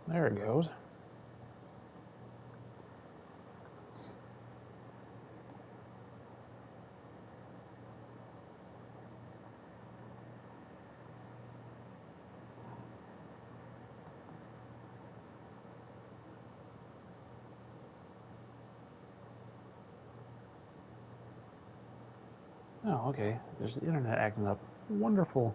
There it goes. Oh, okay. There's the internet acting up. Wonderful.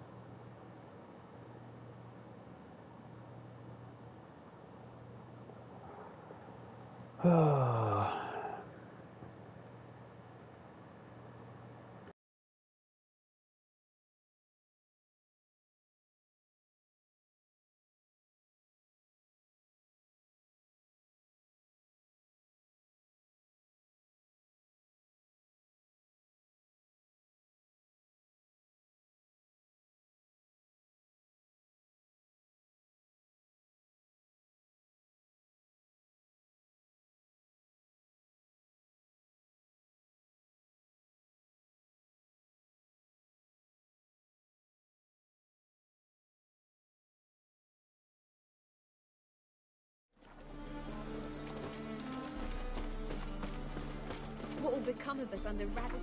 What will become of us under radical...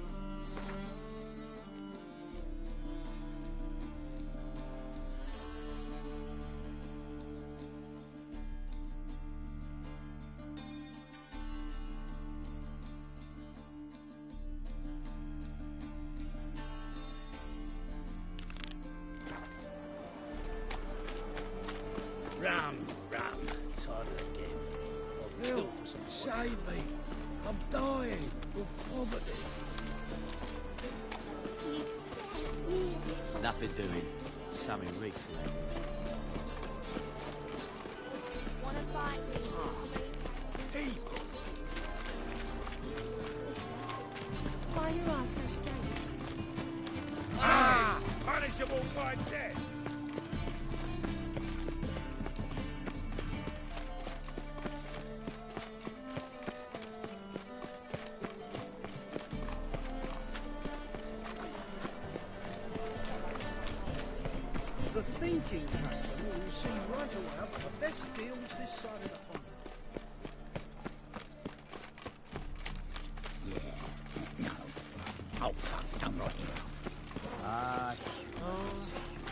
Ram. Tired of the game. I'll kill for some Save me! I'm dying of poverty. Nothing doing. Something reeks like Wanna fight me? People! Why are your eyes so strange? Punishable by death! The thinking customer will see right away up the best deals this side of the pond. Oh, fuck, I'm right here.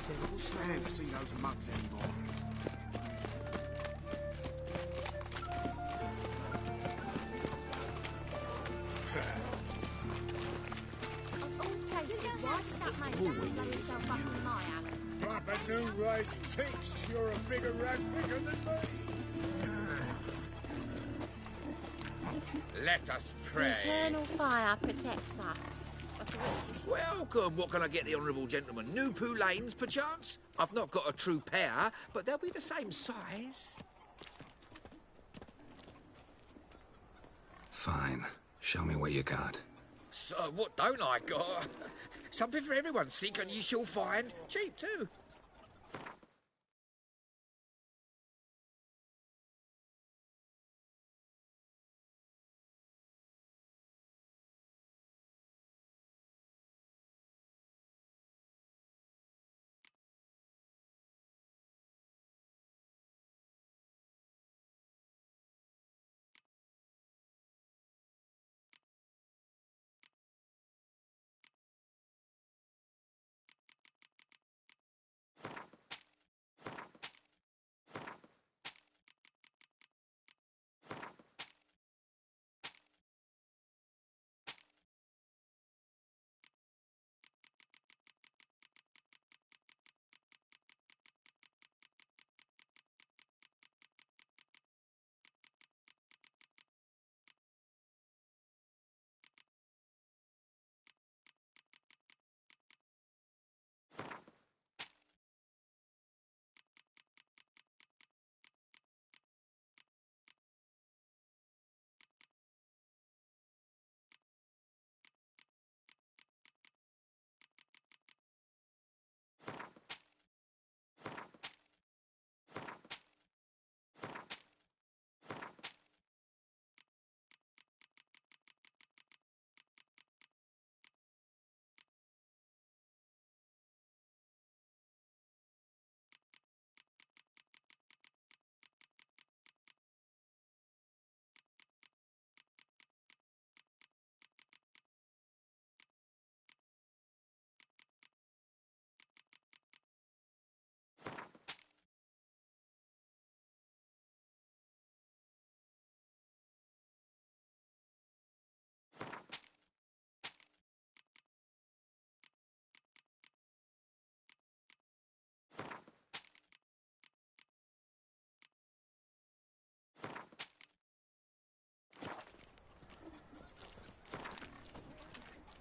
Can't stand to see those mugs anymore. Of all places, why did that man blow himself up in my alley? Proper new rage thinks you're a bigger rat picker than me. Let us pray. Eternal fire protects us. Welcome. What can I get the honourable gentleman? New Poo Lanes, perchance? I've not got a true pair, but they'll be the same size. Fine. Show me what you got. So, what don't I got? Something for everyone. Seek and ye shall find. Cheap, too.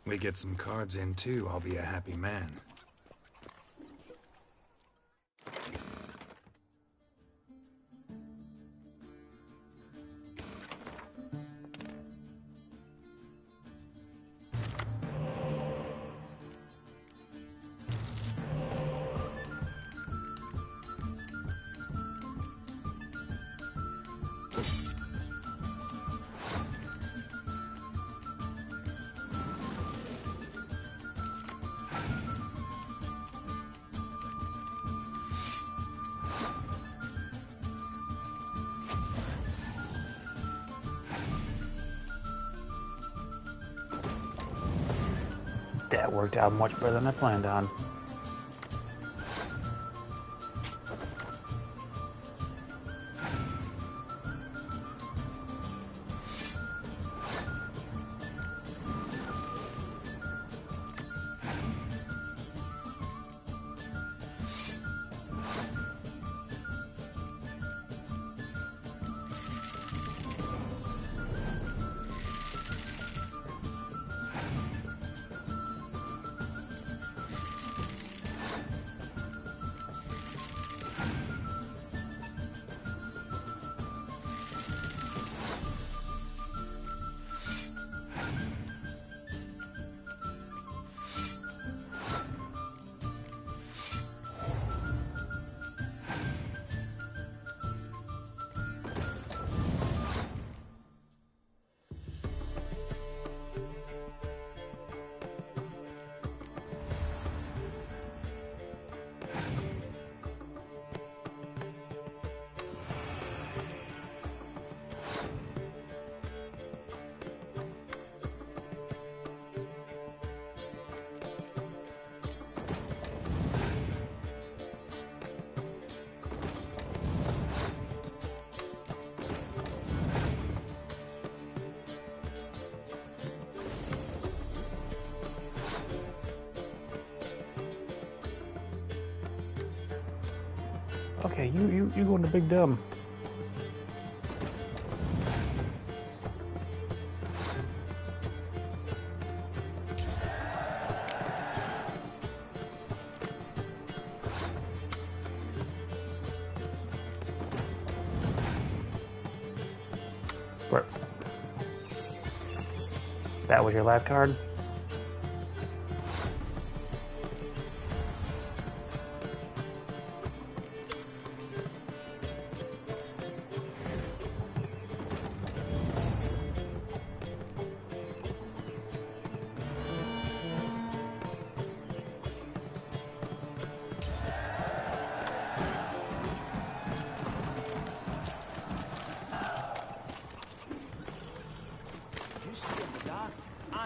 We get some cards in too, I'll be a happy man. That worked out much better than I planned on. Okay, you go in the big dumb. Where? That was your last card?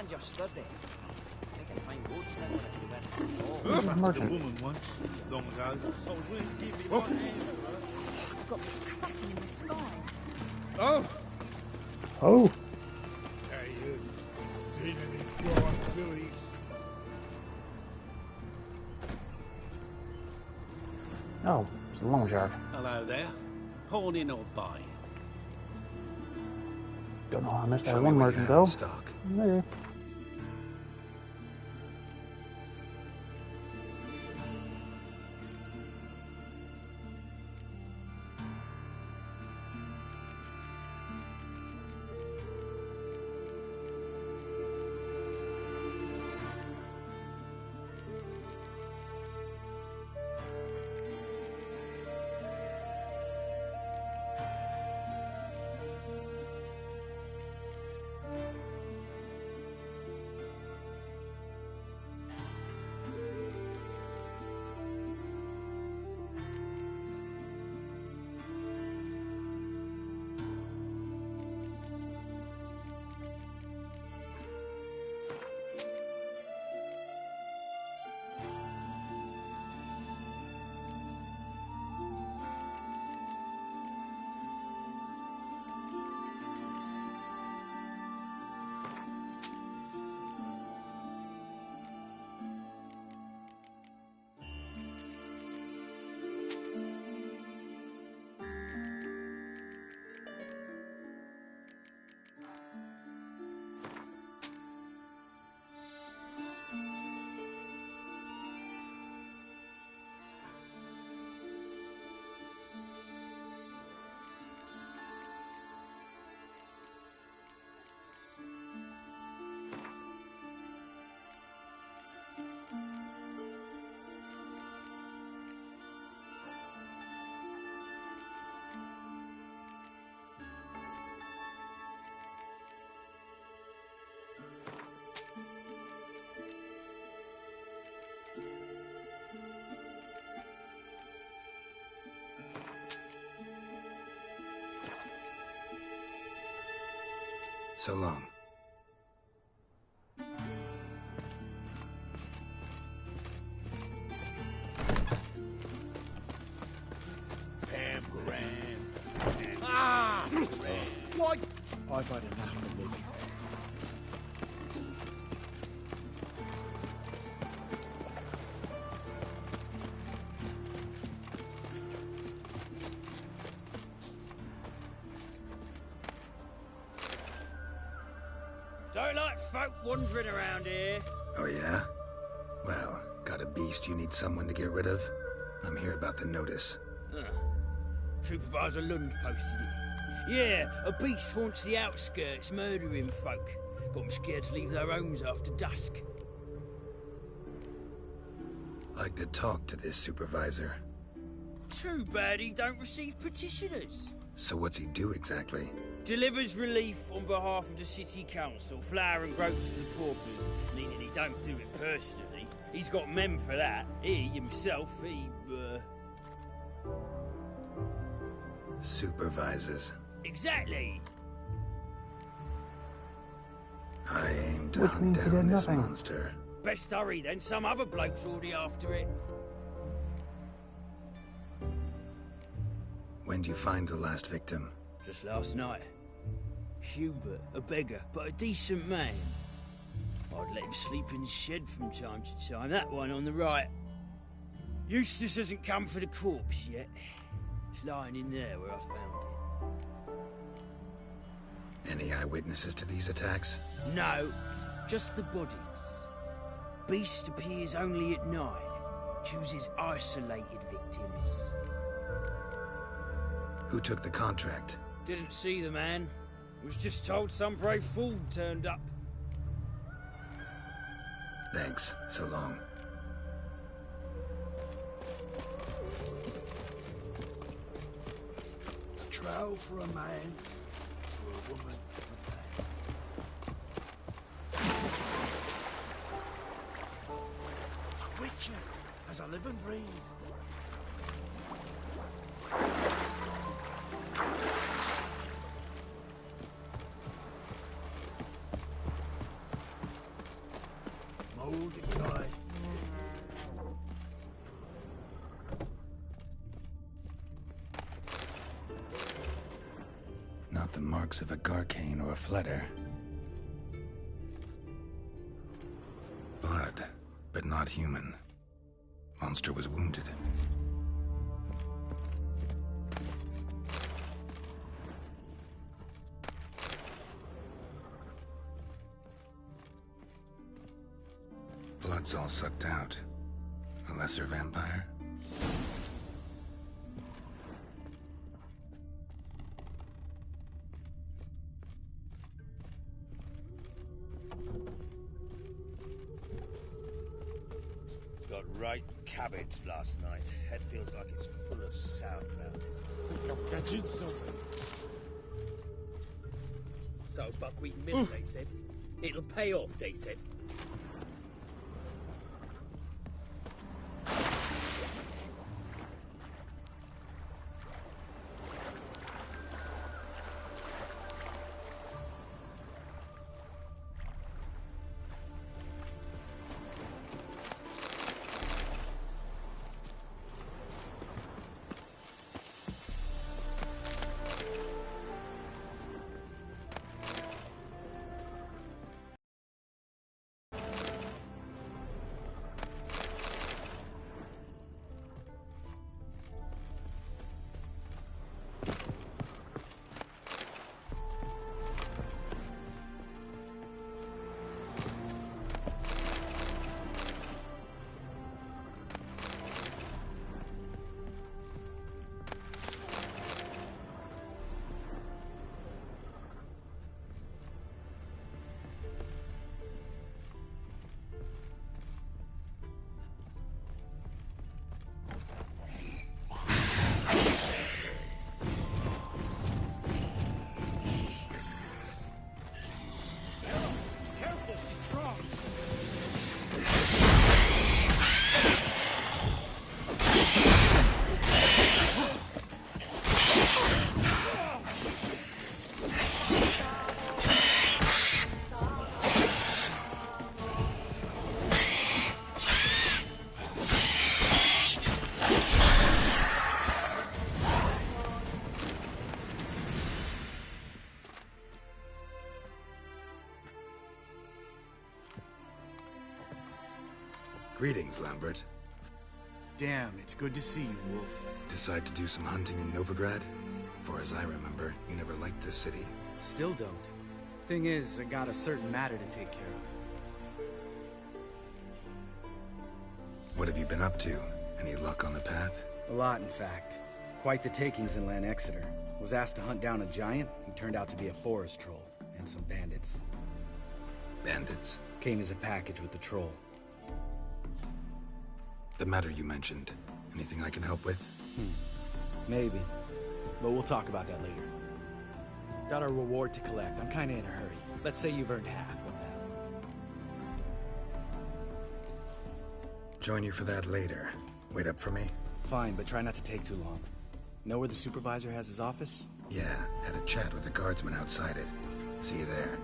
And you're sturdy. I think I find goats now when I do Who's the merchant? woman once, long ago. I was willing to give you one hand for her. I've got this cracking in the spine. Oh! Oh, Hey, you. Seen any dry Billy? oh, it's a loan shark. Hello there. Pawn in or buy? Don't know how I missed Show that me one what you merchant have in though. stock. Maybe. So long. Why? I've had enough of living. Don't like folk wandering around here. Oh yeah? Well, got a beast you need someone to get rid of? I'm here about the notice. Supervisor Lund posted it. Yeah, a beast haunts the outskirts, murdering folk. Got 'em scared to leave their homes after dusk. Like to talk to this supervisor. Too bad he don't receive petitioners. So what's he do exactly? Delivers relief on behalf of the city council, flour and groats for the paupers, meaning he don't do it personally. He's got men for that. He, himself, Supervises. Exactly! I aim to Which hunt means he down did this nothing. monster. Best hurry then, some other bloke's already after it. When do you find the last victim? Just last night. Hubert, a beggar, but a decent man. I'd let him sleep in his shed from time to time, that one on the right. Eustace hasn't come for the corpse yet. It's lying in there where I found it. Any eyewitnesses to these attacks? No, just the bodies. Beast appears only at night. Chooses isolated victims. Who took the contract? Didn't see the man. Was just told some brave fool turned up. Thanks. So long. A trial for a man, for a woman, a man. A witcher, as I live and breathe. Mordecai. Not the marks of a Garcane or a Fletter. Blood, but not human. Monster was wounded. Blood's all sucked out. A lesser vampire? Got right cabbage last night. Head feels like it's full of sauerkraut. Think I'm catching something. So buckwheat milk, they said. It'll pay off, they said. Greetings, Lambert. Damn, it's good to see you, Wolf. Decide to do some hunting in Novigrad? For as I remember, you never liked this city. Still don't. Thing is, I got a certain matter to take care of. What have you been up to? Any luck on the path? A lot, in fact. Quite the takings in Lan Exeter. Was asked to hunt down a giant who turned out to be a forest troll, and some bandits. Bandits? Came as a package with the troll. The matter you mentioned. Anything I can help with? Maybe. But we'll talk about that later. Got our reward to collect. I'm kinda in a hurry. Let's say you've earned half. What the hell? Join you for that later. Wait up for me? Fine, but try not to take too long. Know where the supervisor has his office? Yeah, had a chat with the guardsman outside it. See you there.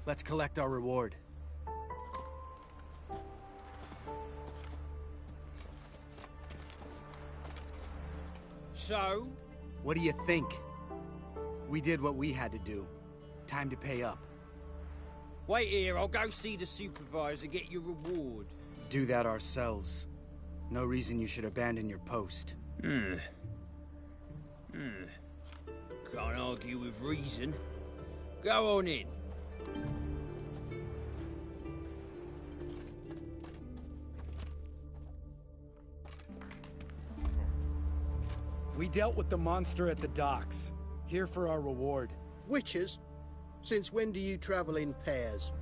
Let's collect our reward. So? What do you think? We did what we had to do. Time to pay up. Wait here, I'll go see the supervisor, get your reward. Do that ourselves. No reason you should abandon your post. Can't argue with reason. Go on in. We dealt with the monster at the docks. Here for our reward. Witches? Since when do you travel in pairs?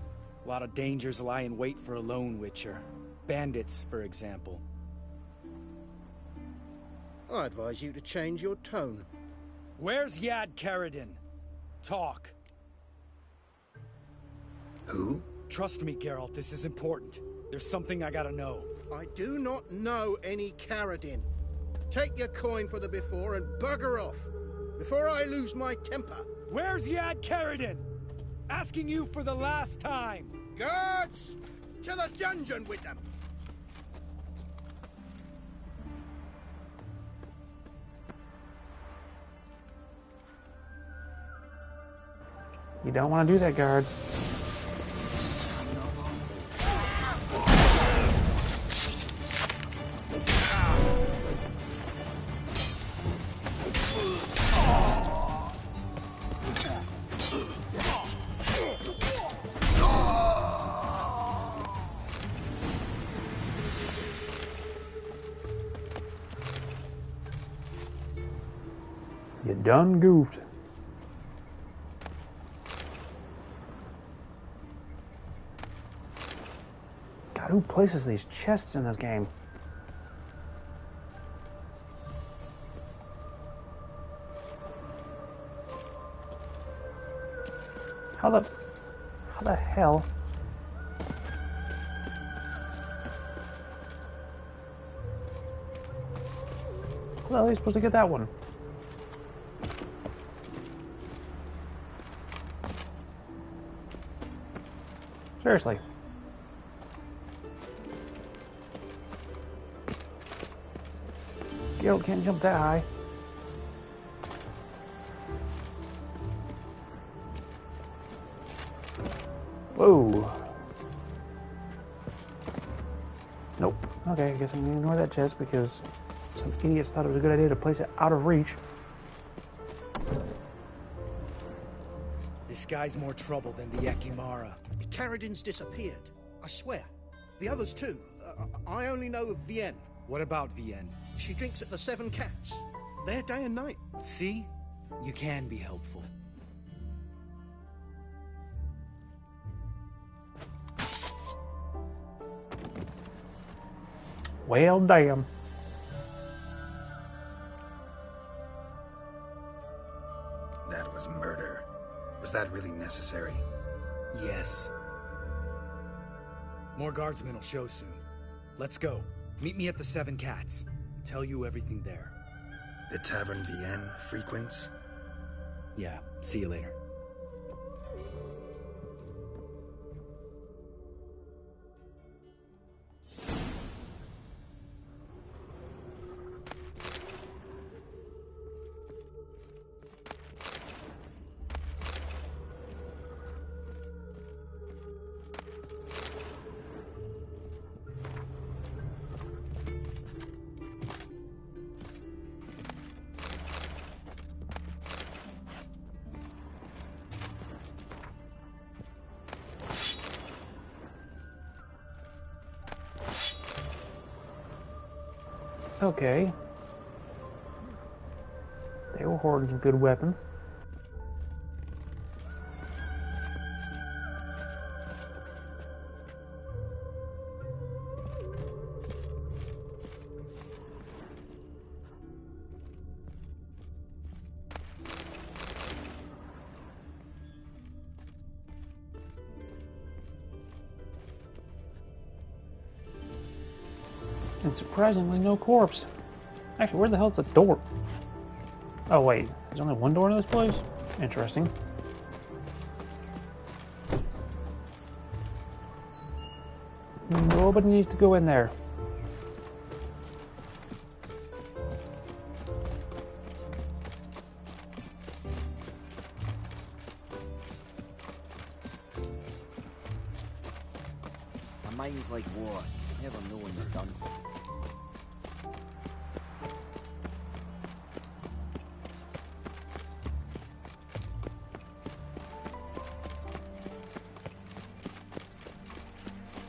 A lot of dangers lie in wait for a lone witcher. Bandits, for example. I advise you to change your tone. Where's Yad Karadin? Talk. Who? Trust me, Geralt, this is important. There's something I gotta know. I do not know any Karadin. Take your coin for the before and bugger off, before I lose my temper. Where's Yad Karadin? Asking you for the last time. Guards! To the dungeon with them! You don't want to do that, guards. You done goofed. God, who places these chests in this game? How the hell? How are you supposed to get that one? Seriously. Geralt can't jump that high. Whoa. Nope. Okay, I guess I'm gonna ignore that chest because Some idiots thought it was a good idea to place it out of reach. This guy's more trouble than the Ekimara. Caradin's disappeared. I swear. The others too. I only know of Vienne. What about Vienne? She drinks at the Seven Cats. There day and night. See? You can be helpful. Well, damn. That was murder. Was that really necessary? Yes. More guardsmen will show soon. Let's go. Meet me at the Seven Cats. Tell you everything there. The Tavern Vienne frequents? Yeah, see you later. Okay. They were hoarding some good weapons. And surprisingly, no corpse. Actually, where the hell's the door? Oh wait, there's only one door in this place? Interesting. Nobody needs to go in there. My mind's like water. Never know when you're done for.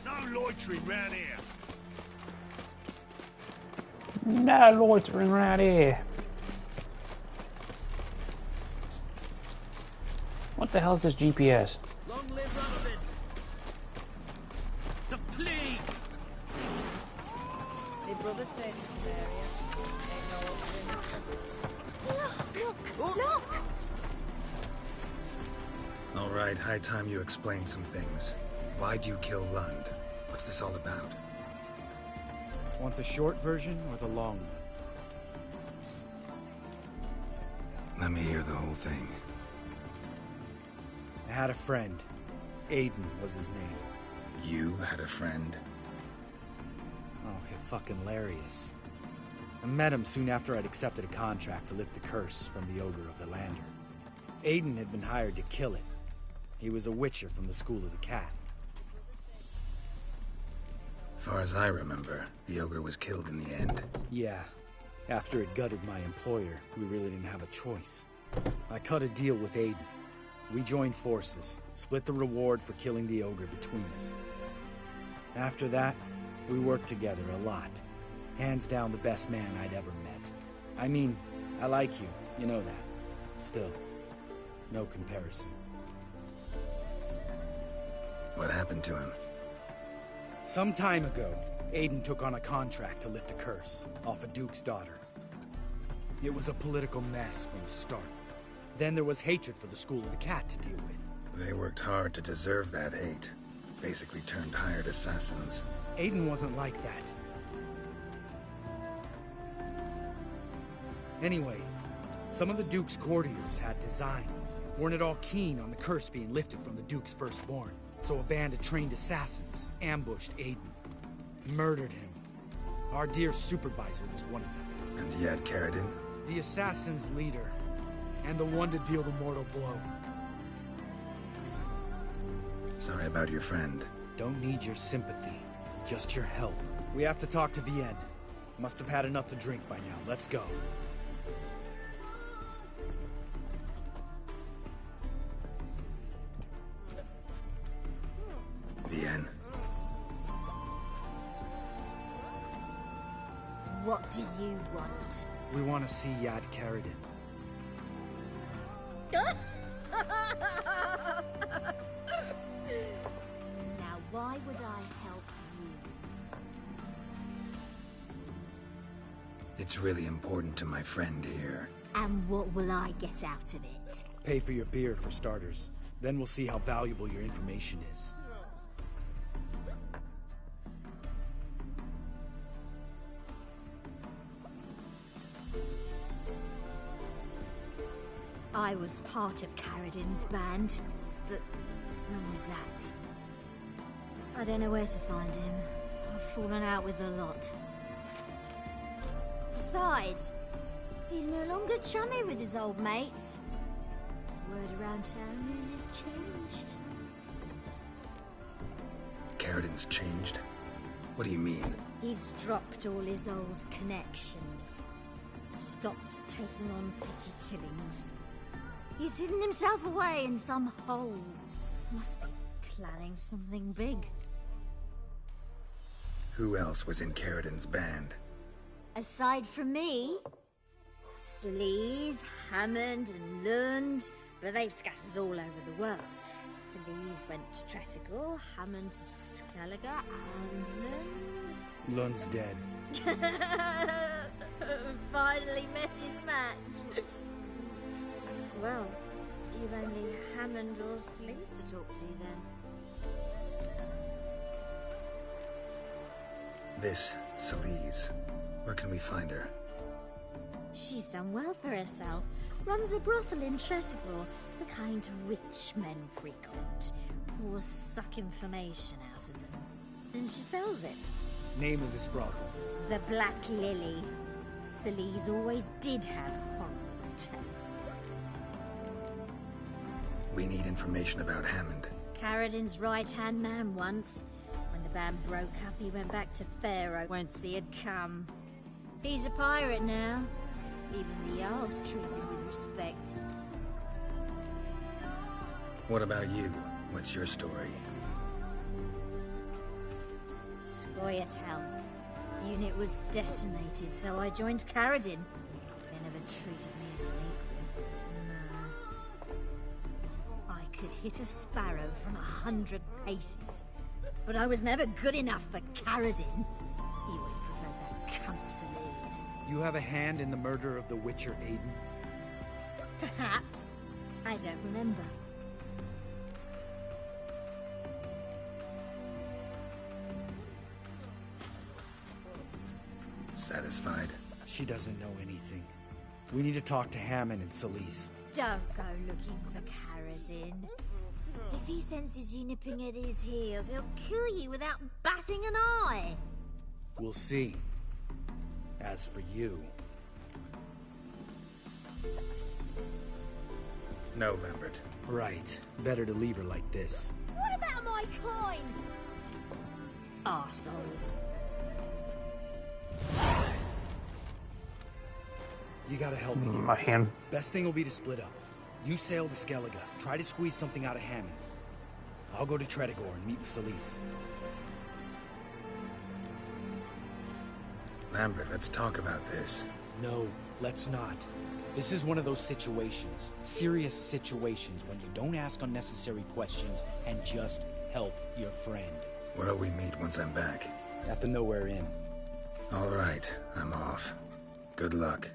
No loitering round here. No loitering right here. What the hell is this GPS? Long live Rutherford! The plague! My brother stayed in this area. Ain't no opening. Look! All right, high time you explain some things. Why'd you kill Lund? What's this all about? Want the short version or the long one? Let me hear the whole thing. I had a friend. Aiden was his name. You had a friend? Oh, fucking hilarious. I met him soon after I'd accepted a contract to lift the curse from the Ogre of Elander. Aiden had been hired to kill it. He was a witcher from the School of the Cat. Far as I remember, the ogre was killed in the end. Yeah. After it gutted my employer, we really didn't have a choice. I cut a deal with Aiden. We joined forces, split the reward for killing the ogre between us. After that, we worked together a lot. Hands down the best man I'd ever met. I mean, I like you, you know that. Still, no comparison. What happened to him? Some time ago, Aiden took on a contract to lift a curse off a duke's daughter. It was a political mess from the start. Then there was hatred for the School of the Cat to deal with. They worked hard to deserve that hate. Basically turned hired assassins. Aiden wasn't like that. Anyway, some of the Duke's courtiers had designs. Weren't at all keen on the curse being lifted from the Duke's firstborn. So a band of trained assassins ambushed Aiden. Murdered him. Our dear supervisor was one of them. And yet Caradin? The assassin's leader. And the one to deal the mortal blow. Sorry about your friend. Don't need your sympathy. Just your help. We have to talk to Vienne. Must have had enough to drink by now. Let's go. Vienne. What do you want? We want to see Yad Karadin. Now, why would I help you? It's really important to my friend here. And what will I get out of it? Pay for your beer, for starters. Then we'll see how valuable your information is. I was part of Karadin's band, but when was that? I don't know where to find him. I've fallen out with the lot. Besides, he's no longer chummy with his old mates. Word around town is he's changed. Karadin's changed? What do you mean? He's dropped all his old connections. Stopped taking on petty killings. He's hidden himself away in some hole. Must be planning something big. Who else was in Karadin's band? Aside from me, Sleaze, Hammond and Lund, but they've scattered all over the world. Sleaze went to Tretogor, Hammond to Skellige, and Lund... Lund's dead. Finally met his match. Well, you've only Hammond or Sleaze to talk to then. This, Sleaze. Where can we find her? She's done well for herself. Runs a brothel in Tretogor, the kind rich men frequent. Or suck information out of them. Then she sells it. Name of this brothel? The Black Lily. Sleaze always did have horrible taste. We need information about Hammond. Karadin's right-hand man once. When the band broke up, he went back to Pharaoh once he had come. He's a pirate now. Even the Jarls treat him with respect. What about you? What's your story? Scoia'tael. Unit was decimated, so I joined Karadin. They never treated me as an equal. No. I could hit a sparrow from 100 paces, but I was never good enough for Karadin. He always preferred that cunt Sleaze. You have a hand in the murder of the Witcher Aiden? Perhaps. I don't remember. Satisfied? She doesn't know anything. We need to talk to Hammond and Sleaze. Don't go looking for Karadin. If he senses you nipping at his heels, he'll kill you without batting an eye. We'll see. As for you... No, Lambert. Right. Better to leave her like this. What about my coin? Arseholes. You gotta help me here. My hand. Best thing will be to split up. You sail to Skellige. Try to squeeze something out of Hammond. I'll go to Tretogor and meet with Sleaze. Lambert, let's talk about this. No, let's not. This is one of those situations. Serious situations when you don't ask unnecessary questions and just help your friend. Where'll we meet once I'm back? At the Nowhere Inn. All right, I'm off. Good luck.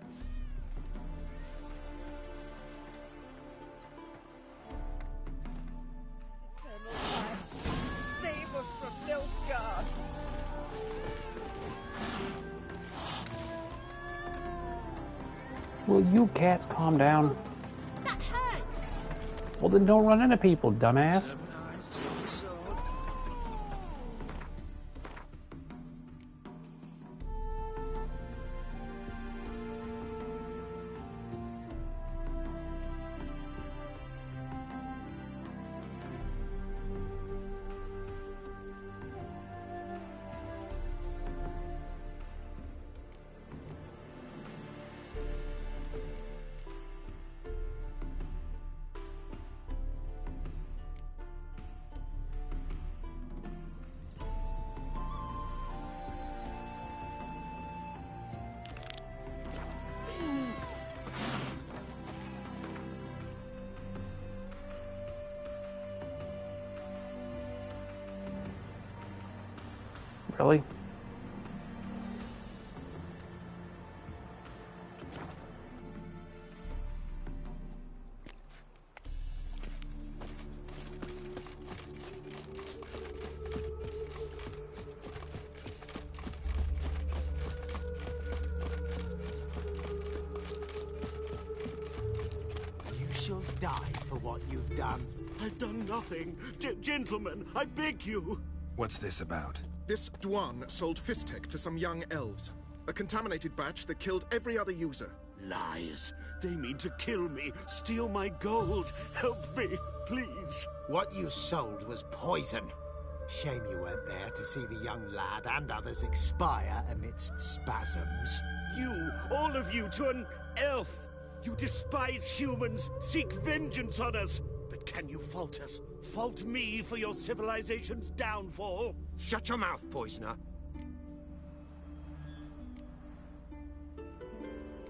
Save us from Nilfgaard! Will you cats calm down? That hurts. Well, then don't run into people, dumbass. Really? Die for what you've done. I've done nothing. Gentlemen, I beg you. What's this about? This Dwan sold Fistek to some young elves. A contaminated batch that killed every other user. Lies. They mean to kill me, steal my gold. Help me, please. What you sold was poison. Shame you weren't there to see the young lad and others expire amidst spasms. You, all of you, to an elf. You despise humans, seek vengeance on us. But can you fault us? Fault me for your civilization's downfall? Shut your mouth, poisoner.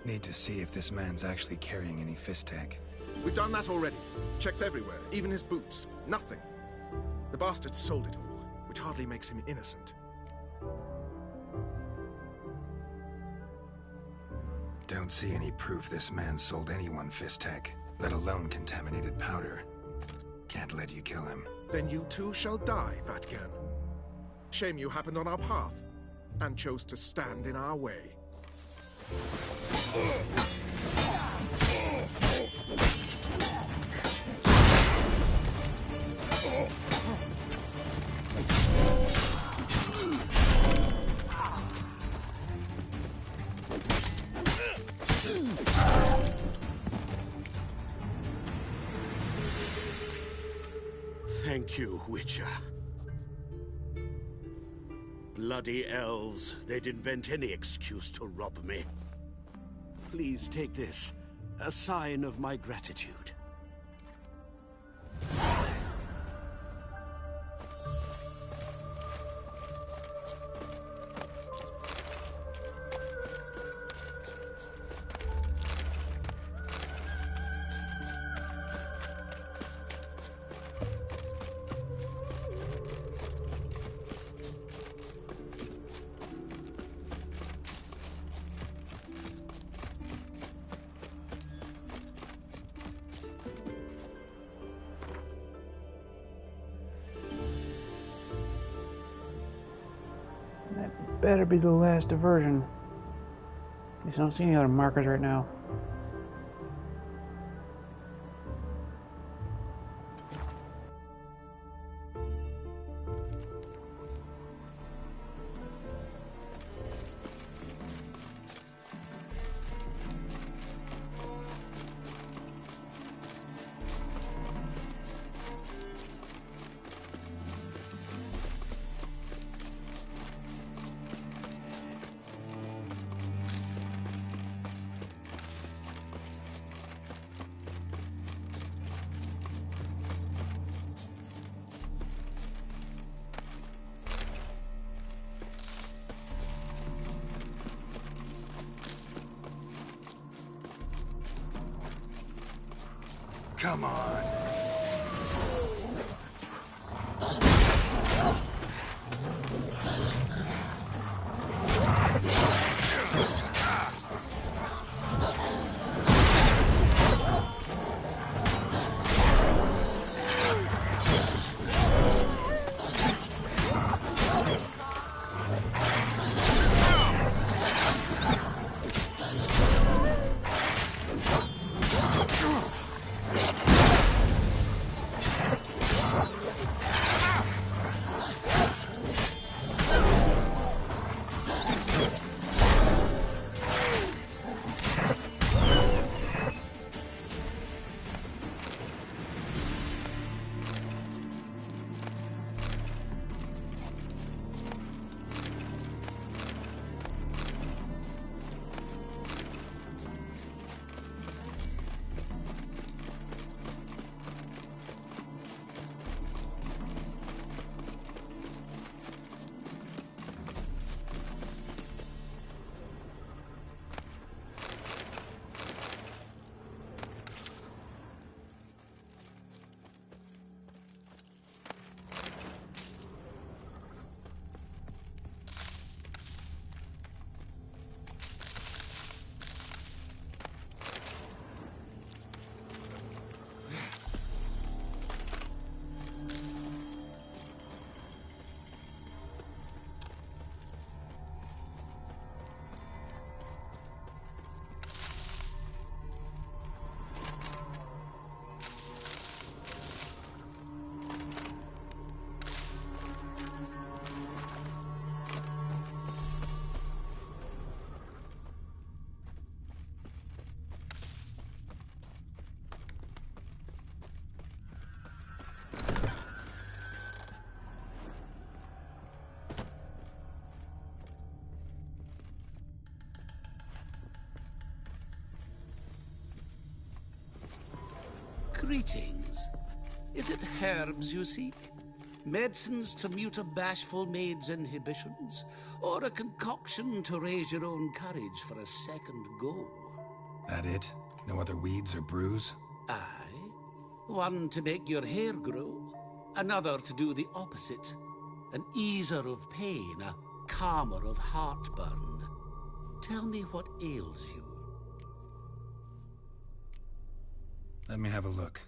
Need to see if this man's actually carrying any Fistek. We've done that already. Checked everywhere, even his boots. Nothing. The bastard sold it all, which hardly makes him innocent. Don't see any proof this man sold anyone Fistek, let alone contaminated powder. Can't let you kill him. Then you too shall die, Vatgern. Shame you happened on our path, and chose to stand in our way. Thank you, Witcher. Bloody elves. They'd invent any excuse to rob me. Please take this, a sign of my gratitude. That better be the last diversion. At least I don't see any other markers right now. Come on. Greetings. Is it herbs you seek? Medicines to mute a bashful maid's inhibitions? Or a concoction to raise your own courage for a second go? That it? No other weeds or brews? Aye. One to make your hair grow, another to do the opposite. An easer of pain, a calmer of heartburn. Tell me what ails you. Let me have a look.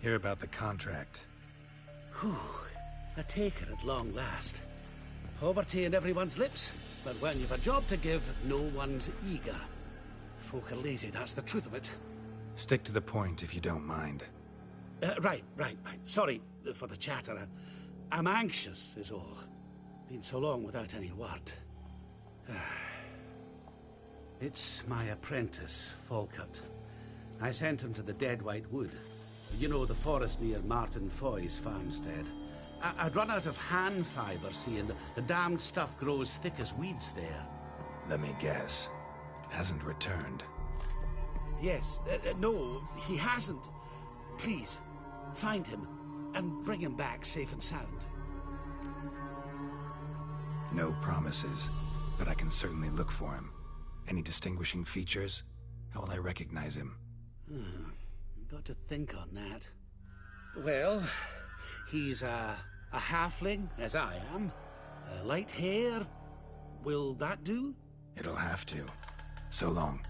Hear about the contract. Whew. A taker at long last. Poverty in everyone's lips, but when you've a job to give, no one's eager. Folk are lazy, that's the truth of it. Stick to the point if you don't mind. Right. Sorry for the chatter. I'm anxious, is all. Been so long without any word. It's my apprentice, Falkert. I sent him to the Dead White Wood. You know, the forest near Martin Foy's farmstead. I'd run out of hand fibre, see, and the damned stuff grows thick as weeds there. Let me guess. Hasn't returned. Yes. No, he hasn't. Please, find him and bring him back safe and sound. No promises, but I can certainly look for him. Any distinguishing features? How will I recognize him? Got to think on that. Well, he's a halfling, as I am. Light hair. Will that do? It'll have to. So long.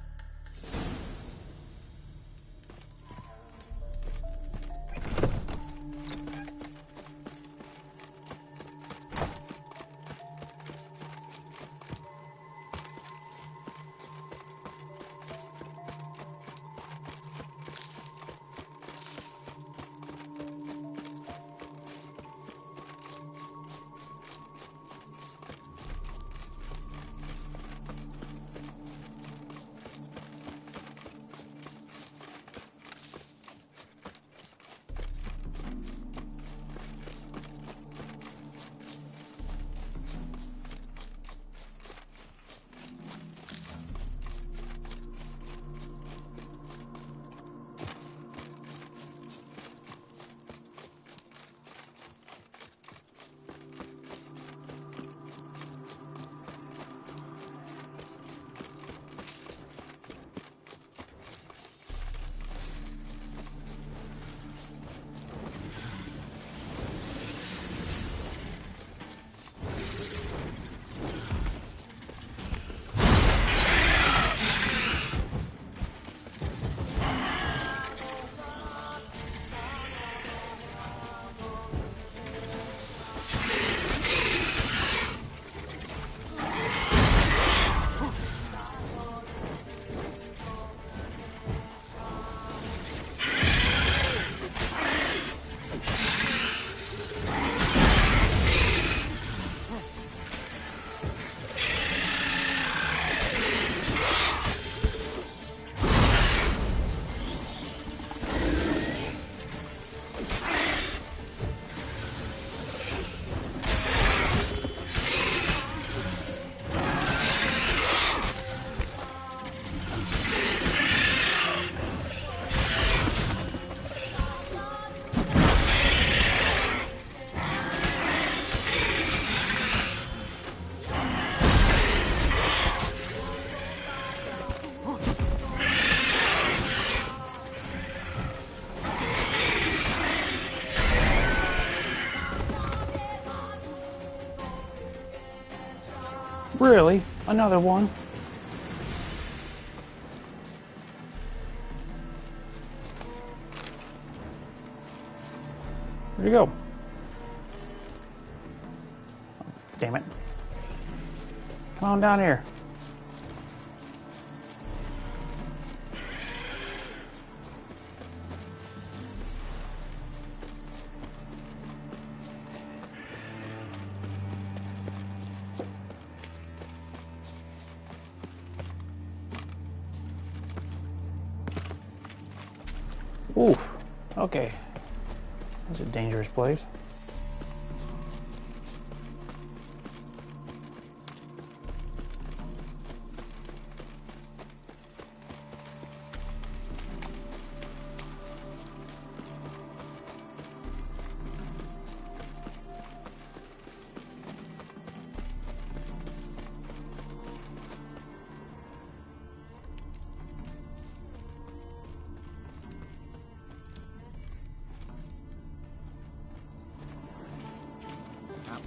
Really? Another one? Where'd you go? Damn it. Come on down here. Oof. Okay. That's a dangerous place.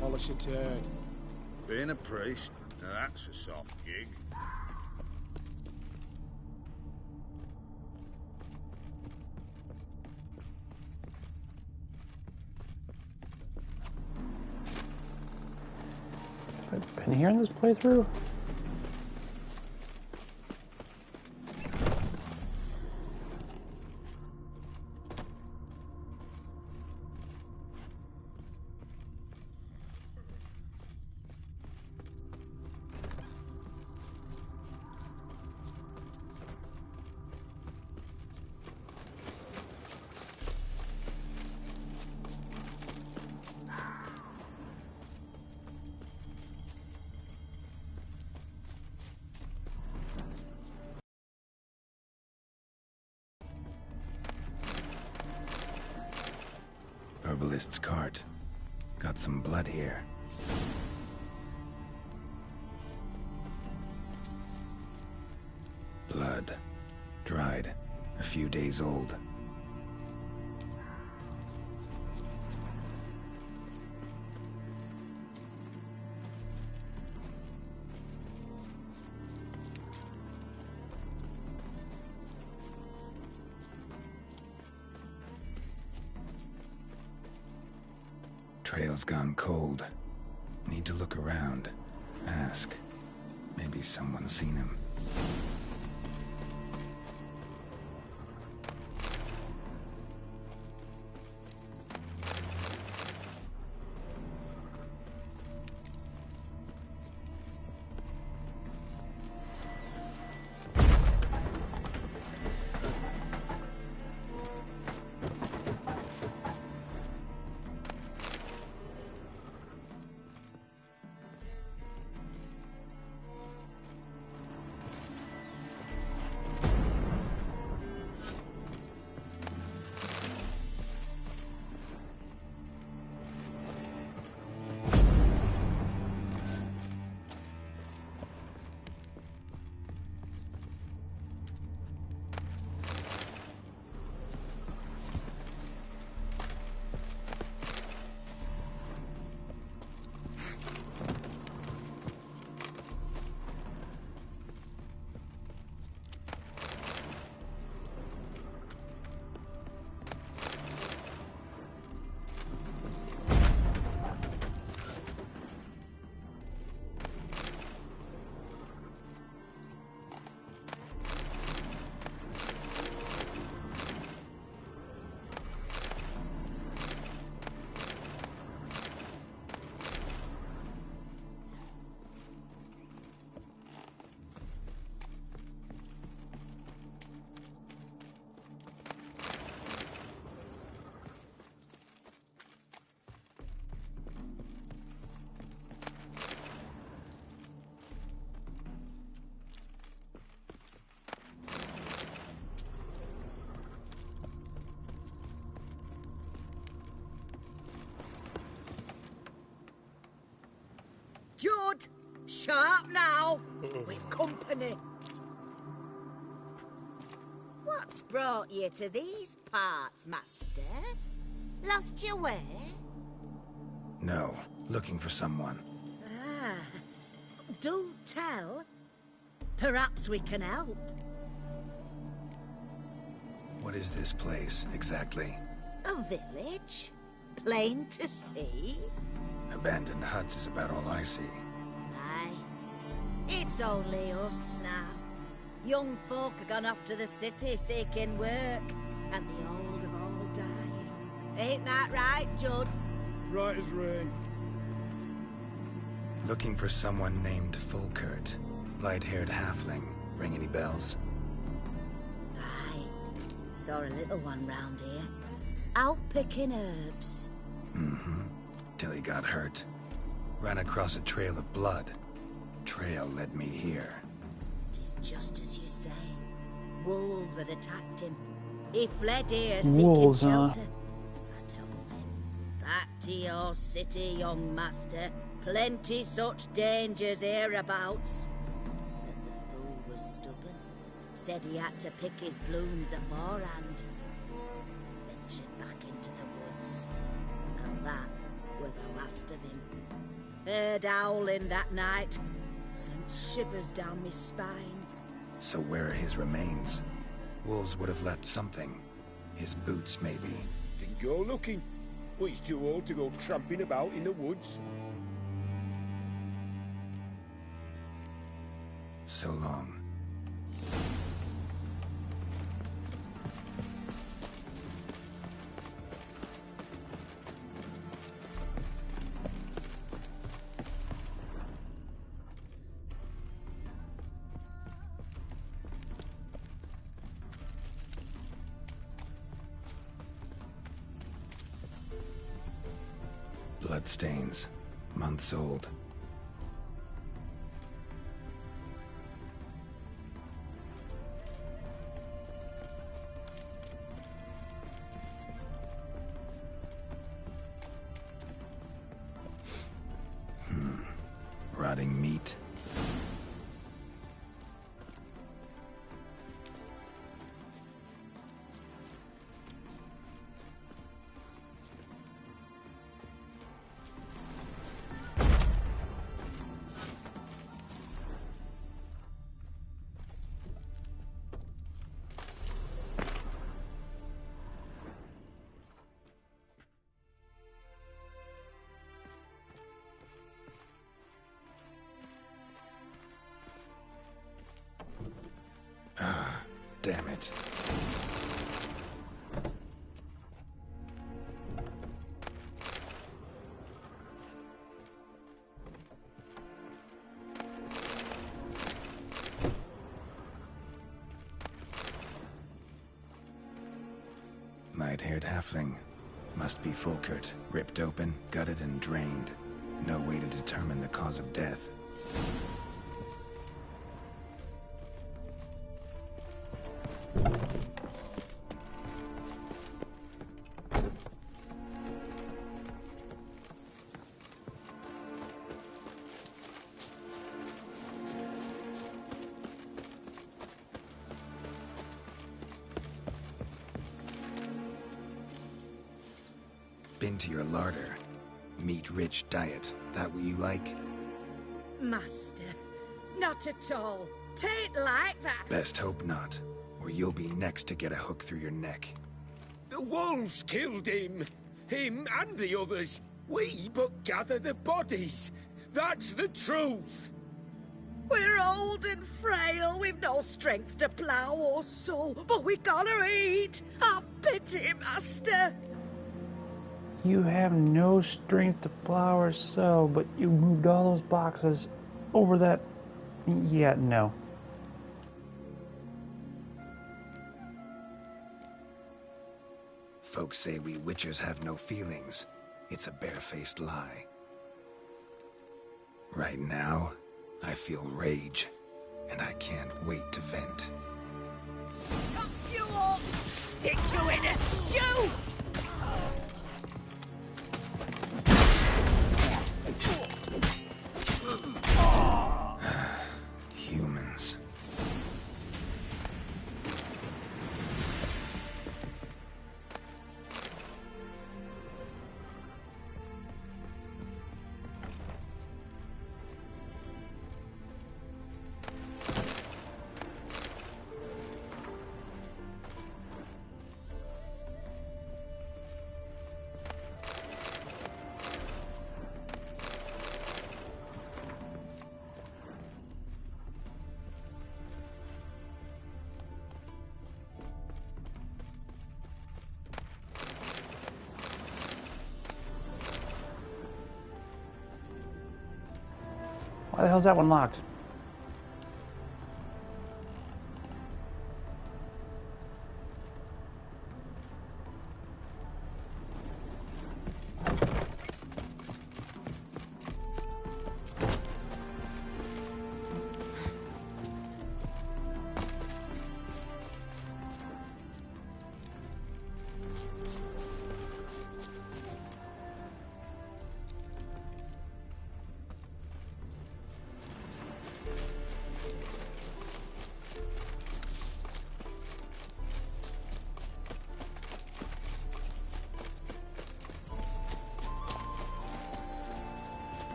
Polish a turd. Being a priest, now that's a soft gig. I've been here in this playthrough? Herbalist's cart. Got some blood here. Blood. Dried. A few days old. Trail's gone cold. Need to look around. Ask. Maybe someone's seen him. Judd, sharp now. We've company. What's brought you to these parts, master? Lost your way? No. Looking for someone. Ah. do tell. Perhaps we can help. What is this place, exactly? A village? Plain to see? Abandoned huts is about all I see. Aye. It's only us now. Young folk have gone off to the city seeking work, and the old have all died. Ain't that right, Judd? Right as rain. Looking for someone named Fulkert. Light-haired halfling. Ring any bells? Aye. Saw a little one round here. Out picking herbs. Mm-hmm. Till he got hurt. Ran across a trail of blood. Trail led me here. It's just as you say. Wolves had attacked him. He fled here Wolves, seeking shelter. I told him, back to your city, young master. Plenty such dangers hereabouts. But the fool was stubborn. Said he had to pick his blooms aforehand. Ventured back into the woods. And that were the last of him. Heard howling that night. Sent shivers down my spine. So where are his remains? Wolves would have left something. His boots, maybe. Didn't go looking. Well, he's too old to go tramping about in the woods. So long. Bloodstains. Months old. Rotting meat. Damn it. Light-haired halfling. Must be Fulkert. Ripped open, gutted and drained. No way to determine the cause of death. Been to your larder. Meat-rich diet. That what you like? Master, not at all. Tain't like that. Best hope not, or you'll be next to get a hook through your neck. The wolves killed him. Him and the others. We but gather the bodies. That's the truth. We're old and frail, we've no strength to plough or sow, but we gotta eat. Have pity, master. You have no strength to plow or sow, but you moved all those boxes over that... Yeah, no. Folks say we witchers have no feelings. It's a barefaced lie. Right now, I feel rage, and I can't wait to vent. Chop you up! Stick you in a stew! Humans. the hell's that one locked?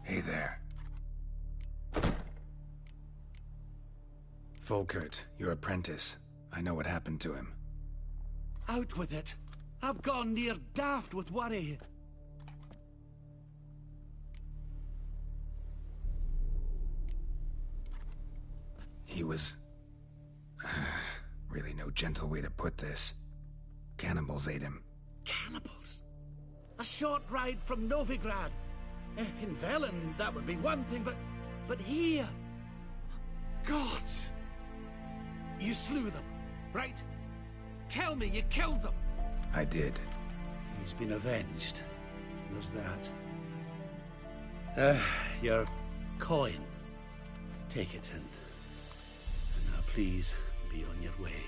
Hey there. Volkert, your apprentice. I know what happened to him. Out with it. I've gone near daft with worry. He was... really no gentle way to put this. Cannibals ate him. Cannibals? A short ride from Novigrad. In Velen, that would be one thing, but here... Gods! You slew them, right? Tell me you killed them! I did. He's been avenged. There's that. Your coin. Take it and now please be on your way.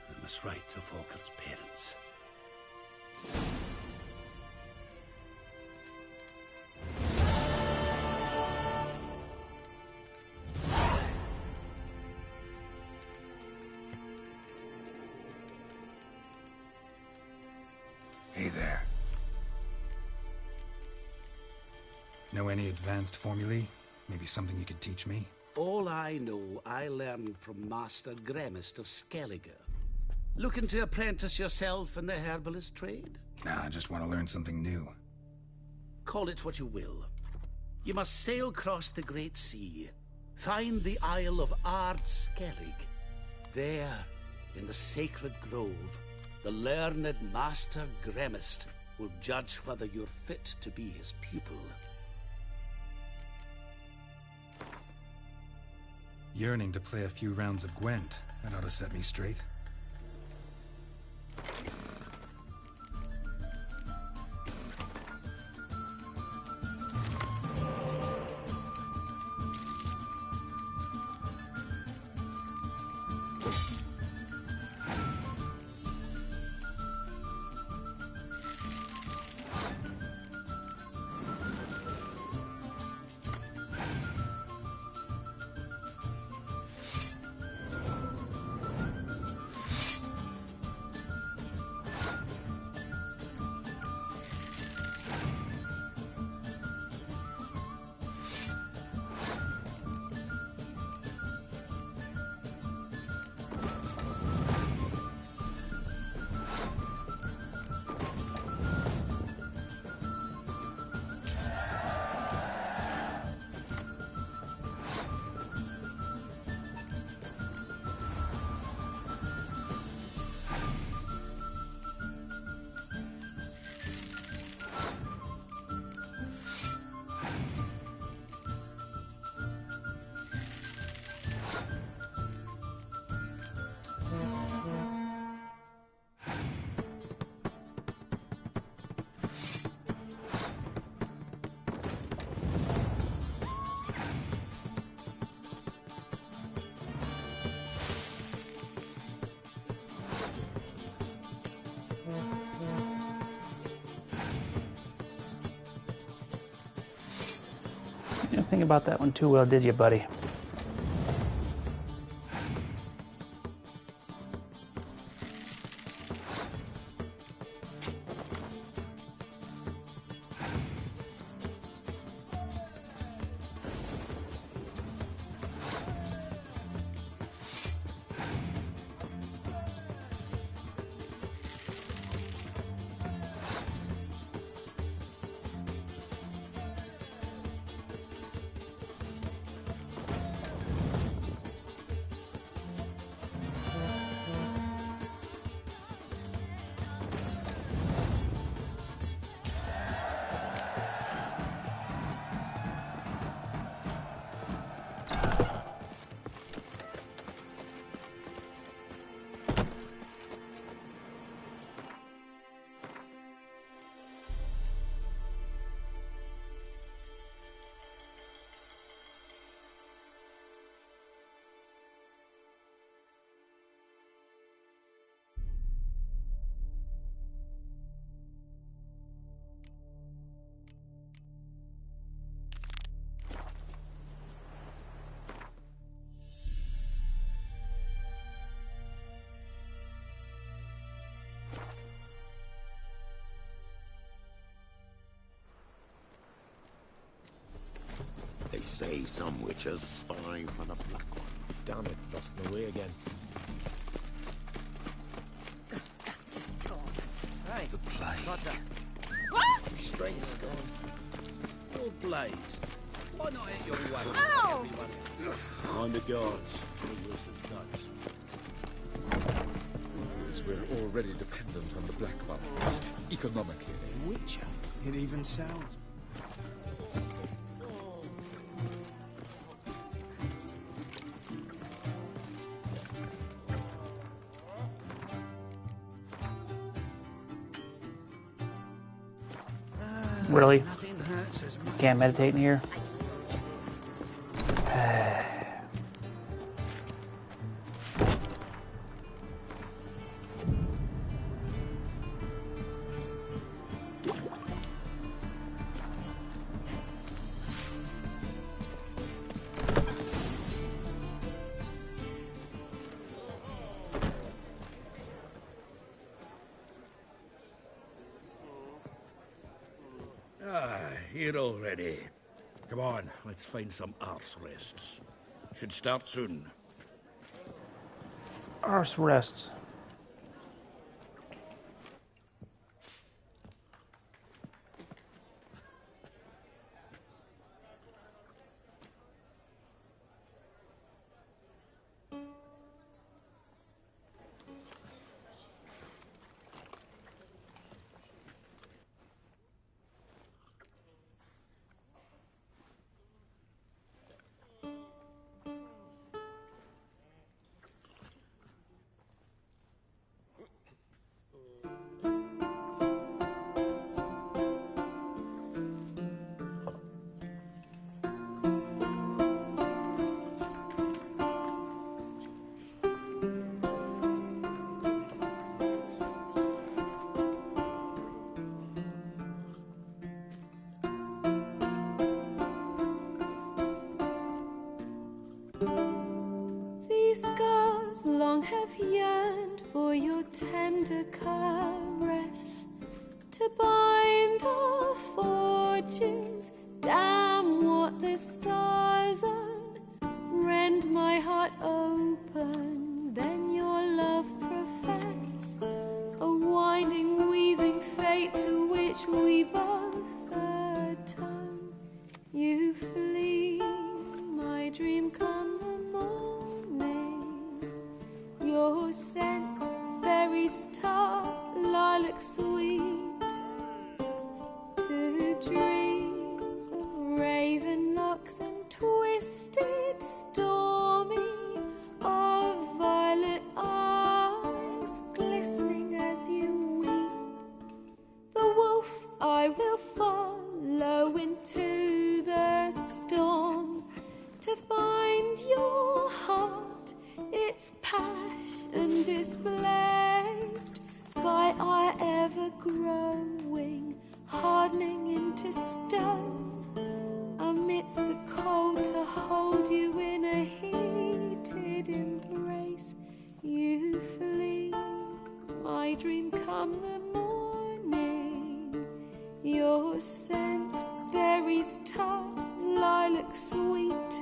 I must write to Volkert's parents. Hey there. Know any advanced formulae? Maybe something you could teach me? All I know, I learned from Master Gremist of Skellige. Looking to apprentice yourself in the herbalist trade? Nah, I just want to learn something new. Call it what you will. You must sail across the Great Sea. Find the Isle of Ard Skellig. There, in the sacred grove, the learned Master Gremist will judge whether you're fit to be his pupil. Yearning to play a few rounds of Gwent. That ought to set me straight. You didn't think about that one too well, did you, buddy? say some witches spy for the Black One. Damn it, lost my way again. That's just torn. Hey, The plague. got that. Strength's gone. Old blades. Why not hit your way? Ow! On the guards. We'll use the guns. As we're already dependent on the Black Ones, economically. Witcher. It even sounds. Really? Nothing hurts as much. Can't meditate in here? Here already. Come on, let's find some arse rests. Should start soon. Arse rests. These scars long have yearned for your tender caress, to bind our fortunes. Damn what the stars own. Rend my heart open, then your love profess, a winding, weaving fate to which we both atone. You flee, my dream come the morning. Your scent, berries tart, lilac sweet, to dream of raven locks and twisted, stormy, of violet eyes glistening as you weep. The wolf I will follow into the storm, to find your heart, its passion displaced by our ever-growing, hardening into stone. Amidst the cold, to hold you in a heated embrace. You flee, my dream come the morning. Your scent, berries tart, lilac sweet,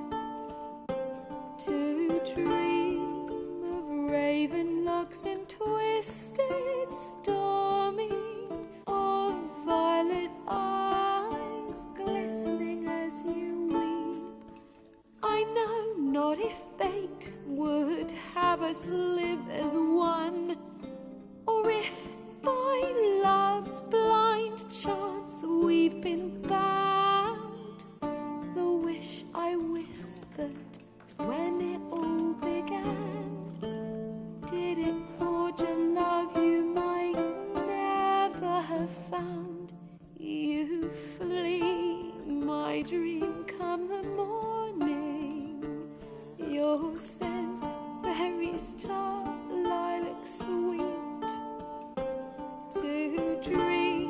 to dream of raven locks and twisted, stormy, of violet eyes glistening as you weep. I know not if fate would have us live as one, or if by love's blind chance we've been bound. The wish I whispered when it all began, did it forge a love you might never have found? You flee, my dream come the morning. Your scent, berries tart, lilac sweet, to dream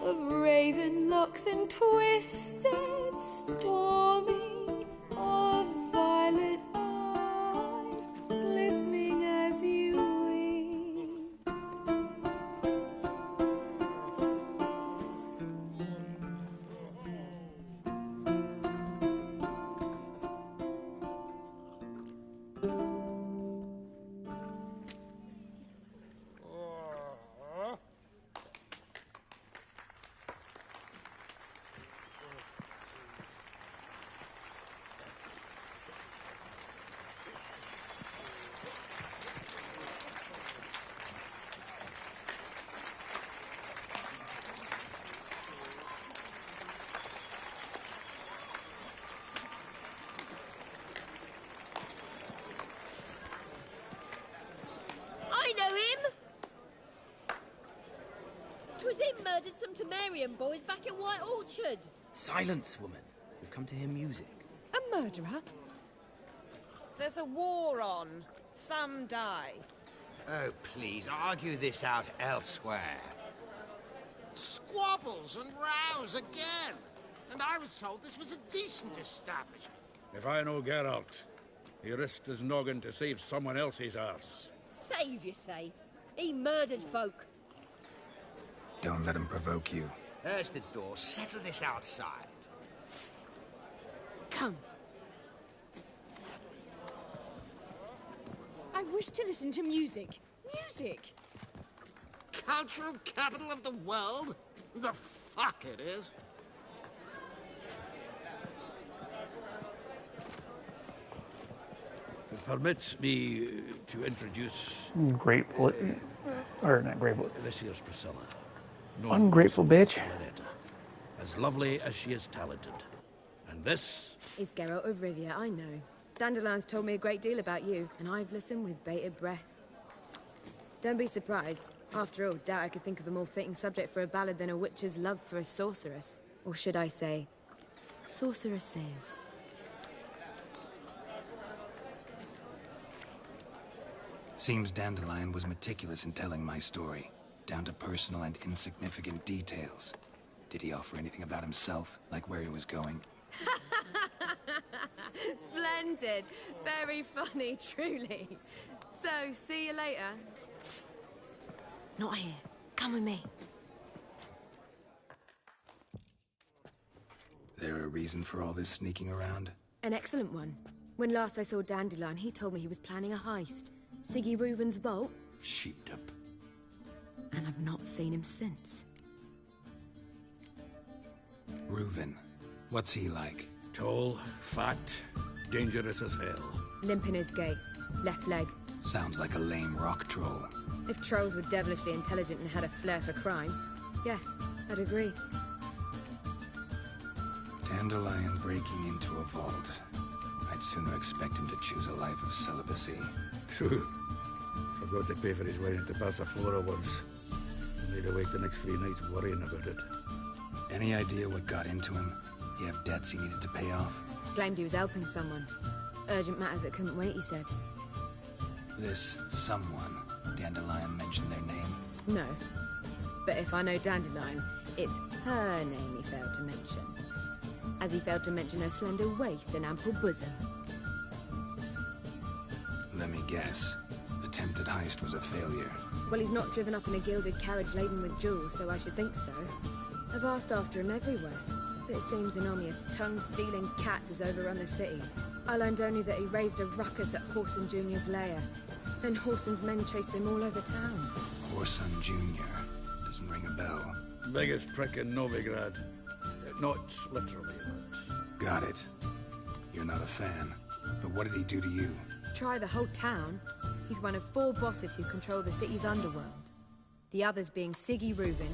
of raven locks and twisted, stormy, of violet eyes glistening as you weep. murdered some Temerian boys back at White Orchard. Silence, woman. We've come to hear music. A murderer? There's a war on. Some die. Oh, please, argue this out elsewhere. Squabbles and rows again. And I was told this was a decent establishment. If I know Geralt, he risked his noggin to save someone else's arse. Save, you say? He murdered folk. Don't let him provoke you. There's the door. Settle this outside. Come. I wish to listen to music. Music! Cultural capital of the world? The fuck it is. It permits me to introduce... Grateful. Or not grateful. This here's Priscilla. Ungrateful bitch. As lovely as she is talented. And this... It's Geralt of Rivia, I know. Dandelion's told me a great deal about you, and I've listened with bated breath. Don't be surprised. After all, doubt I could think of a more fitting subject for a ballad than a witch's love for a sorceress. Or should I say, sorceresses. Seems Dandelion was meticulous in telling my story, down to personal and insignificant details. Did he offer anything about himself, like where he was going? Splendid. Very funny, truly. So, see you later. Not here. Come with me. There a reason for all this sneaking around? An excellent one. When last I saw Dandelion, he told me he was planning a heist. Siggy Reuven's vault. Sheeped up. And I've not seen him since. Reuven. What's he like? Tall, fat, dangerous as hell. Limp in his gait. Left leg. Sounds like a lame rock troll. If trolls were devilishly intelligent and had a flair for crime, yeah, I'd agree. Dandelion breaking into a vault. I'd sooner expect him to choose a life of celibacy. True. Forgot to pay for his way into Passiflora once. Made awake the next 3 nights worrying about it. Any idea what got into him? He have debts he needed to pay off? Claimed he was helping someone. Urgent matter that couldn't wait, he said. This someone, Dandelion mentioned their name? No. But if I know Dandelion, it's her name he failed to mention. As he failed to mention her slender waist and ample bosom. Let me guess. Attempted heist was a failure. Well, he's not driven up in a gilded carriage laden with jewels, so I should think so. I've asked after him everywhere, but it seems an army of tongue-stealing cats has overrun the city. I learned only that he raised a ruckus at Whoreson Jr.'s lair. Then Whoreson's men chased him all over town. Whoreson Jr. Doesn't ring a bell. Biggest prick in Novigrad. Not literally, but... Got it. You're not a fan. But what did he do to you? Try the whole town. He's one of 4 bosses who control the city's underworld. The others being Siggy Reuven,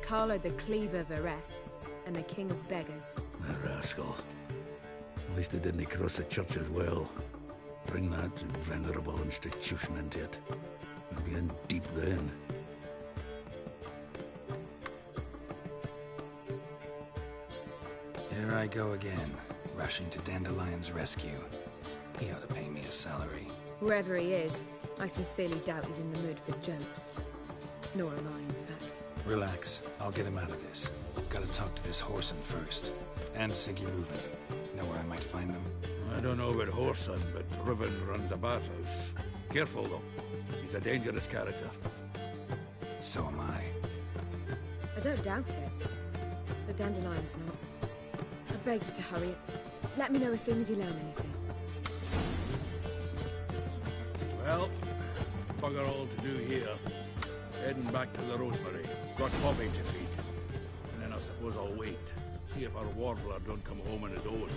Carlo the Cleaver Varese, and the King of Beggars. That rascal. At least they didn't cross the church as well. Bring that venerable institution into it. We'd be in deep then. Here I go again, rushing to Dandelion's rescue. He ought to pay me a salary. Wherever he is, I sincerely doubt he's in the mood for jokes. Nor am I, in fact. Relax. I'll get him out of this. Gotta talk to this Whoreson first. And Siggy Reuven. Know where I might find them? I don't know about Whoreson, but Reuven runs a bathhouse. Careful, though. He's a dangerous character. So am I. I don't doubt it. But Dandelion's not. I beg you to hurry. Let me know as soon as you learn anything. Well, bugger all to do here. Heading back to the Rosemary. Got Bobby to feed. And then I suppose I'll wait. See if our warbler don't come home on his own.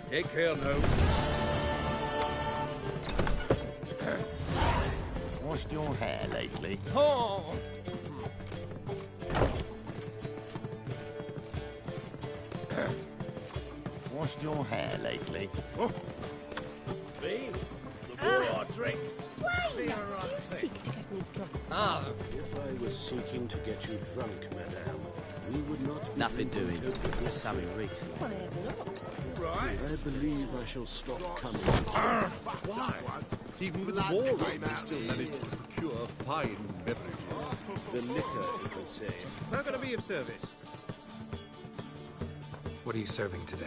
Take care now. Washed your hair lately? Oh! Washed your hair lately? Oh. Me? The more I drink, Swain, do you seek to get me drunk? troubles. Ah. If I was seeking to get you drunk, madame, we would not... Nothing doing. Sammy Riggs. Why ever not? Right. I believe I shall stop coming. Why? Even with the war on, they still manage to procure fine beverages. The liquor is the same. How can I be of service? What are you serving today?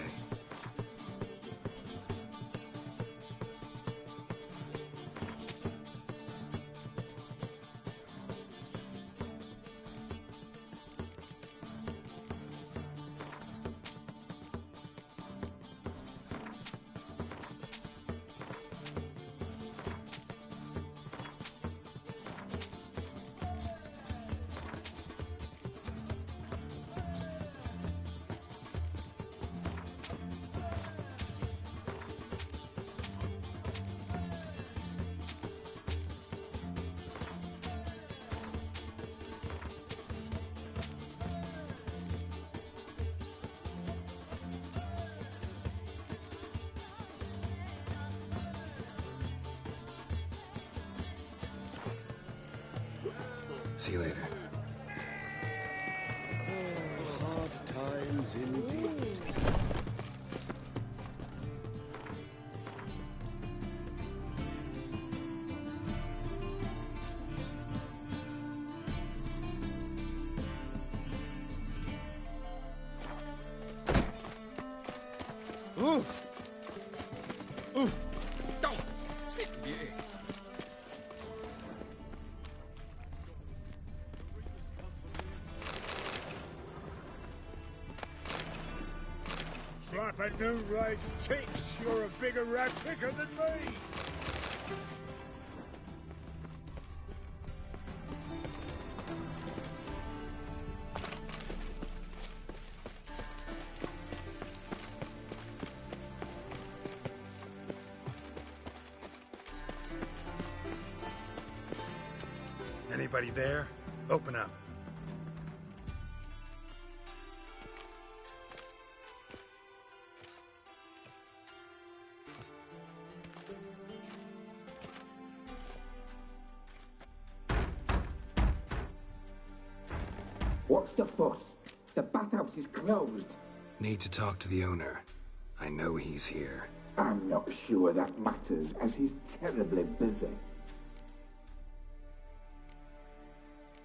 See you later. Oh, hard times indeed. Oh! Oh! Oh! Sleep, beauty. Slap a new race ticks. You're a bigger rat picker than me. Anybody there? Open up. What's the fuss? The bathhouse is closed. Need to talk to the owner. I know he's here. I'm not sure that matters, as he's terribly busy.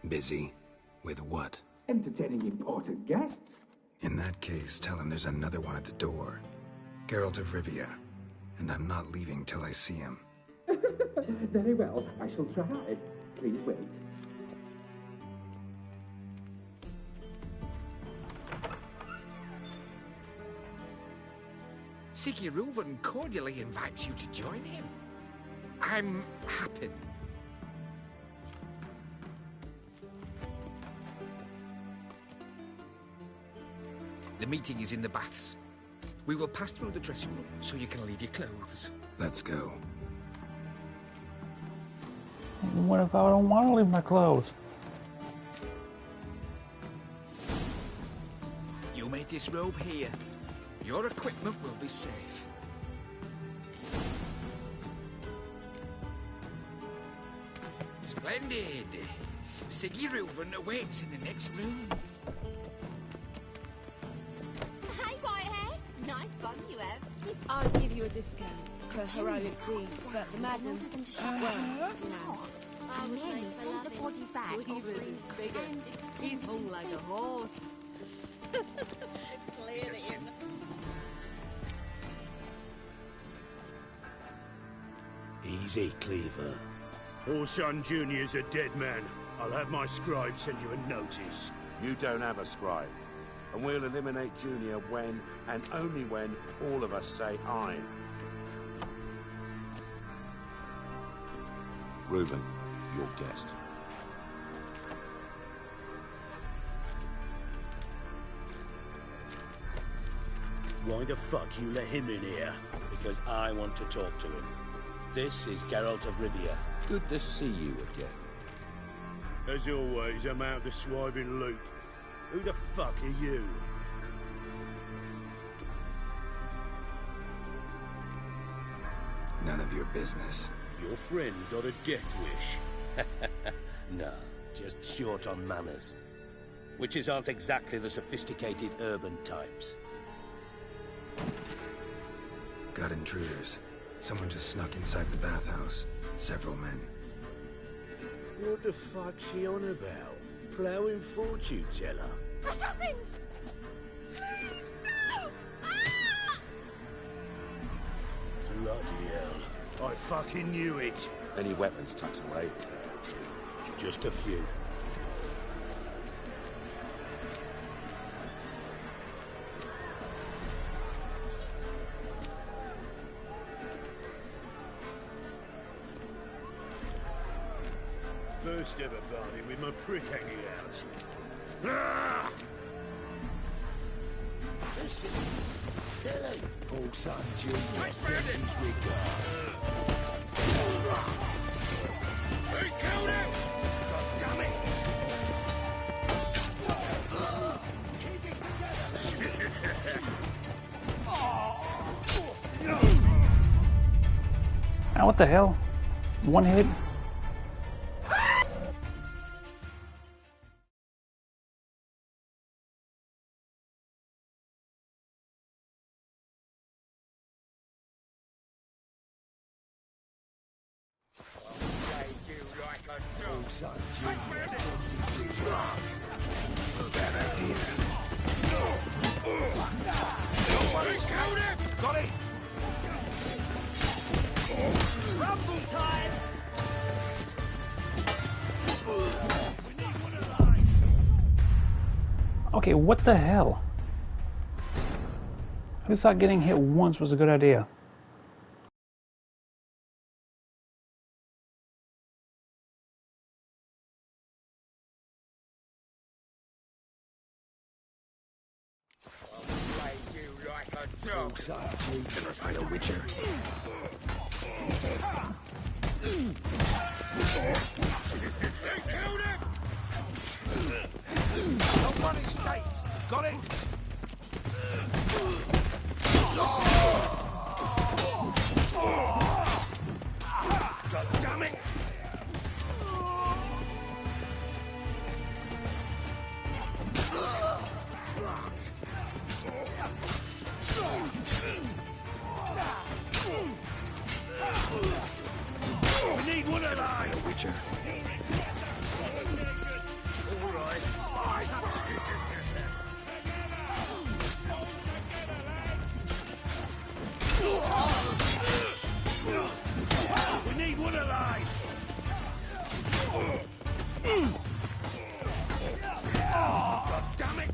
Busy? With what? Entertaining important guests. In that case, tell him there's another one at the door. Geralt of Rivia. And I'm not leaving till I see him. Very well, I shall try. Please wait. Siggy Reuven cordially invites you to join him. I'm happy. The meeting is in the baths. We will pass through the dressing room so you can leave your clothes. Let's go. What if I don't want to leave my clothes? You may disrobe here. Your equipment will be safe. Splendid! Siggy Reuven awaits in the next room. Hey, Whitehead! Nice bum you have. I'll give you a discount for heroic deeds, but the madam... I was nearly sent the body back. Weaver's is bigger. He's hung like a horse. Clearly. Easy, Cleaver. Orson Jr.'s a dead man. I'll have my scribe send you a notice. You don't have a scribe. And we'll eliminate Junior when, and only when, all of us say aye. Reuven, your guest. Why the fuck you let him in here? Because I want to talk to him. This is Geralt of Rivia. Good to see you again. As always, I'm out of the swiving loop. Who the fuck are you? None of your business. Your friend got a death wish. Nah, just short on manners. Witches aren't exactly the sophisticated urban types. Got intruders. Someone just snuck inside the bathhouse. Several men. What the fuck's she on about? Ploughing fortune teller? Assassins! Please, no! Ah! Bloody hell. I fucking knew it. Any weapons tucked away? Just a few. First ever party with my prick hanging out. Ah! This is Billy. Paul Sutton Jr. sends his regards. They killed him! God damn it! Keep it together! Now what the hell? One hit? Bad idea. Got it! Rumble time! Okay, what the hell? Who thought getting hit once was a good idea? Never fight a witcher. They killed him! Someone escaped! Got it! God damn it! We need one of those! A witcher. All right. We need one alive! God damn it!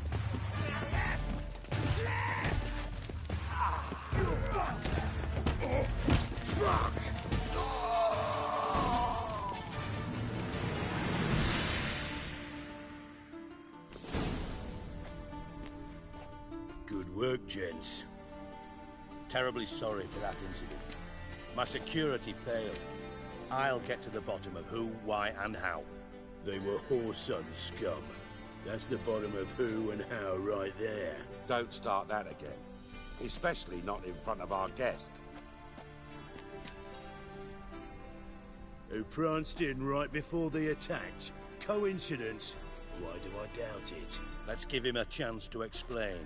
Fuck! Good work, gents. Terribly sorry for that incident. My security failed. I'll get to the bottom of who, why, and how. They were whoreson scum. That's the bottom of who and how right there. Don't start that again. Especially not in front of our guest. Who pranced in right before they attacked. Coincidence? Why do I doubt it? Let's give him a chance to explain.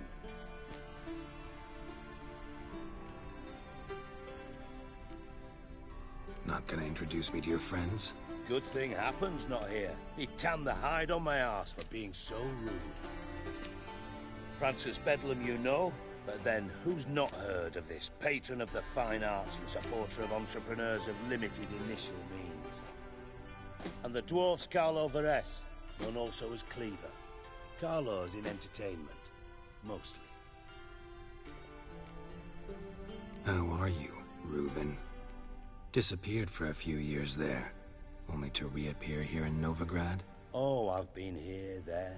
Not gonna introduce me to your friends? Good thing Happen's not here. He tanned the hide on my ass for being so rude. Francis Bedlam you know, but then who's not heard of this patron of the fine arts and supporter of entrepreneurs of limited initial means? And the dwarf's Carlo Veres, known also as Cleaver. Carlo's in entertainment, mostly. How are you, Reuven? Disappeared for a few years there, only to reappear here in Novigrad? Oh, I've been here, there.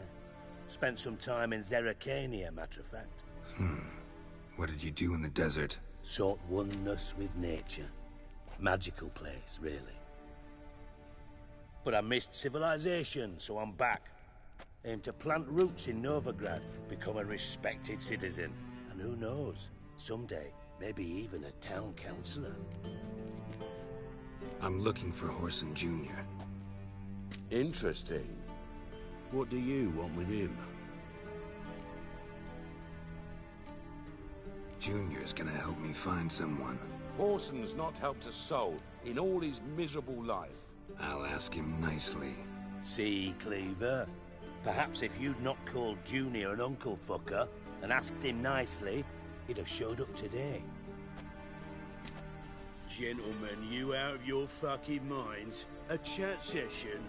Spent some time in Zerrikania, matter of fact. What did you do in the desert? Sought oneness with nature. Magical place, really. But I missed civilization, so I'm back. Aim to plant roots in Novigrad, become a respected citizen. And who knows, someday, maybe even a town councillor. I'm looking for Whoreson Jr. Interesting. What do you want with him? Junior's gonna help me find someone. Horson's not helped a soul in all his miserable life. I'll ask him nicely. See, Cleaver? Perhaps if you'd not called Junior an uncle fucker and asked him nicely, he'd have showed up today. Gentlemen, you out of your fucking minds? A chat session?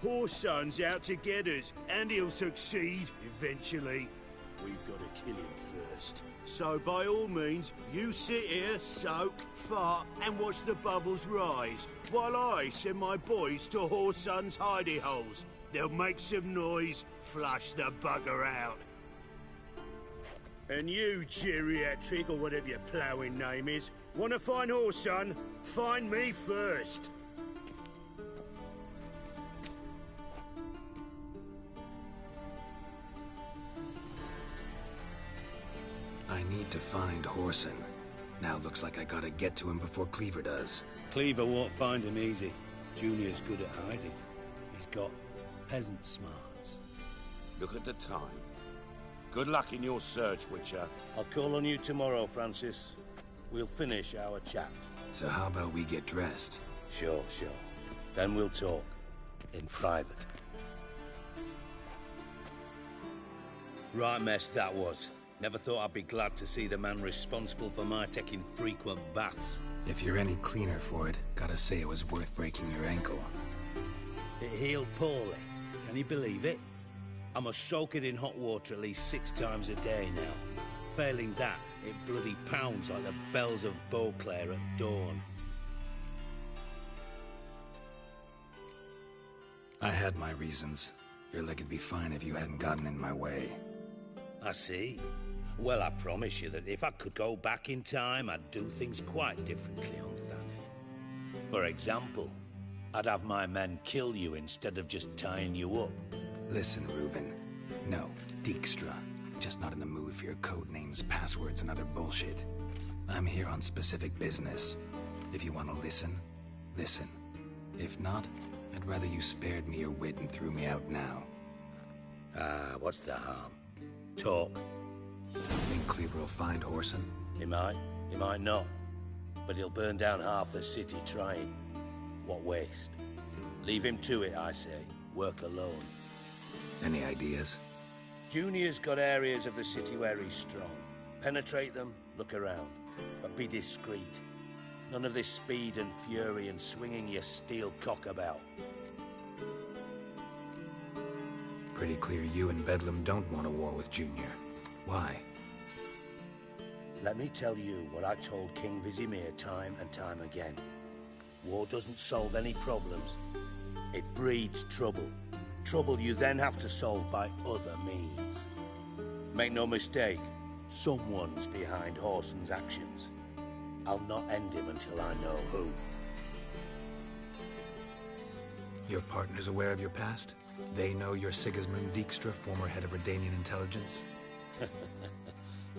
Horson's out to get us, and he'll succeed eventually. We've got to kill him first. So by all means, you sit here, soak, fart, and watch the bubbles rise, while I send my boys to Horson's hidey holes. They'll make some noise, flush the bugger out. And you, geriatric, or whatever your ploughing name is, want to find Horson? Find me first. I need to find Horson. Now looks like I gotta get to him before Cleaver does. Cleaver won't find him easy. Junior's good at hiding. He's got peasant smarts. Look at the time. Good luck in your search, Witcher. I'll call on you tomorrow, Francis. We'll finish our chat. So how about we get dressed? Sure. Then we'll talk. In private. Right mess that was. Never thought I'd be glad to see the man responsible for my taking frequent baths. If you're any cleaner for it, gotta say it was worth breaking your ankle. It healed poorly. Can you believe it? I must soak it in hot water at least 6 times a day now. Failing that, it bloody pounds like the bells of Beauclair at dawn. I had my reasons. Your leg'd be fine if you hadn't gotten in my way. I see. Well, I promise you that if I could go back in time, I'd do things quite differently on Thanet. For example, I'd have my men kill you instead of just tying you up. Listen, Reuven. No, Dijkstra. Just not in the mood for your code names, passwords, and other bullshit. I'm here on specific business. If you want to listen, listen. If not, I'd rather you spared me your wit and threw me out now. What's the harm? Talk. Think Cleaver will find Horson? He might not. But he'll burn down half the city trying. What waste? Leave him to it, I say. Work alone. Any ideas? Junior's got areas of the city where he's strong. Penetrate them, look around. But be discreet. None of this speed and fury and swinging your steel cock about. Pretty clear you and Bedlam don't want a war with Junior. Why? Let me tell you what I told King Vizimir time and time again. War doesn't solve any problems. It breeds trouble. Trouble you then have to solve by other means. Make no mistake, someone's behind Horson's actions. I'll not end him until I know who. Your partner's aware of your past? They know you're Sigismund Dijkstra, former head of Redanian intelligence?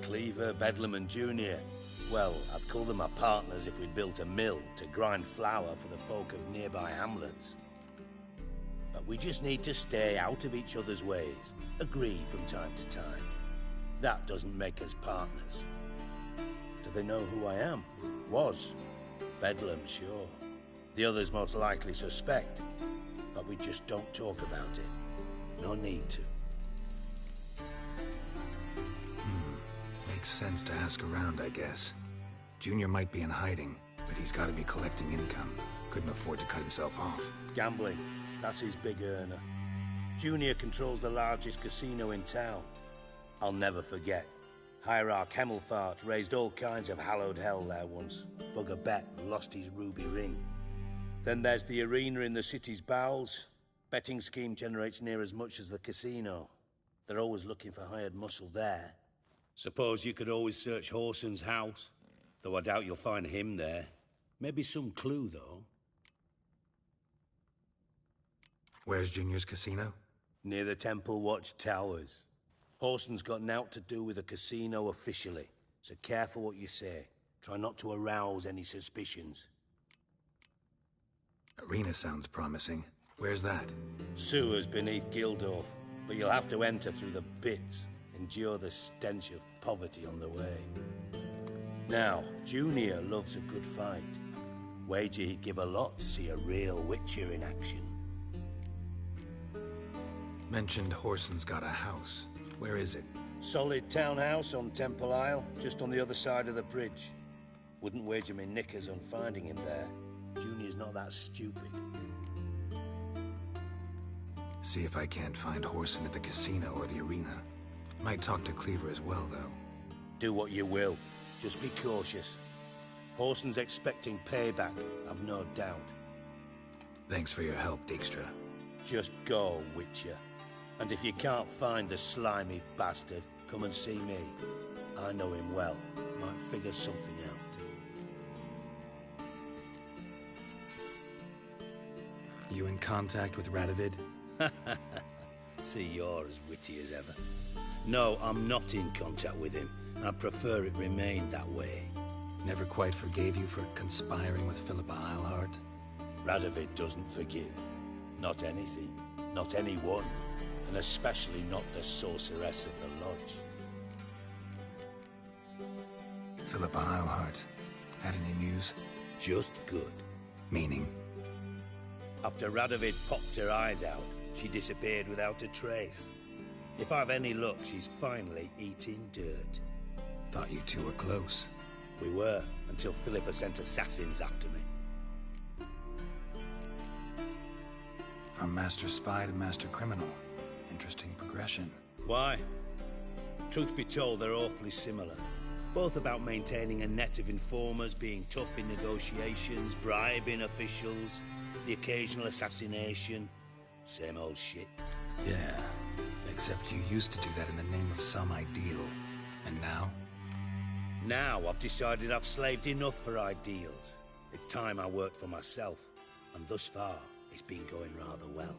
Cleaver, Bedlam and Junior. Well, I'd call them my partners if we'd built a mill to grind flour for the folk of nearby hamlets. But we just need to stay out of each other's ways, agree from time to time. That doesn't make us partners. Do they know who I am? Was. Bedlam, sure. The others most likely suspect. But we just don't talk about it. No need to. Makes sense to ask around, I guess. Junior might be in hiding, but he's got to be collecting income. Couldn't afford to cut himself off. Gambling. That's his big earner. Junior controls the largest casino in town. I'll never forget. Hierarch Hemmelfart raised all kinds of hallowed hell there once. Bugger bet and lost his ruby ring. Then there's the arena in the city's bowels. Betting scheme generates near as much as the casino. They're always looking for hired muscle there. Suppose you could always search Horson's house, though I doubt you'll find him there. Maybe some clue, though. Where's Junior's casino? Near the Temple Watch Towers. Horson's got naught to do with the casino officially, so careful what you say. Try not to arouse any suspicions. Arena sounds promising. Where's that? Sewers beneath Gildorf, but you'll have to enter through the bits, endure the stench of poverty on the way. Now, Junior loves a good fight. Wager he'd give a lot to see a real Witcher in action. Mentioned Whoreson's got a house. Where is it? Solid townhouse on Temple Isle, just on the other side of the bridge. Wouldn't wager me knickers on finding him there. Junior's not that stupid. See if I can't find Whoreson at the casino or the arena. Might talk to Cleaver as well, though. Do what you will. Just be cautious. Whoreson's expecting payback, I've no doubt. Thanks for your help, Dijkstra. Just go, Witcher. And if you can't find the slimy bastard, come and see me. I know him well. Might figure something out. You in contact with Radovid? See, you're as witty as ever. No, I'm not in contact with him. I prefer it remain that way. Never quite forgave you for conspiring with Philippa Eilhart? Radovid doesn't forgive. Not anything. Not anyone. And especially not the sorceress of the Lodge. Philippa Eilhart. Had any news? Just good. Meaning? After Radovid popped her eyes out, she disappeared without a trace. If I've any luck, she's finally eating dirt. Thought you two were close. We were, until Philippa sent assassins after me. From Master Spy to Master Criminal. Interesting progression. Why? Truth be told, they're awfully similar. Both about maintaining a net of informers, being tough in negotiations, bribing officials, the occasional assassination. Same old shit. Yeah, except you used to do that in the name of some ideal. And now? Now I've decided I've slaved enough for ideals. It's time I worked for myself, and thus far, it's been going rather well.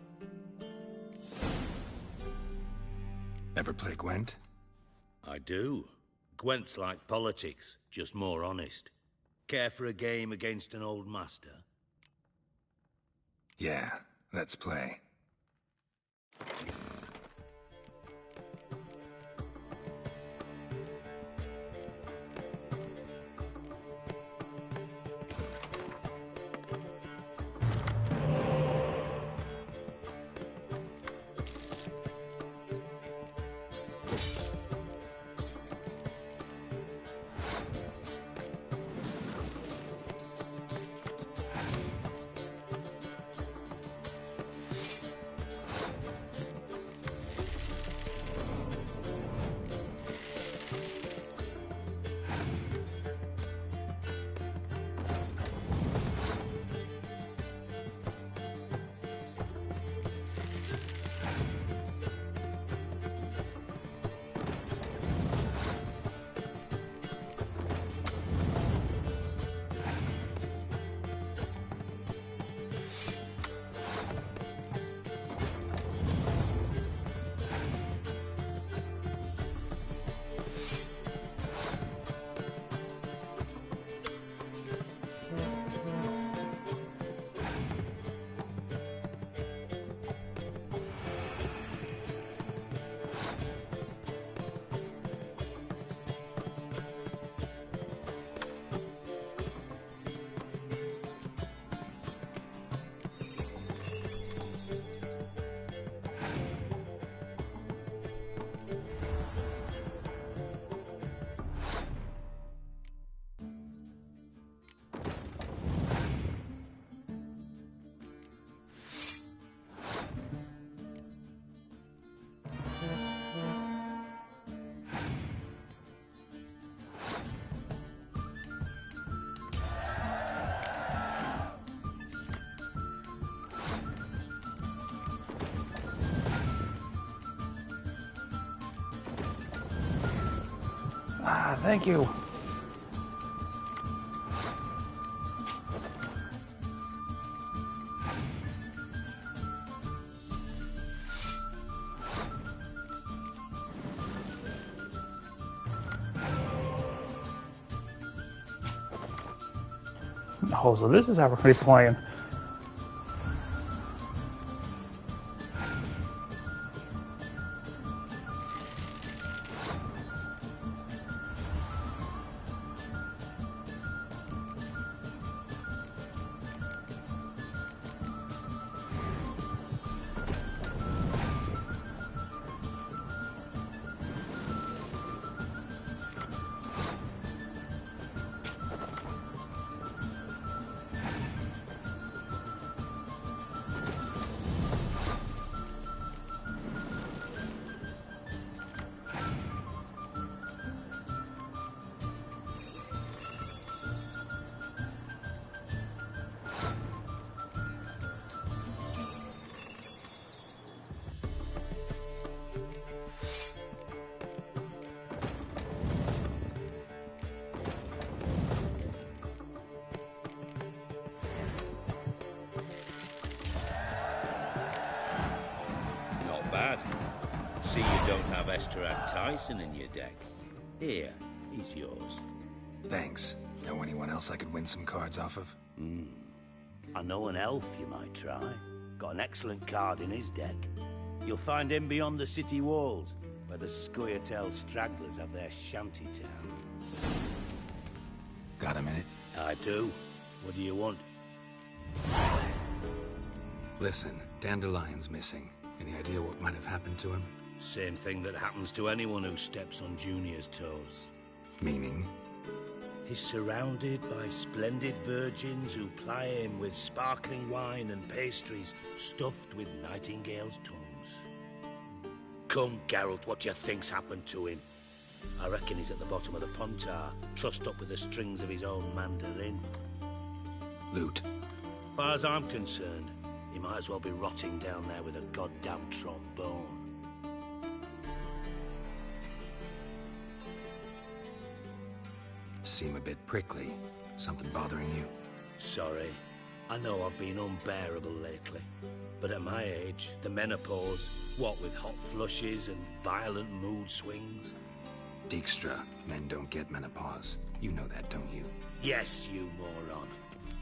Ever play Gwent? I do. Gwent's like politics, just more honest. Care for a game against an old master? Yeah, let's play. Ah, thank you. Oh, so this is how we're going to be playing. see you don't have Esterad Tyson in your deck. Here, he's yours. Thanks. Know anyone else I could win some cards off of? I know an elf you might try. Got an excellent card in his deck. You'll find him beyond the city walls, where the Scoia'tael stragglers have their shanty town. Got a minute? I do. What do you want? Listen, Dandelion's missing. Any idea what might have happened to him? Same thing that happens to anyone who steps on Junior's toes. Meaning? He's surrounded by splendid virgins who ply him with sparkling wine and pastries stuffed with nightingales' tongues. Come, Geralt, what do you think's happened to him? I reckon he's at the bottom of the Pontar, trussed up with the strings of his own mandolin. Loot. As far as I'm concerned, he might as well be rotting down there with a goddamn trombone. Seem a bit prickly. Something bothering you? Sorry. I know I've been unbearable lately. But at my age, the menopause, what with hot flushes and violent mood swings... Dijkstra, men don't get menopause. You know that, don't you? Yes, you moron.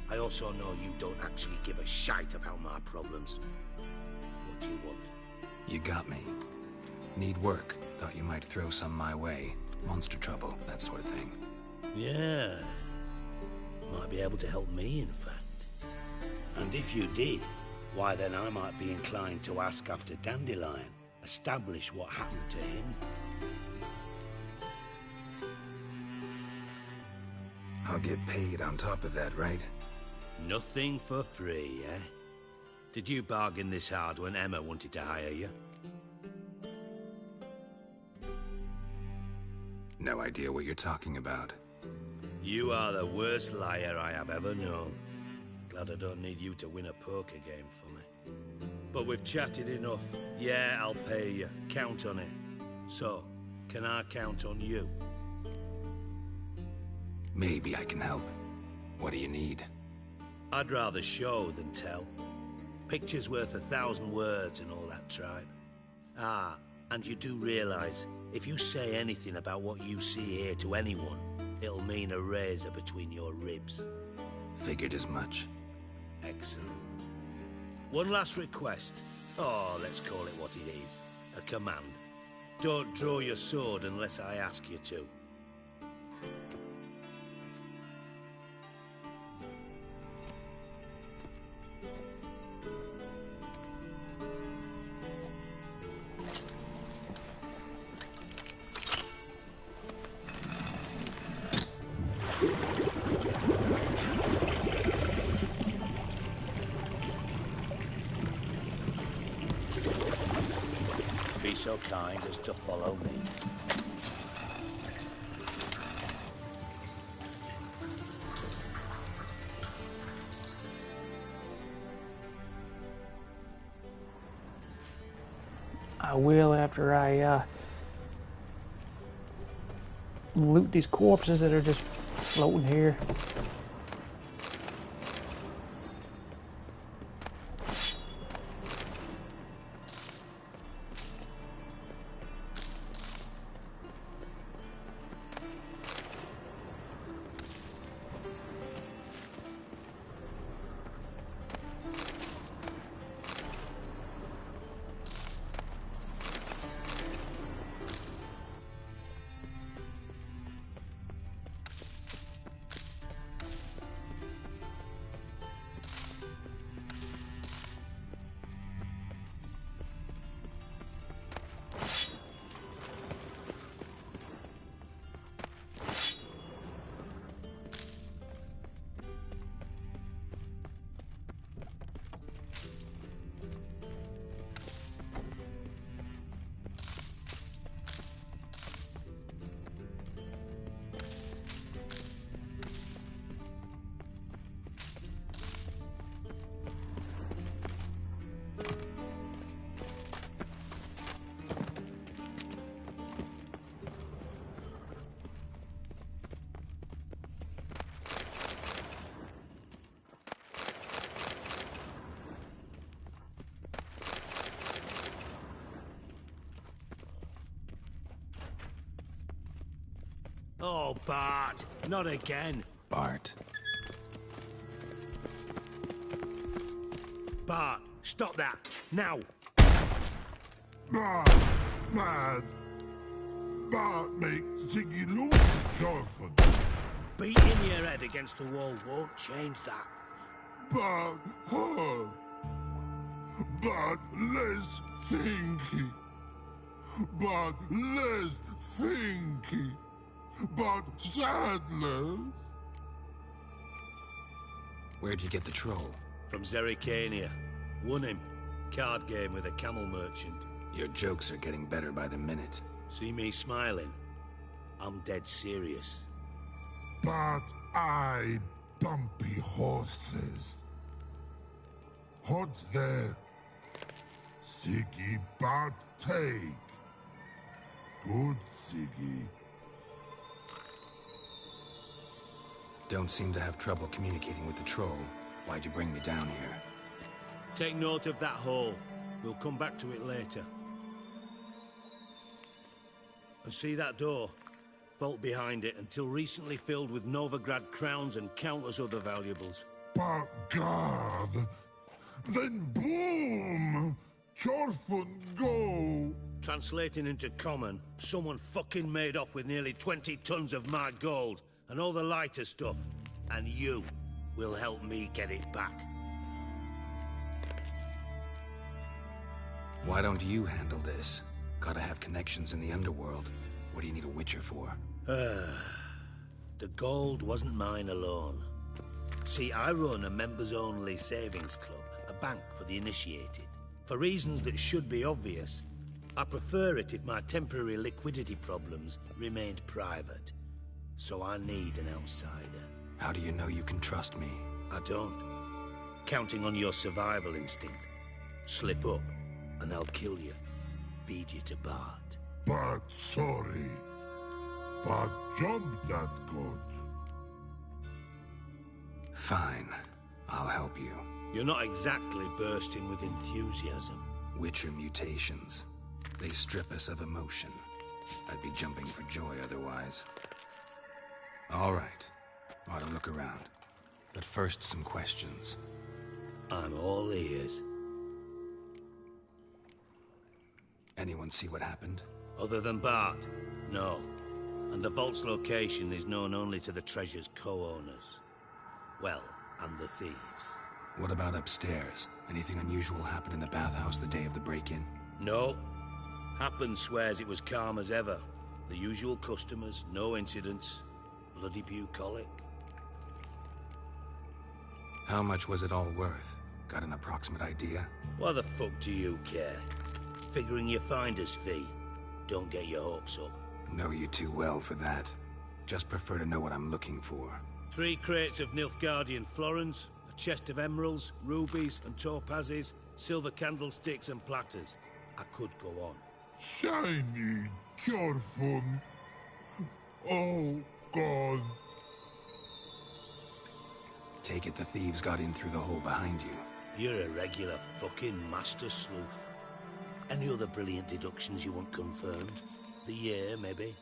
I also know you don't actually give a shite about my problems. What do you want? You got me. Need work. Thought you might throw some my way. Monster trouble, that sort of thing. Yeah. Might be able to help me, in fact. And if you did, why then I might be inclined to ask after Dandelion. Establish what happened to him. I'll get paid on top of that, right? Nothing for free, eh? Did you bargain this hard when Emma wanted to hire you? No idea what you're talking about. You are the worst liar I have ever known. Glad I don't need you to win a poker game for me. But we've chatted enough. Yeah, I'll pay you. Count on it. So, can I count on you? Maybe I can help. What do you need? I'd rather show than tell. Picture's worth 1,000 words and all that tribe. Ah, and you do realize, if you say anything about what you see here to anyone, it'll mean a razor between your ribs. Figured as much. Excellent. One last request. Oh, let's call it what it is. A command. Don't draw your sword unless I ask you to. Be so kind as to follow me. I will after I loot these corpses that are just floating here. Oh, Bart, not again. Bart. Bart, stop that, now. Bart, man. Bart makes Ziggy lose, Jorfin. Beating your head against the wall won't change that. Bart, huh? Bart, less thinky. Bart, less thinky. Bart, sadness. Where'd you get the troll? From Zerrikania. Won him. Card game with a camel merchant. Your jokes are getting better by the minute. See me smiling? I'm dead serious. But I bumpy horses. Hot there. Siggy Bart take. Good Siggy. Don't seem to have trouble communicating with the troll. Why'd you bring me down here? Take note of that hole. We'll come back to it later. And see that door? Vault behind it, until recently filled with Novigrad crowns and countless other valuables. But God! Then boom! Jorfin go! Translating into common, someone fucking made off with nearly 20 tons of my gold, and all the lighter stuff. And you will help me get it back. Why don't you handle this? Gotta have connections in the underworld. What do you need a Witcher for? The gold wasn't mine alone. See, I run a members-only savings club, a bank for the initiated. For reasons that should be obvious, I prefer it if my temporary liquidity problems remained private. So I need an outsider. How do you know you can trust me? I don't. Counting on your survival instinct. Slip up, and I'll kill you. Feed you to Bart. But sorry. But job that good. Fine. I'll help you. You're not exactly bursting with enthusiasm. Witcher mutations. They strip us of emotion. I'd be jumping for joy otherwise. All right. Ought to look around. But first, some questions. I'm all ears. Anyone see what happened? Other than Bart? No. And the vault's location is known only to the treasure's co-owners. Well, and the thieves. What about upstairs? Anything unusual happen in the bathhouse the day of the break-in? No. Happen swears it was calm as ever. The usual customers, no incidents. Bloody bucolic. How much was it all worth? Got an approximate idea? Why the fuck do you care? Figuring your finder's fee. Don't get your hopes up. Know you too well for that. Just prefer to know what I'm looking for. 3 crates of Nilfgaardian florins, a chest of emeralds, rubies and topazes, silver candlesticks and platters. I could go on. Shiny Jorfin. Oh, God. Take it the thieves got in through the hole behind you. You're a regular fucking master sleuth. Any other brilliant deductions you want confirmed? The year, maybe?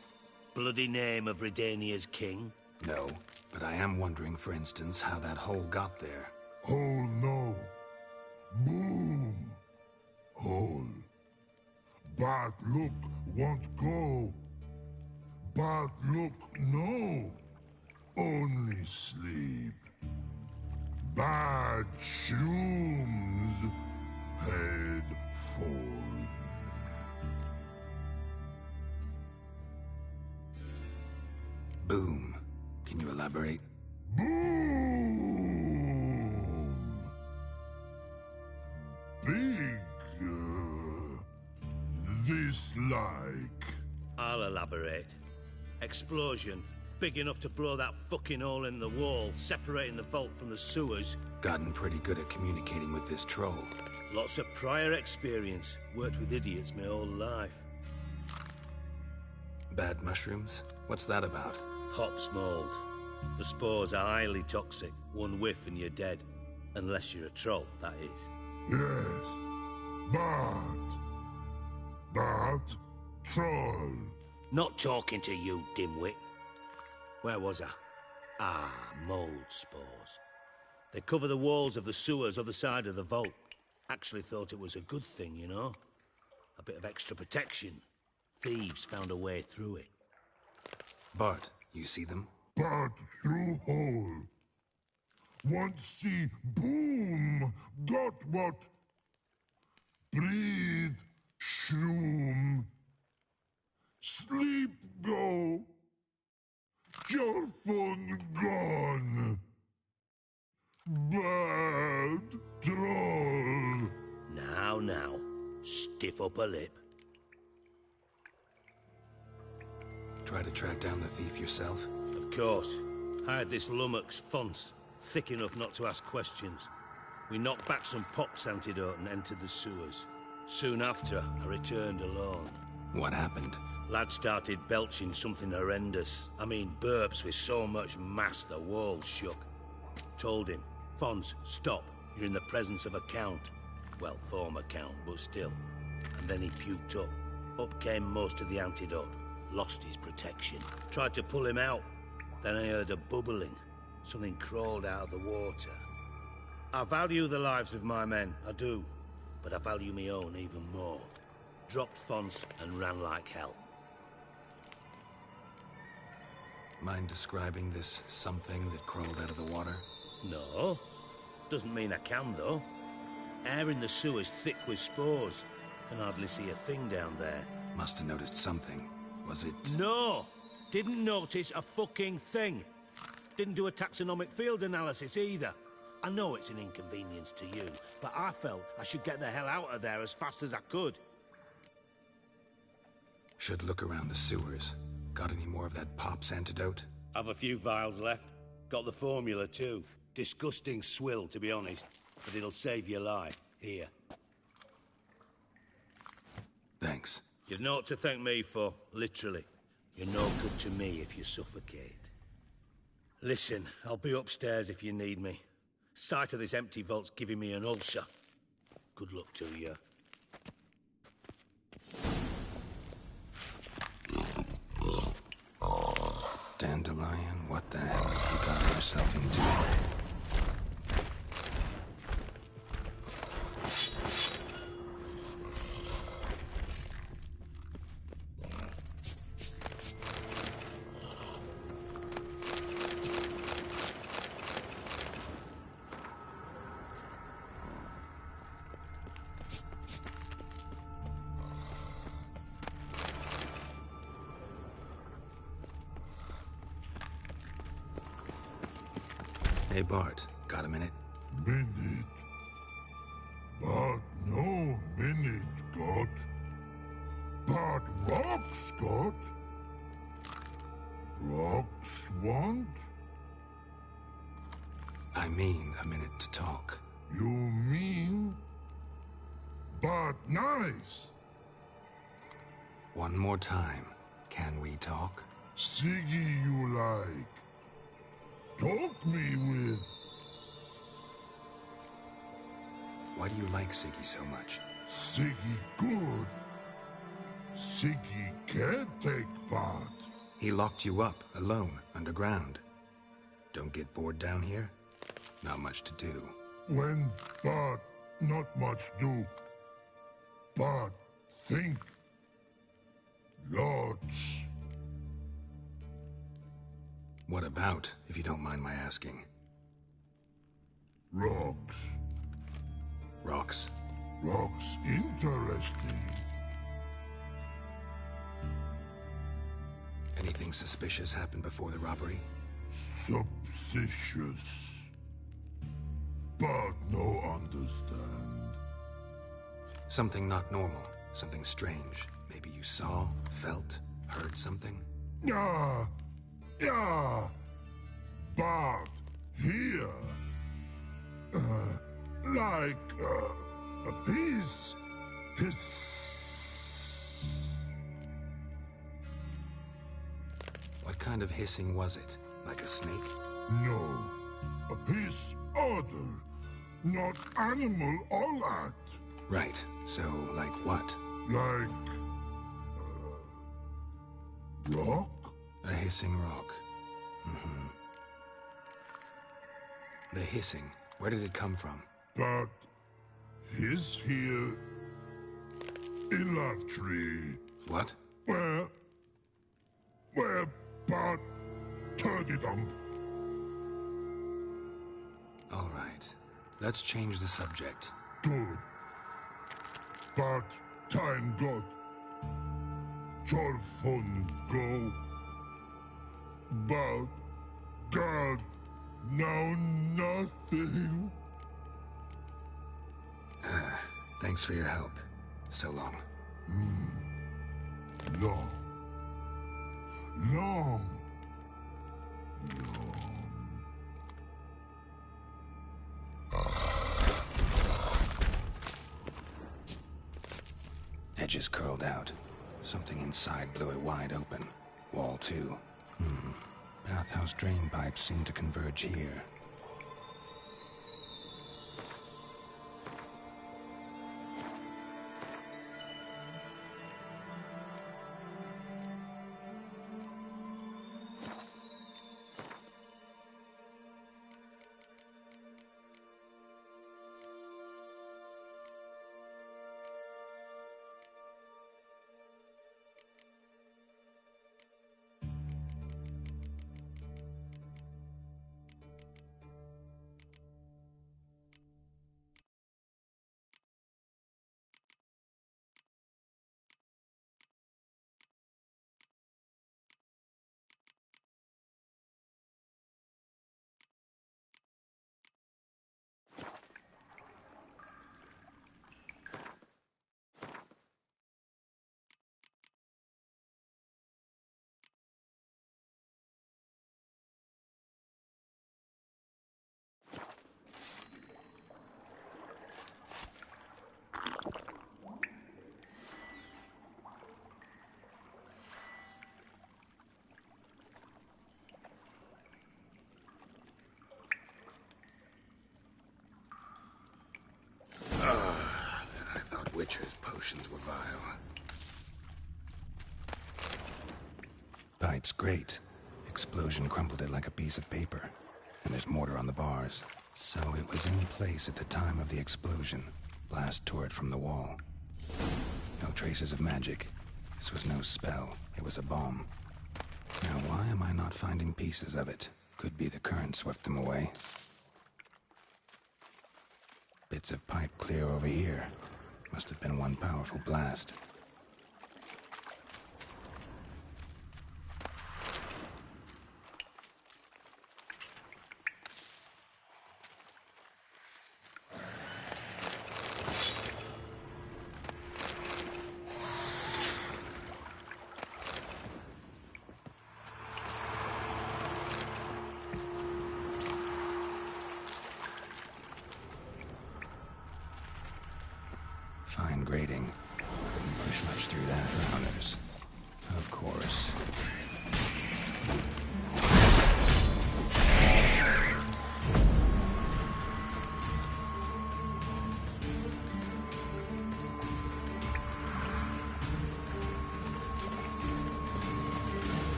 Bloody name of Redania's king? No, but I am wondering, for instance, how that hole got there. Hole no. Boom. Hole. But look, won't go. But look, no. Only sleep. Bad shrooms. Head falls. Boom. Can you elaborate? Boom. Big. This like. I'll elaborate. Explosion. Big enough to blow that fucking hole in the wall, separating the vault from the sewers. Gotten pretty good at communicating with this troll. Lots of prior experience. Worked with idiots my whole life. Bad mushrooms? What's that about? Hops mold. The spores are highly toxic. One whiff and you're dead. Unless you're a troll, that is. Yes. But troll. Not talking to you, dimwit. Where was I? Ah, mold spores. They cover the walls of the sewers other side of the vault. Actually thought it was a good thing, you know? A bit of extra protection. Thieves found a way through it. Bart, you see them? Part through hole. Want see boom. Got what? Breathe. Shroom. Sleep go. Your phone gone. Bad troll. Now. Stiff upper lip. Try to track down the thief yourself? Of course. I had this lummox Fons, thick enough not to ask questions. We knocked back some Pop's antidote and entered the sewers. Soon after, I returned alone. What happened? Lad started belching something horrendous. I mean, burps with so much mass the walls shook. Told him, Fons, stop. You're in the presence of a count. Well, former count, but still. And then he puked up. Up came most of the antidote. Lost his protection. Tried to pull him out. Then I heard a bubbling. Something crawled out of the water. I value the lives of my men, I do. But I value my own even more. Dropped Fons and ran like hell. Mind describing this something that crawled out of the water? No. Doesn't mean I can, though. Air in the sewer's thick with spores. Can hardly see a thing down there. Must have noticed something. Was it... No! Didn't notice a fucking thing. Didn't do a taxonomic field analysis either. I know it's an inconvenience to you, but I felt I should get the hell out of there as fast as I could. Should look around the sewers. Got any more of that Pop's antidote? I've a few vials left. Got the formula too. Disgusting swill, to be honest. But it'll save your life. Here. Thanks. You've naught to thank me for, literally. You're no good to me if you suffocate. Listen, I'll be upstairs if you need me. Sight of this empty vault's giving me an ulcer. Good luck to you. Dandelion, what the hell have you got yourself into? Hey, Bart, got a minute? Minute. But no minute, got. But rocks, got. Rocks want? I mean a minute to talk. You mean? But nice. One more time. Can we talk? Siggy you like. Talk me with. Why do you like Siggy so much? Siggy good. Siggy can't take part. He locked you up, alone, underground. Don't get bored down here? Not much to do. When, but not much do. But think. Lots. What about, if you don't mind my asking? Rocks. Rocks? Rocks interesting. Anything suspicious happened before the robbery? Suspicious. But no understand. Something not normal. Something strange. Maybe you saw, felt, heard something? Yeah. Yeah. But here. Like a piece. Hiss. What kind of hissing was it? Like a snake? No. A piece other. Not animal all that. Right. So, like what? Like... rock? A hissing rock. Mm-hmm. The hissing, where did it come from? But he's here in Love Tree. What? Where Bart turned it on. All right. Let's change the subject. Good. But time got Torfun go. But God, now nothing. Thanks for your help. So long. Long. Long. Edges curled out. Something inside blew it wide open. Wall 2. Bathhouse drain pipes seem to converge here. I thought Witcher's potions were vile. Pipe's great. Explosion crumpled it like a piece of paper. And there's mortar on the bars. So it was in place at the time of the explosion. Blast tore it from the wall. No traces of magic. This was no spell. It was a bomb. Now why am I not finding pieces of it? Could be the current swept them away. Bits of pipe clear over here. Must have been one powerful blast. Fine grading. Couldn't push much through that for hunters. Of course.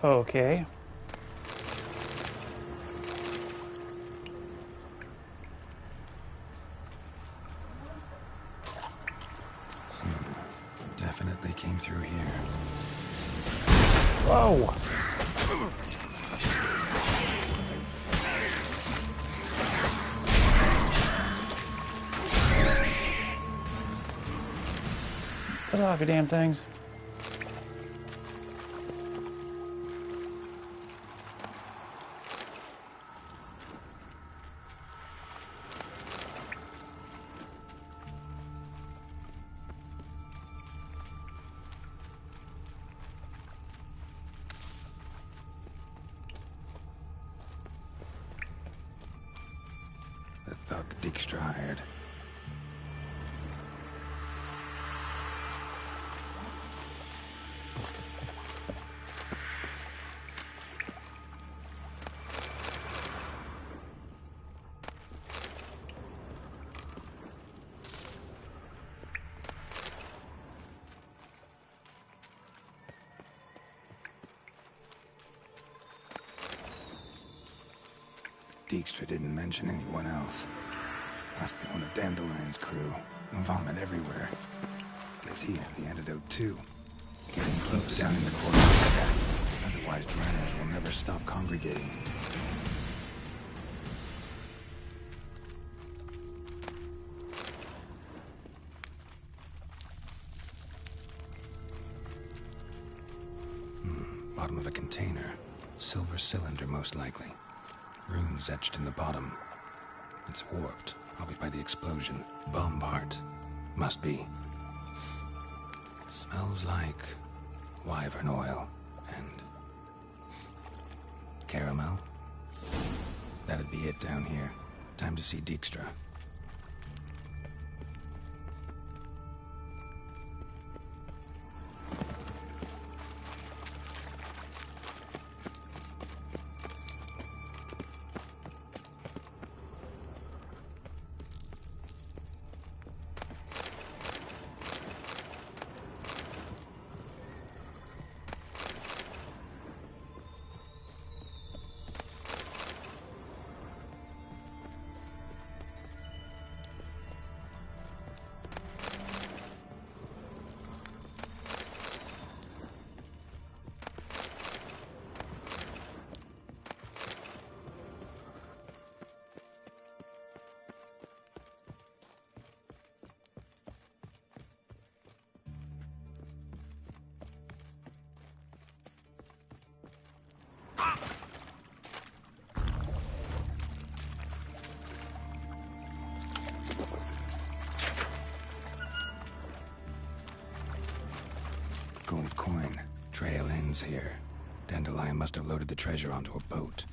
Okay. Definitely came through here. Whoa! Get off, you damn things. The thug Dijkstra hired. Dijkstra didn't mention anyone else. Must be one of Dandelion's crew. Vomit everywhere. Guess he had the antidote too. Getting close down in the corner like that. Otherwise, Dranners will never stop congregating. Bottom of a container. Silver cylinder, most likely. Runes etched in the bottom. It's warped, probably by the explosion. Bomb part. Must be. Smells like wyvern oil and caramel. That'd be it down here. Time to see Dijkstra. Gold coin. Trail ends here. Dandelion must have loaded the treasure onto a boat.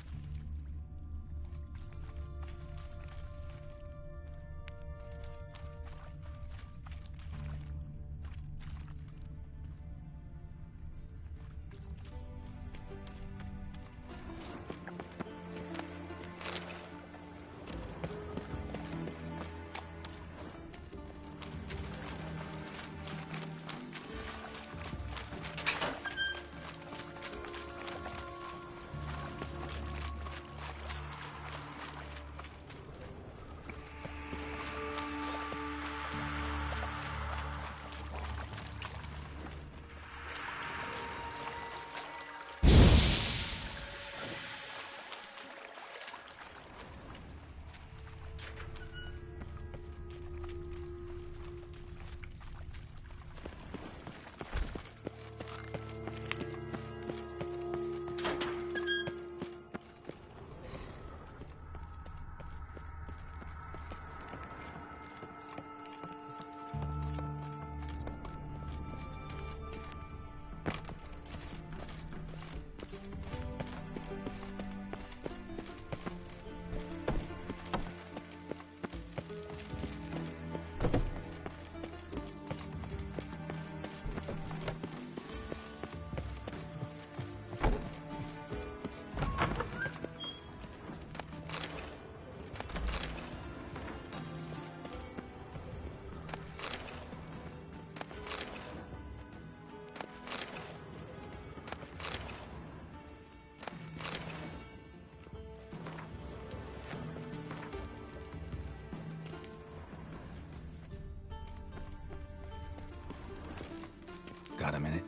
Got a minute?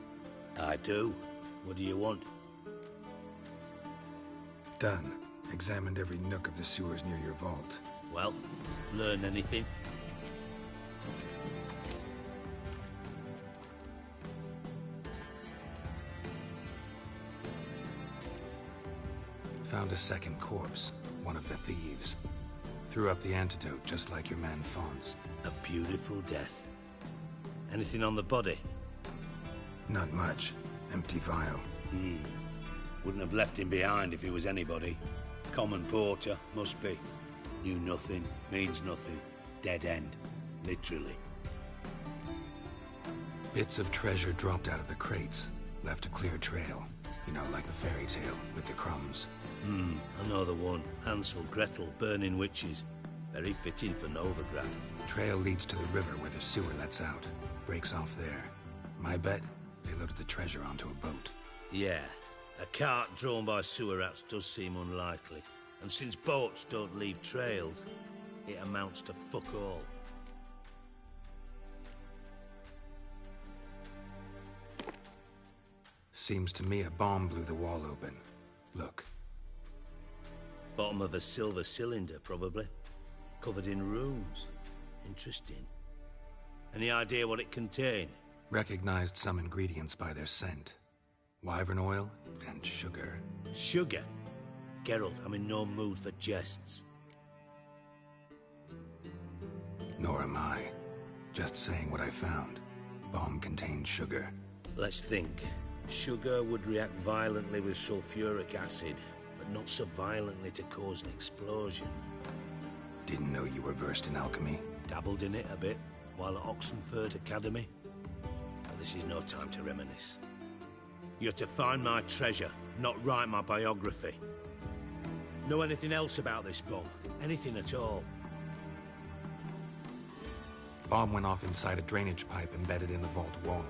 I do. What do you want? Done. Examined every nook of the sewers near your vault. Well, learn anything? Found a second corpse. One of the thieves. Threw up the antidote just like your man Fonz. A beautiful death. Anything on the body? Not much. Empty vial. Wouldn't have left him behind if he was anybody. Common porter, must be. Knew nothing, means nothing. Dead end. Literally. Bits of treasure dropped out of the crates. Left a clear trail. You know, like the fairy tale, with the crumbs. I know the one. Hansel, Gretel, burning witches. Very fitting for Novigrad. Trail leads to the river where the sewer lets out. Breaks off there. My bet, they loaded the treasure onto a boat. Yeah. A cart drawn by sewer rats does seem unlikely. And since boats don't leave trails, it amounts to fuck all. Seems to me a bomb blew the wall open. Look. Bottom of a silver cylinder, probably. Covered in runes. Interesting. Any idea what it contained? Recognized some ingredients by their scent. Wyvern oil and sugar. Sugar? Geralt, I'm in no mood for jests. Nor am I. Just saying what I found. Bomb contained sugar. Let's think. Sugar would react violently with sulfuric acid, but not so violently to cause an explosion. Didn't know you were versed in alchemy. Dabbled in it a bit, while at Oxenford Academy. But this is no time to reminisce. You're to find my treasure, not write my biography. Know anything else about this bomb? Anything at all? Bomb went off inside a drainage pipe embedded in the vault wall.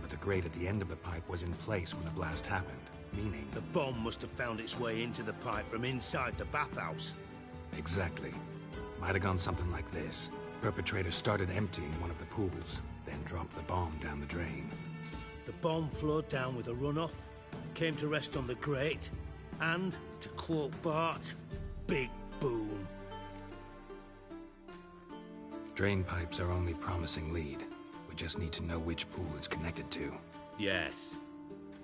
But the grate at the end of the pipe was in place when the blast happened, meaning... The bomb must have found its way into the pipe from inside the bathhouse. Exactly. Might have gone something like this. Perpetrator started emptying one of the pools, then dropped the bomb down the drain. The bomb flowed down with a runoff, came to rest on the grate, and, to quote Bart, big boom. Drain pipes are only promising lead. We just need to know which pool it's connected to. Yes.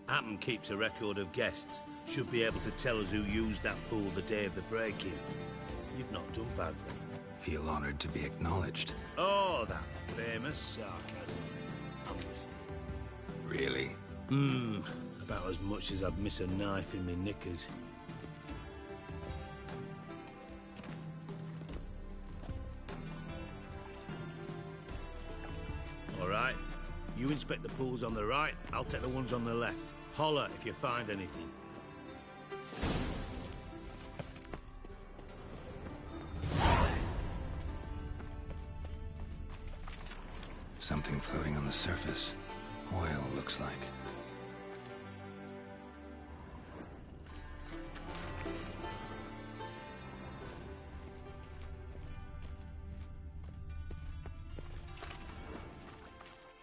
Appen keeps a record of guests. Should be able to tell us who used that pool the day of the break-in. You've not done badly. Feel honored to be acknowledged. Oh, that famous sarcasm. I missed it. Really? About as much as I'd miss a knife in my knickers. All right. You inspect the pools on the right, I'll take the ones on the left. Holler if you find anything. Something floating on the surface. Oil, looks like.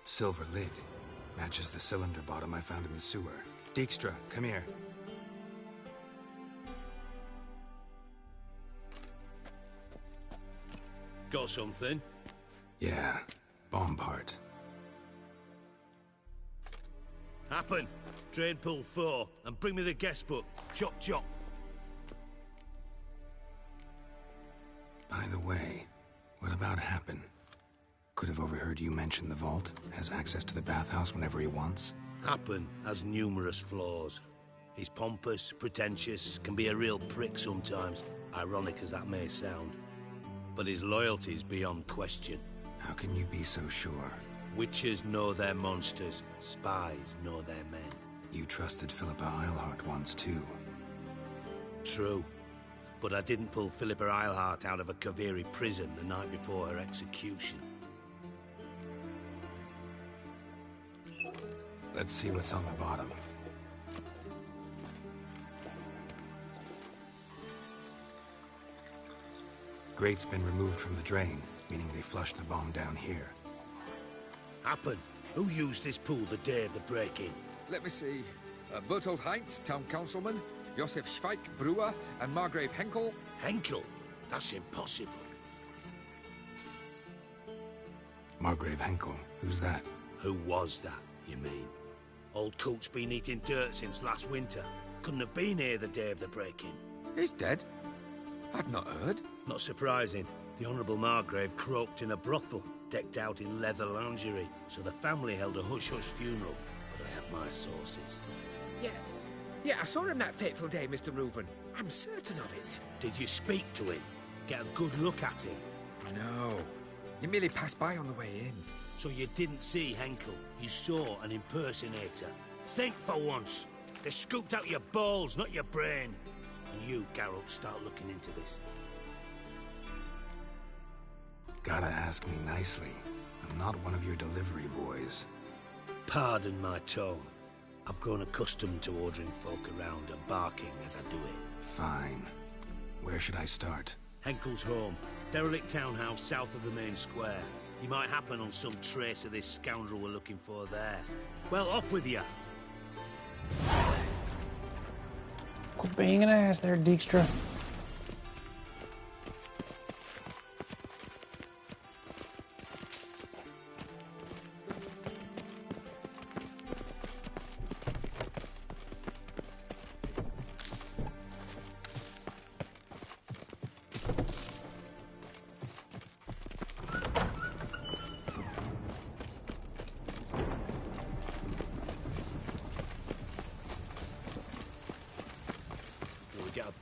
Silver lid. Matches the cylinder bottom I found in the sewer. Dijkstra, come here. Got something? Yeah, bomb part. Appen, drain pool 4, and bring me the guest book. Chop chop. By the way, what about Happen? Could have overheard you mention the vault. Has access to the bathhouse whenever he wants. Happen has numerous flaws. He's pompous, pretentious, can be a real prick sometimes, ironic as that may sound. But his loyalty's beyond question. How can you be so sure? Witches know their monsters, spies know their men. You trusted Philippa Eilhart once too. True. But I didn't pull Philippa Eilhart out of a Kaviri prison the night before her execution. Let's see what's on the bottom. Grate's been removed from the drain, meaning they flushed the bomb down here. Happen. Who used this pool the day of the break-in? Let me see. Bertold Heinz, town councilman, Josef Schweik, brewer, and Margrave Henkel. Henkel? That's impossible. Margrave Henkel? Who's that? Who was that, you mean? Old Coot's been eating dirt since last winter. Couldn't have been here the day of the break-in. He's dead? I'd not heard. Not surprising. The Honourable Margrave croaked in a brothel, decked out in leather lingerie, so the family held a hush-hush funeral. But I have my sources. Yeah, I saw him that fateful day, Mr. Reuven. I'm certain of it. Did you speak to him? Get a good look at him? No. He merely passed by on the way in. So you didn't see Henkel? You saw an impersonator? Think for once. They scooped out your balls, not your brain. And you, Geralt, start looking into this. Gotta ask me nicely. I'm not one of your delivery boys. Pardon my tone. I've grown accustomed to ordering folk around and barking as I do it. Fine. Where should I start? Henkel's home. Derelict townhouse south of the main square. You might happen on some trace of this scoundrel we're looking for there. Well, off with you. Quit being an ass there, Dijkstra.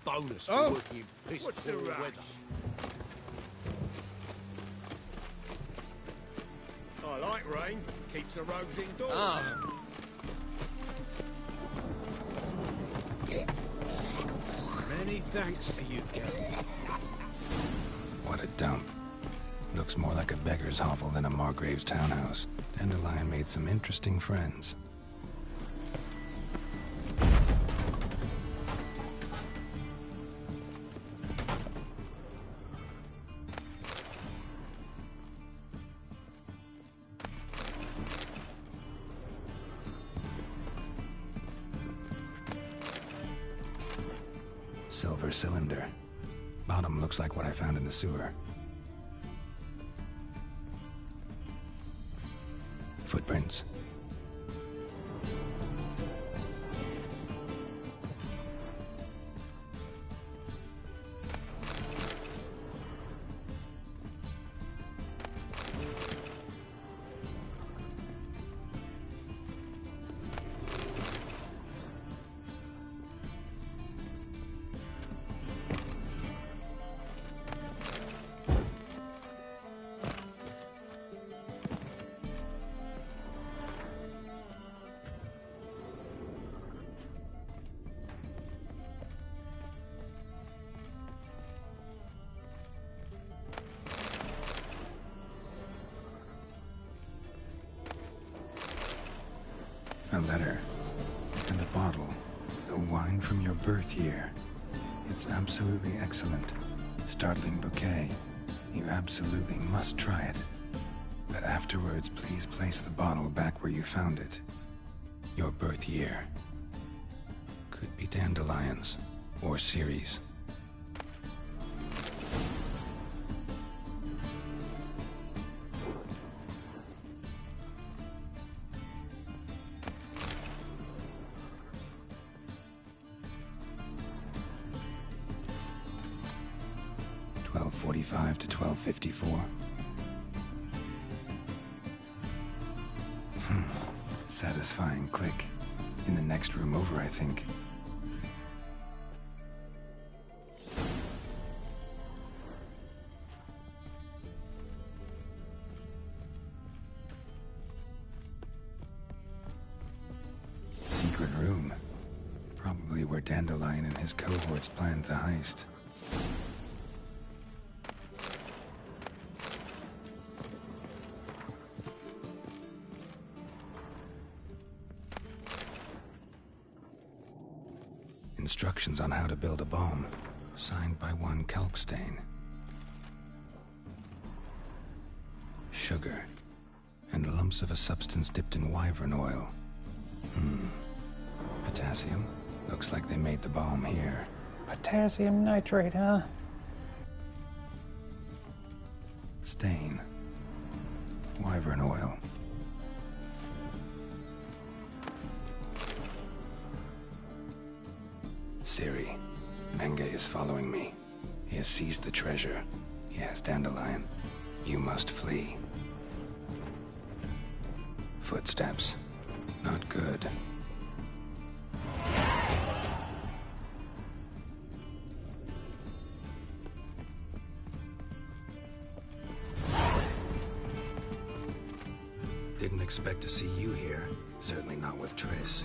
Bonus for working in piss poor weather. I like rain. Keeps the rogues indoors. Many thanks to you, Gary. What a dump. Looks more like a beggar's hovel than a Margrave's townhouse. Dandelion made some interesting friends. Silver cylinder. Bottom looks like what I found in the sewer. Footprints. A letter. And a bottle. The wine from your birth year. It's absolutely excellent. Startling bouquet. You absolutely must try it. But afterwards, please place the bottle back where you found it. Your birth year. Could be dandelions. Or Ceres. .45 to 12:54. Satisfying click. In the next room over, I think. Secret room. Probably where Dandelion and his cohorts planned the heist. Instructions on how to build a bomb, signed by one Kalkstein. Sugar, and lumps of a substance dipped in wyvern oil. Potassium. Looks like they made the bomb here. Potassium nitrate, huh? Stain. Wyvern oil. Ciri, Menge is following me. He has seized the treasure. He has Dandelion. You must flee. Footsteps. Not good. Didn't expect to see you here. Certainly not with Triss.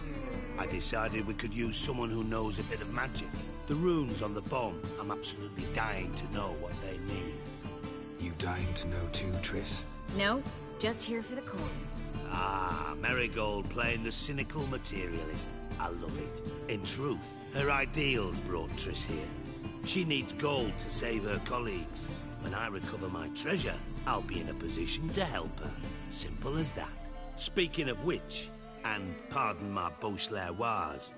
I decided we could use someone who knows a bit of magic. The runes on the bomb, I'm absolutely dying to know what they mean. You dying to know too, Triss? No, just here for the coin. Ah, Marigold playing the cynical materialist. I love it. In truth, her ideals brought Triss here. She needs gold to save her colleagues. When I recover my treasure, I'll be in a position to help her. Simple as that. Speaking of which, and pardon my Beauclervoise,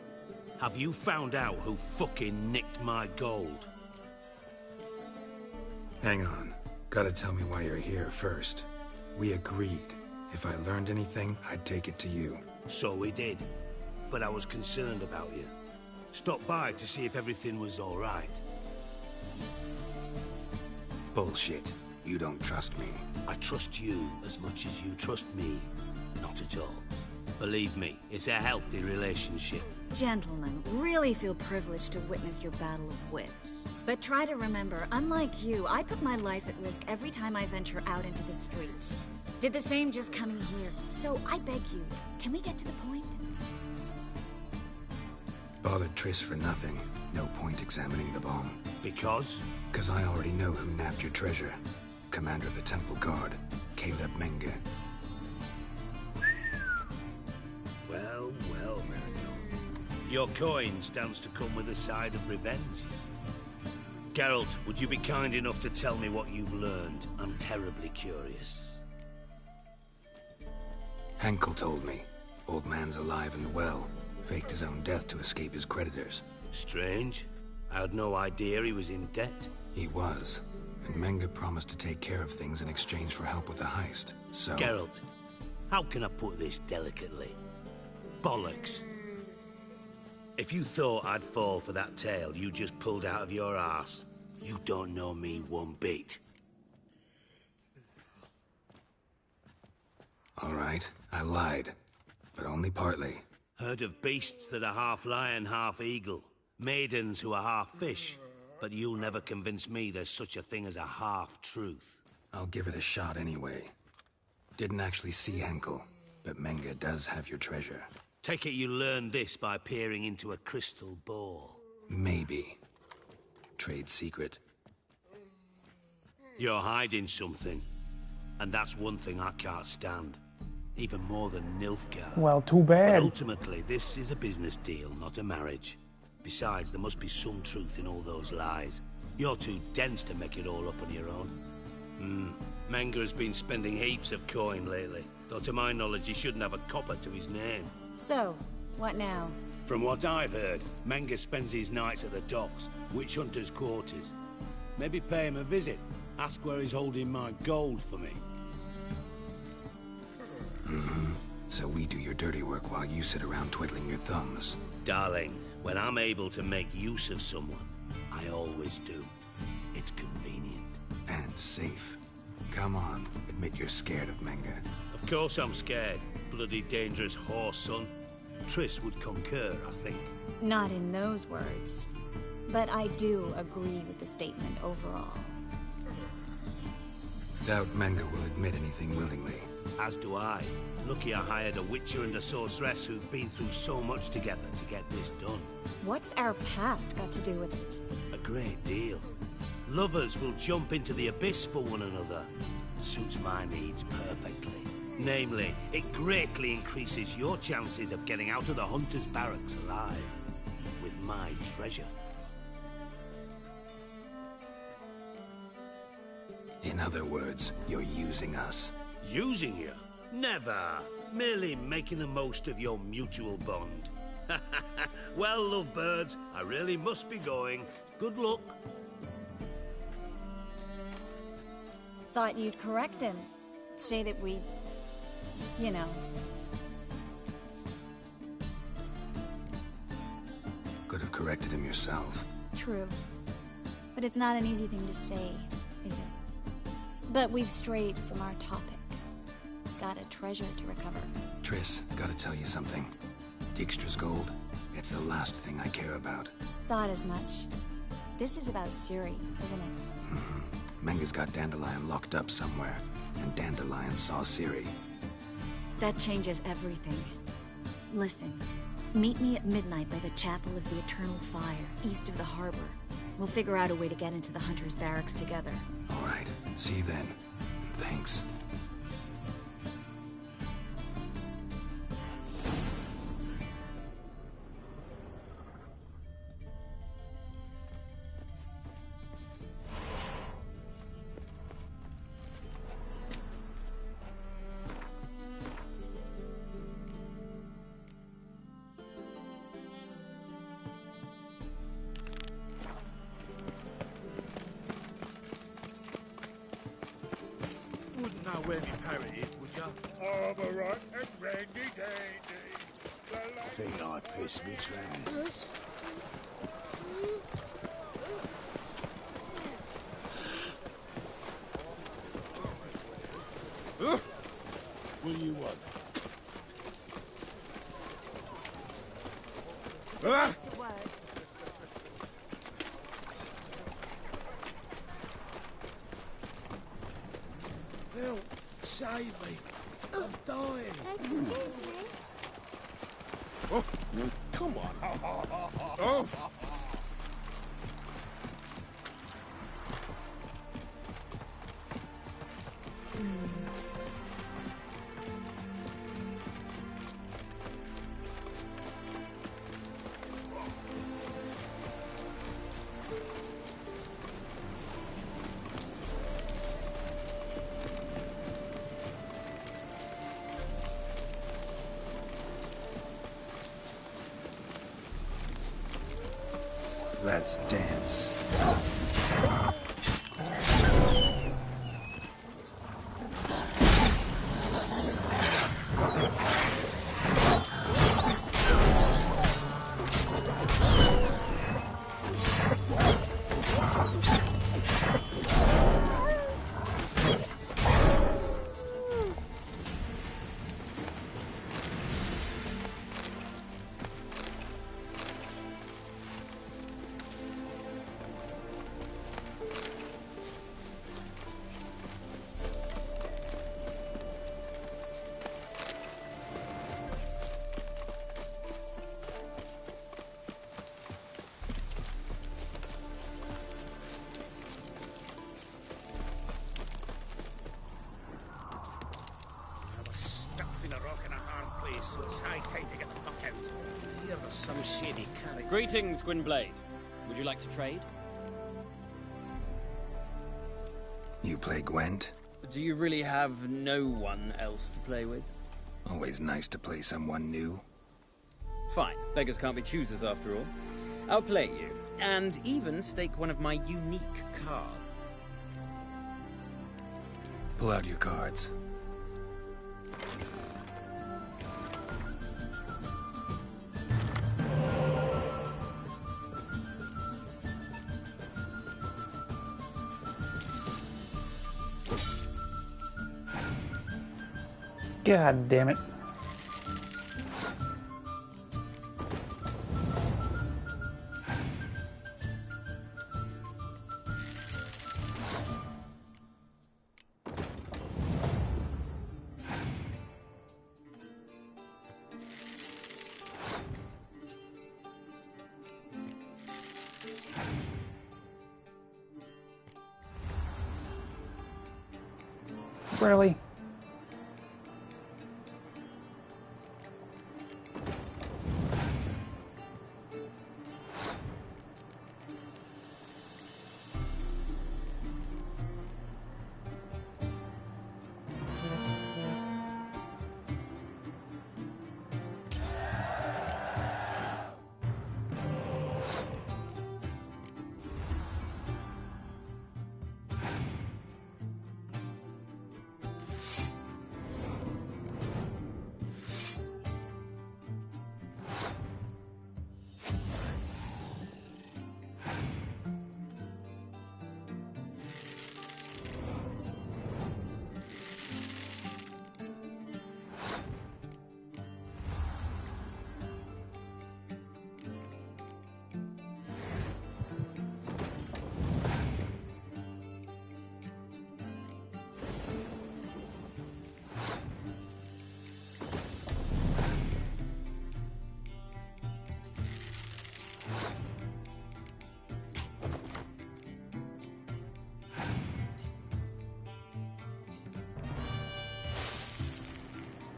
have you found out who fucking nicked my gold? Hang on. Gotta tell me why you're here first. We agreed. If I learned anything, I'd take it to you. So we did. But I was concerned about you. Stopped by to see if everything was all right. Bullshit. You don't trust me. I trust you as much as you trust me. Not at all. Believe me, it's a healthy relationship. Gentlemen, really feel privileged to witness your battle of wits. But try to remember, unlike you, I put my life at risk every time I venture out into the streets. Did the same just coming here. So I beg you, can we get to the point? Bothered Triss for nothing. No point examining the bomb. Because? Because I already know who nabbed your treasure. Commander of the Temple Guard, Caleb Menge. Well, well, Merigold. Your coin stands to come with a side of revenge. Geralt, would you be kind enough to tell me what you've learned? I'm terribly curious. Henkel told me. Old man's alive and well. Faked his own death to escape his creditors. Strange. I had no idea he was in debt. He was. And Menge promised to take care of things in exchange for help with the heist. So... Geralt, how can I put this delicately? Bollocks. If you thought I'd fall for that tale you just pulled out of your arse, you don't know me one bit. All right, I lied. But only partly. Heard of beasts that are half lion, half eagle. Maidens who are half fish. But you'll never convince me there's such a thing as a half-truth. I'll give it a shot anyway. Didn't actually see Henkel, but Menge does have your treasure. Take it you learned this by peering into a crystal ball. Maybe. Trade secret. You're hiding something. And that's one thing I can't stand. Even more than Nilfgaard. Well, too bad. But ultimately, this is a business deal, not a marriage. Besides, there must be some truth in all those lies. You're too dense to make it all up on your own. Menge has been spending heaps of coin lately. Though to my knowledge, he shouldn't have a copper to his name. So, what now? From what I've heard, Menge spends his nights at the docks, witch hunters' quarters. Maybe pay him a visit. Ask where he's holding my gold for me. So we do your dirty work while you sit around twiddling your thumbs. Darling, when I'm able to make use of someone, I always do. It's convenient. And safe. Come on, admit you're scared of Menge. Of course I'm scared. Bloody dangerous horse, son. Triss would concur, I think. Not in those words. But I do agree with the statement overall. Doubt Menge will admit anything willingly. As do I. Lucky I hired a witcher and a sorceress who've been through so much together to get this done. What's our past got to do with it? A great deal. Lovers will jump into the abyss for one another. Suits my needs perfectly. Namely, it greatly increases your chances of getting out of the hunter's barracks alive. With my treasure. In other words, you're using us. Using you? Never. Merely making the most of your mutual bond. Well, lovebirds, I really must be going. Good luck. Thought you'd correct him. Say that we... you know. Could have corrected him yourself. True. But it's not an easy thing to say, is it? But we've strayed from our topic. Got a treasure to recover. Triss, gotta tell you something. Dijkstra's gold, it's the last thing I care about. Thought as much. This is about Ciri, isn't it? Menge's got Dandelion locked up somewhere, and Dandelion saw Ciri. That changes everything. Listen, meet me at midnight by the Chapel of the Eternal Fire, east of the harbor. We'll figure out a way to get into the Hunter's Barracks together. All right, see you then. And thanks. know where my parrot is, would ya? I'm a right and randy dandy. Think I pissed me trousers. What do you want? It's a waste of words. Help! Save me! I'm dying! Excuse me? Oh, come on! Oh! Let's dance. Some shady character. Greetings, Gwynblade. Would you like to trade? You play Gwent? Do you really have no one else to play with? Always nice to play someone new. Fine. Beggars can't be choosers after all. I'll play you, and even stake one of my unique cards. Pull out your cards. God damn it. Really?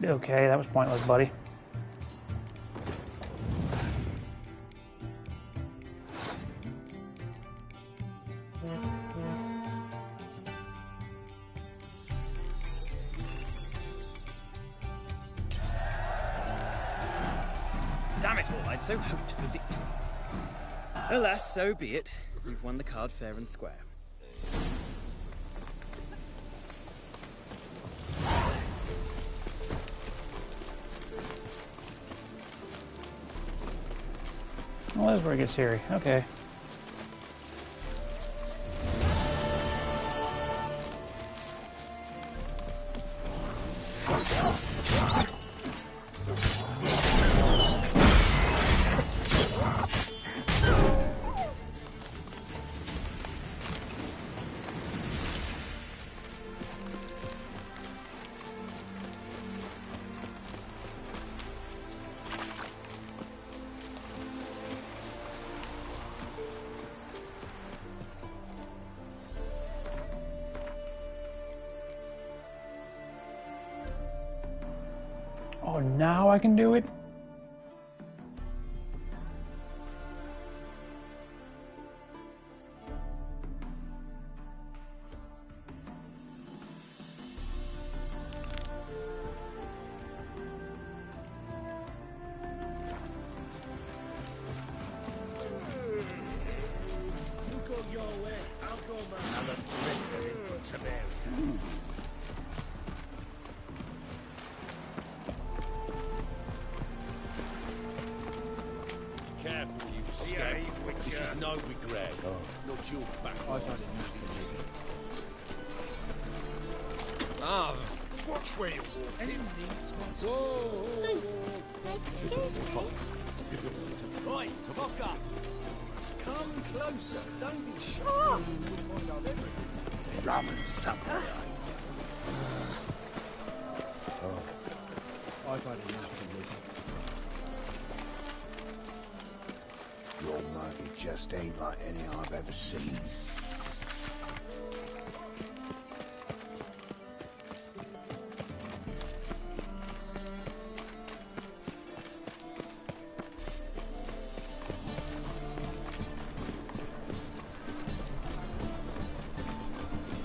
Okay, that was pointless, buddy. Damn it all, I'd so hoped for victory. Alas, so be it. You've won the card fair and square. Well, that's where it gets hairy. Okay. Oh, now I can do it? You go your way, I'll go mine. I'll have drifted into Temeria. Careful, you scamp. This is no regret. Not your back. I've had Ah, watch where you're walking. Whoa. Excuse me. Right, Tavoka. Come closer. Don't be shy. Oh. You'll find out everything. Ramen samurai. I've had enough of living. Your muggy just ain't like any I've ever seen.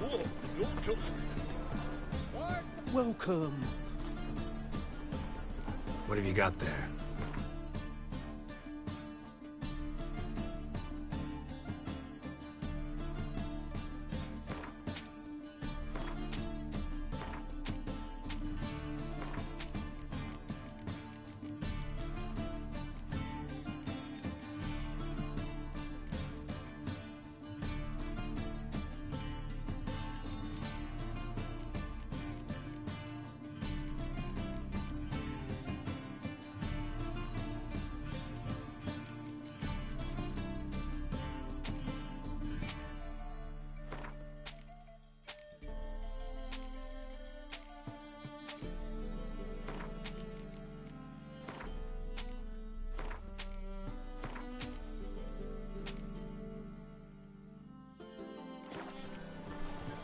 Whoa, don't touch me. Welcome. What have you got there?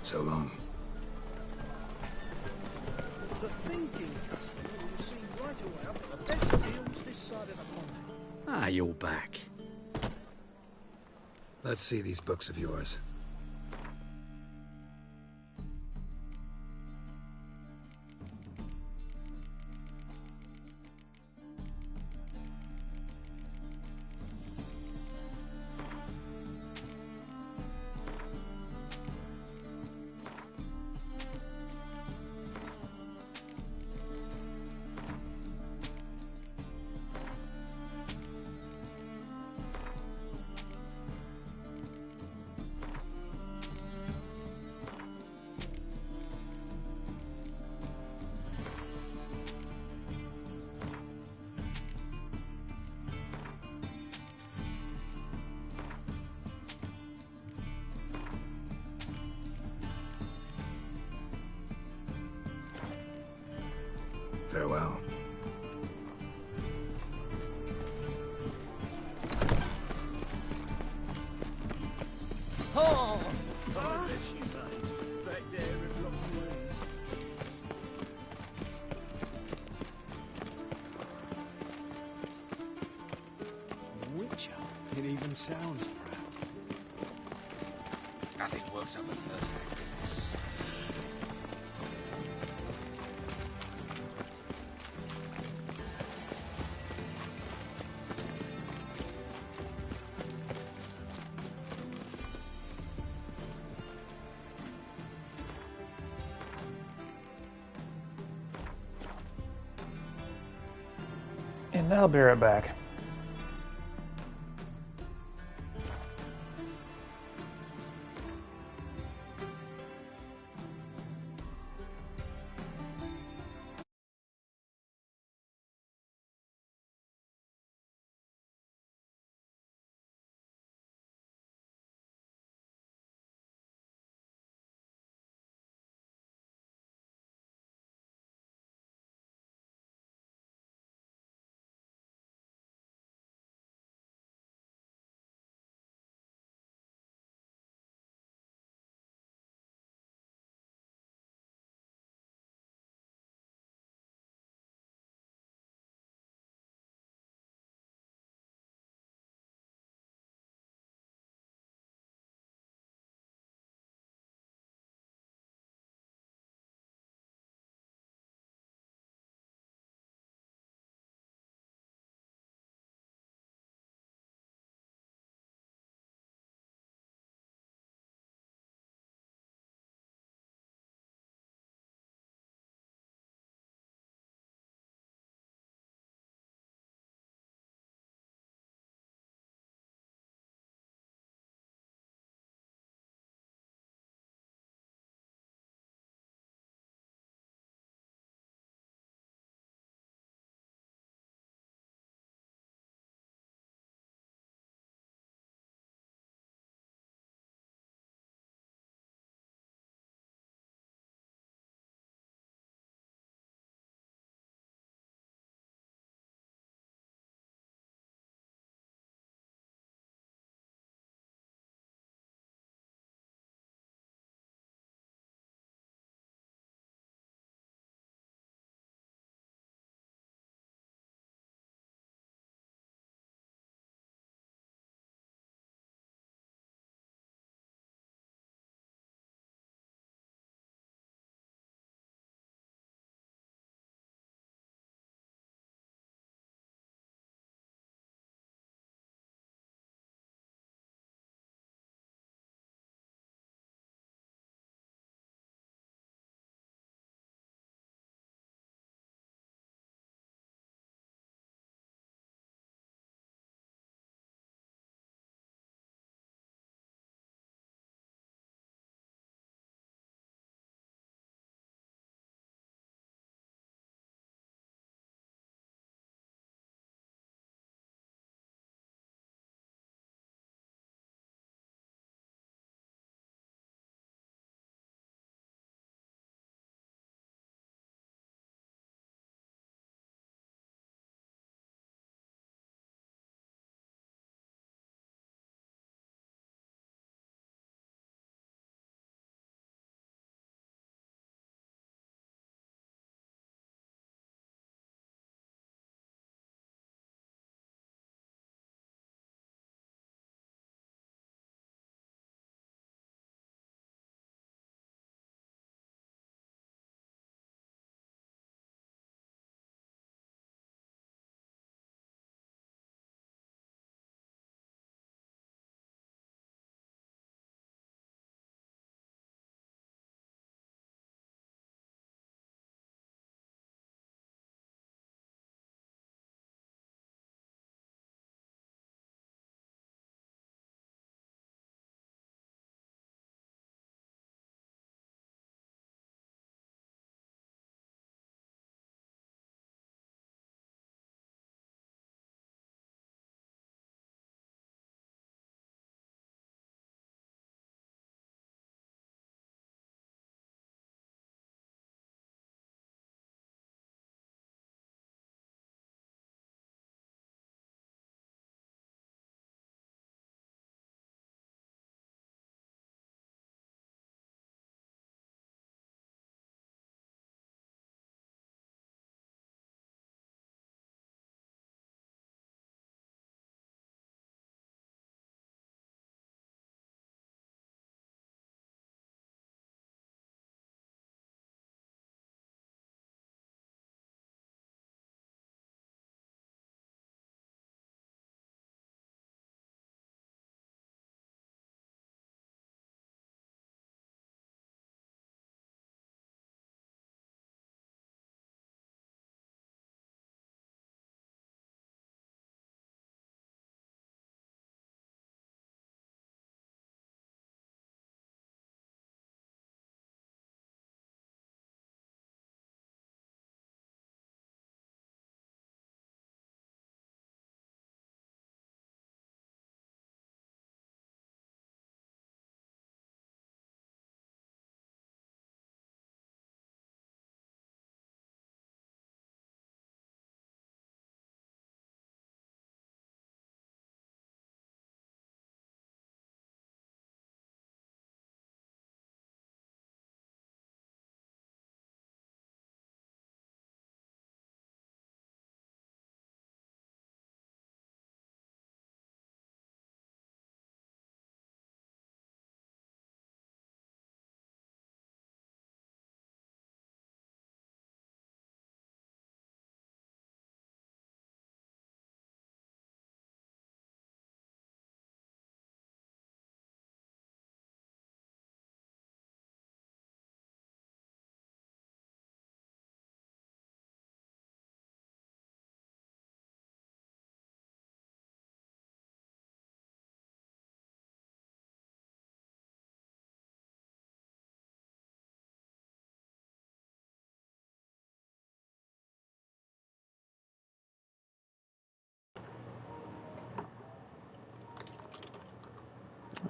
So long. The thinking customer will see right away I've got the best deals this side of the pond. Ah, you're back. Let's see these books of yours. Farewell. Oh! I bet you, mate. Back there at Lockway. Witcher. It even sounds proud. Nothing works on the first day of business. And I'll be right back.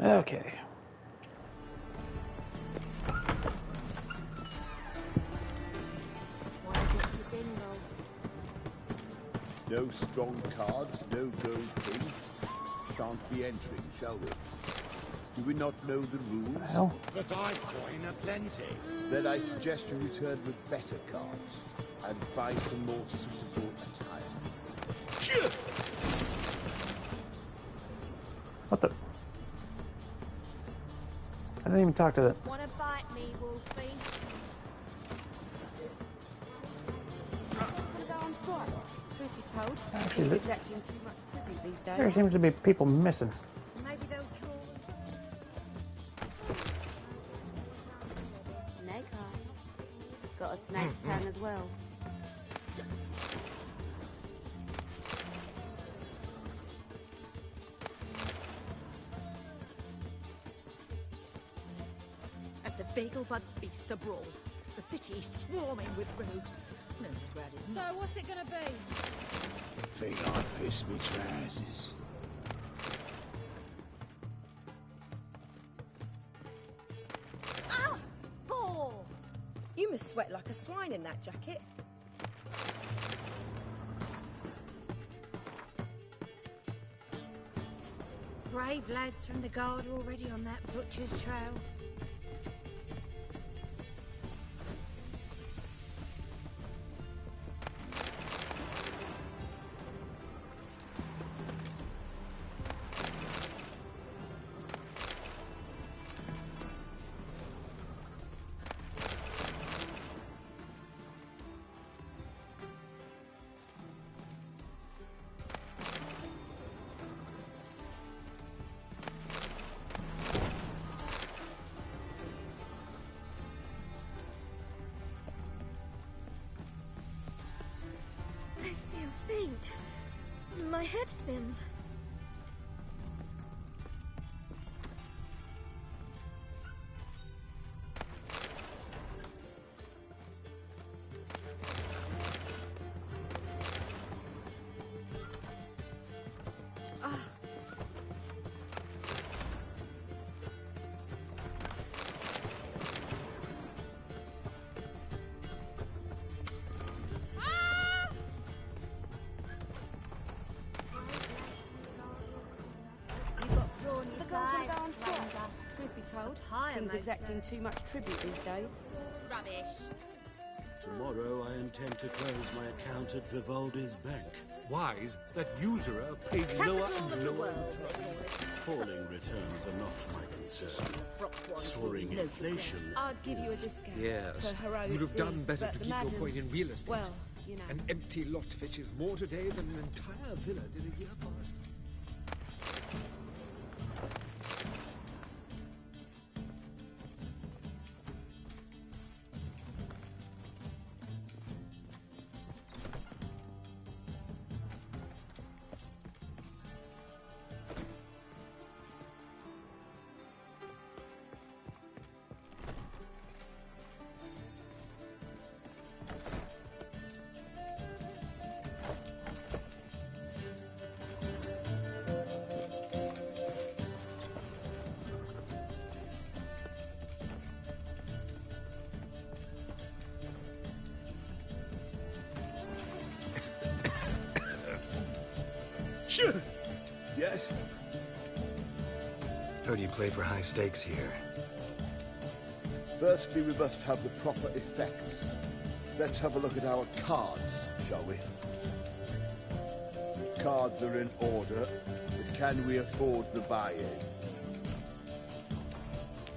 Okay. No strong cards, no gold king. Shan't be entering, shall we? Do we not know the rules? Well. That I coin aplenty. Then I suggest you return with better cards and buy some more suitable attire. What the? I didn't even talk to that. Wanna bite me, Wolfie? Wanna go on strike? Truth be told, Actually, he's exacting too much tribute these days. There seems to be people missing. Maybe they'll draw. Snake eyes. Got a snake's tongue as well. At the Vegelbud's feast abroad, the city swarming with rogues. Novigrad is. So what's it gonna be? Think I pissed me trousers. Ah! Ball! You must sweat like a swine in that jacket. Brave lads from the guard already on that butcher's trail. Faint. My head spins. Truth be told, Hi, King's exacting too much tribute these days. Rubbish. Tomorrow I intend to close my account at Vivaldi's bank. Wise, that usurer pays lower and lower. Falling returns are not my concern. Soaring inflation. I'd give you a discount. Yes. For heroic You'd have done deeds, better but to the keep your madam- coin in real estate. Well, you know. An empty lot fetches more today than an entire villa did a year past. Yes? Heard you play for high stakes here. Firstly, we must have the proper effects. Let's have a look at our cards, shall we? Cards are in order, but can we afford the buy-in?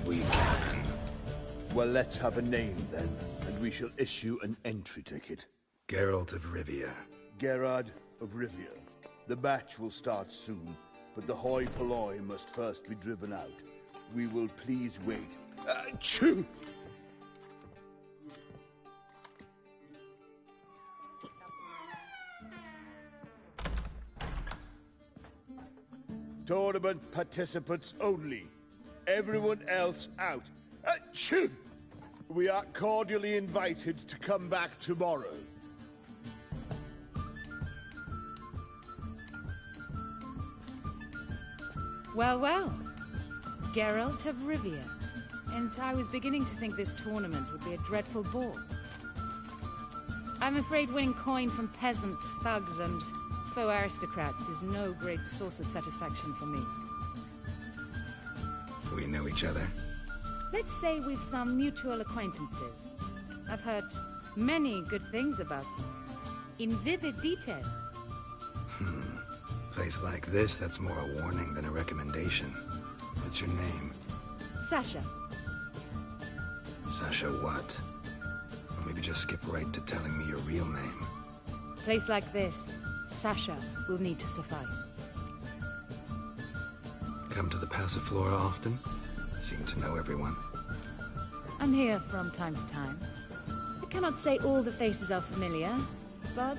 We can. Well, let's have a name then, and we shall issue an entry ticket. Geralt of Rivia. Gerard of Rivia. The match will start soon, but the hoi polloi must first be driven out. We will please wait. Achoo! Tournament participants only. Everyone else out. Achoo! We are cordially invited to come back tomorrow. Well, well. Geralt of Rivia, and I was beginning to think this tournament would be a dreadful bore. I'm afraid winning coin from peasants, thugs, and faux aristocrats is no great source of satisfaction for me. We know each other. Let's say we've some mutual acquaintances. I've heard many good things about you, in vivid detail. Place like this, that's more a warning than a recommendation. What's your name? Sasha. Sasha what? Or maybe just skip right to telling me your real name. Place like this, Sasha will need to suffice. Come to the Passiflora often? Seem to know everyone. I'm here from time to time. I cannot say all the faces are familiar, but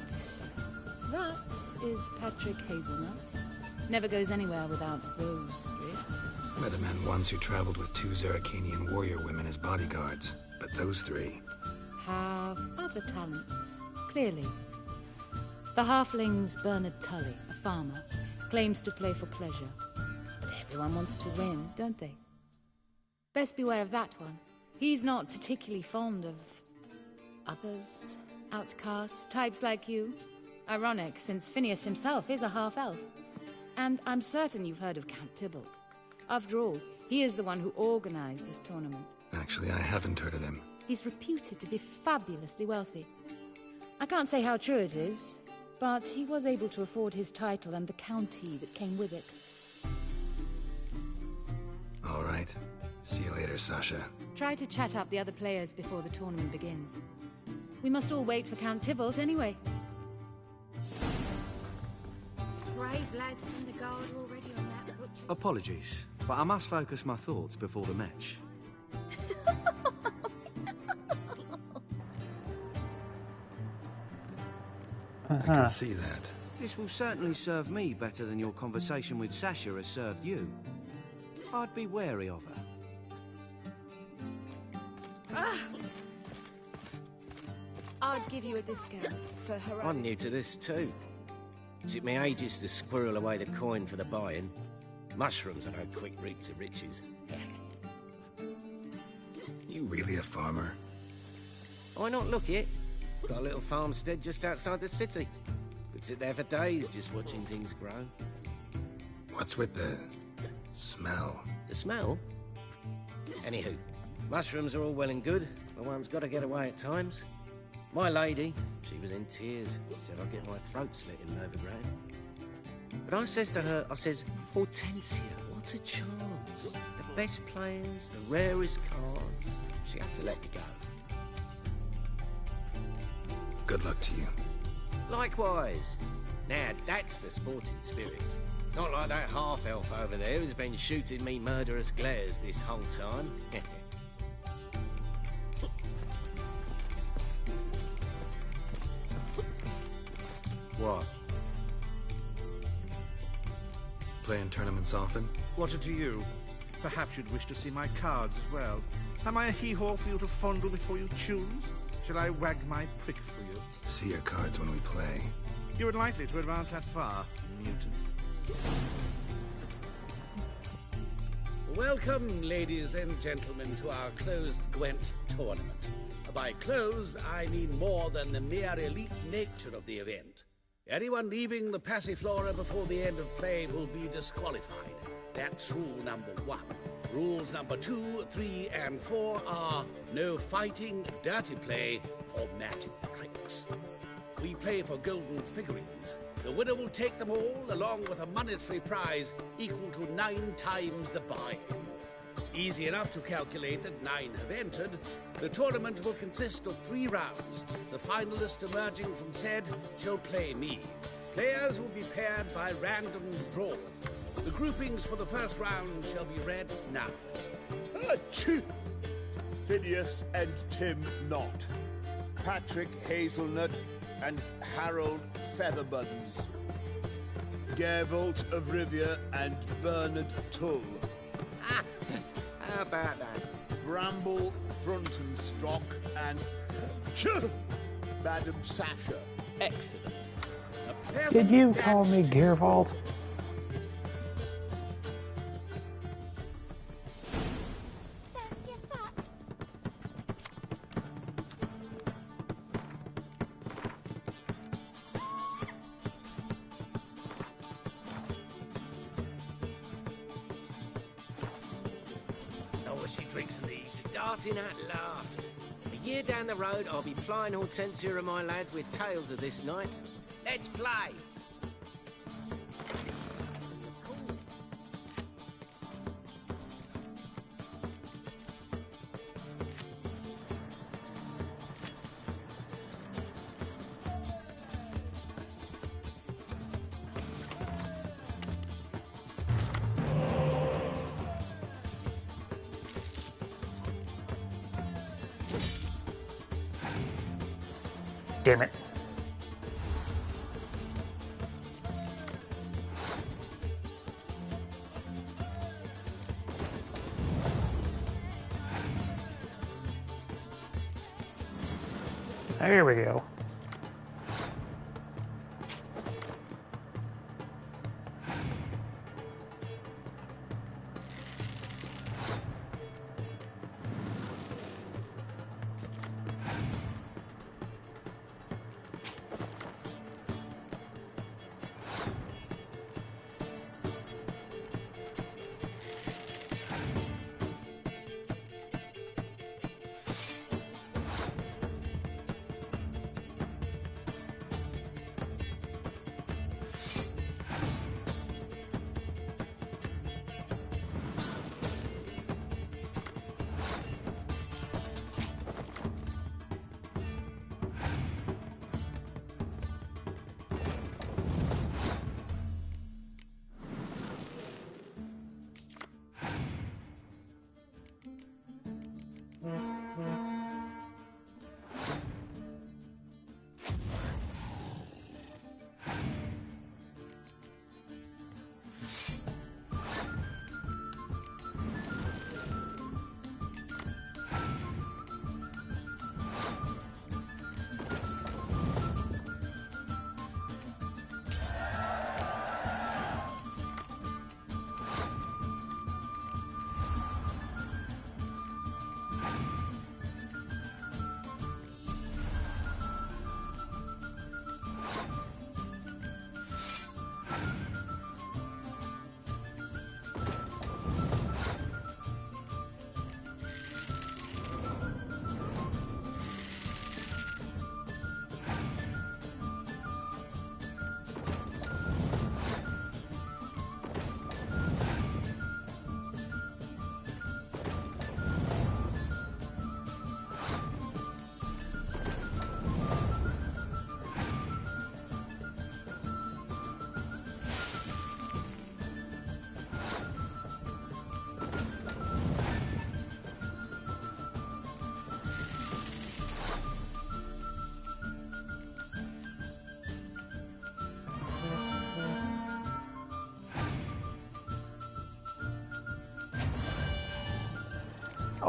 that is Patrick Hazelnut. Never goes anywhere without those three. Met a man once who traveled with 2 Zerrikanian warrior women as bodyguards, but those 3... have other talents, clearly. The halfling's Bernard Tully, a farmer, claims to play for pleasure. But everyone wants to win, don't they? Best beware of that one. He's not particularly fond of others, outcasts, types like you. Ironic, since Phineas himself is a half-elf. And I'm certain you've heard of Count Tybalt. After all, he is the one who organized this tournament. Actually, I haven't heard of him. He's reputed to be fabulously wealthy. I can't say how true it is, but he was able to afford his title and the county that came with it. All right. See you later, Sasha. Try to chat up the other players before the tournament begins. We must all wait for Count Tybalt anyway. Brave lads from the guard already on that butcher. Apologies, but I must focus my thoughts before the match. I can see that. This will certainly serve me better than your conversation with Sasha has served you. I'd be wary of her. I'd give you a discount for her. I'm new to this too. Took me ages to squirrel away the coin for the buy-in. Mushrooms are no quick route to riches. You really a farmer? Why not look it? Got a little farmstead just outside the city. Could sit there for days just watching things grow. What's with the smell? The smell? Anywho, mushrooms are all well and good, but one's got to get away at times. My lady, she was in tears. Said I'd get my throat slit in overground. But I says to her, I says, Hortensia, what a chance. The best players, the rarest cards. She had to let me go. Good luck to you. Likewise. Now, that's the sporting spirit. Not like that half-elf over there who's been shooting me murderous glares this whole time. What? Playing tournaments often? What to you? Perhaps you'd wish to see my cards as well. Am I a hee-haw for you to fondle before you choose? Shall I wag my prick for you? See your cards when we play. You're unlikely to advance that far, mutant. Welcome, ladies and gentlemen, to our closed Gwent tournament. By close, I mean more than the mere elite nature of the event. Anyone leaving the Passiflora before the end of play will be disqualified. That's rule number 1. Rules number 2, 3, and 4 are no fighting, dirty play, or magic tricks. We play for golden figurines. The winner will take them all, along with a monetary prize equal to 9 times the buy-in. Easy enough to calculate that 9 have entered. The tournament will consist of 3 rounds. The finalist emerging from said shall play me. Players will be paired by random draw. The groupings for the first round shall be read now. Achoo! Phineas and Tim Knott. Patrick Hazelnut and Harold Featherbuttons. Geralt of Rivia and Bernard Tull. How about that? Bramble Frontenstock and Madam Sasha. Excellent. Did you call me Geralt? what she drinks in these. Starting at last. A year down the road, I'll be plying Hortensia and my lads with tales of this night. Let's play! Damn it. There we go.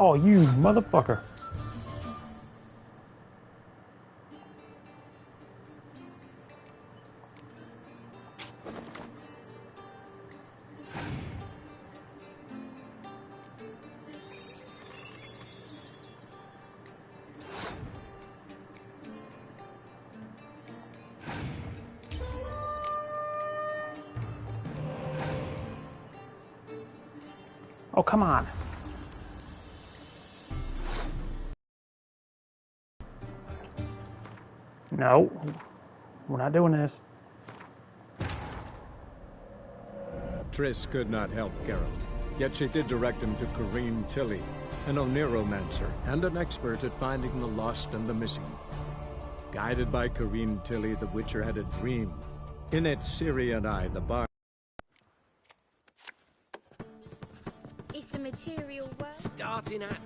Oh, you motherfucker. Oh, come on. No, we're not doing this. Triss could not help Geralt, yet she did direct him to Corrine Tilly, an Oniromancer and an expert at finding the lost and the missing. Guided by Corrine Tilly, the Witcher had a dream. In it, Ciri and I, the bard... It's a material world. Starting at...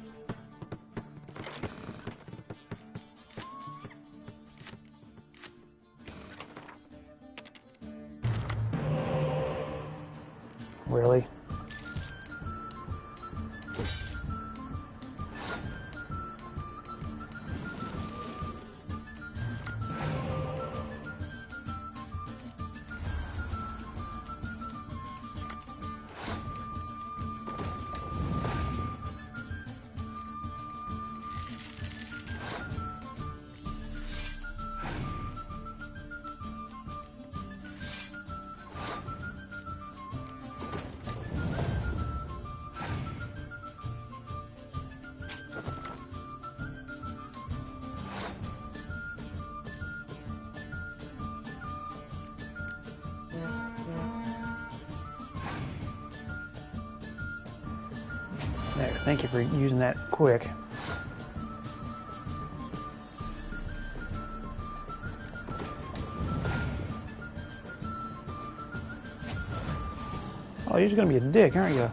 Really? Thank you for using that quick. Oh, you're just gonna be a dick, aren't you?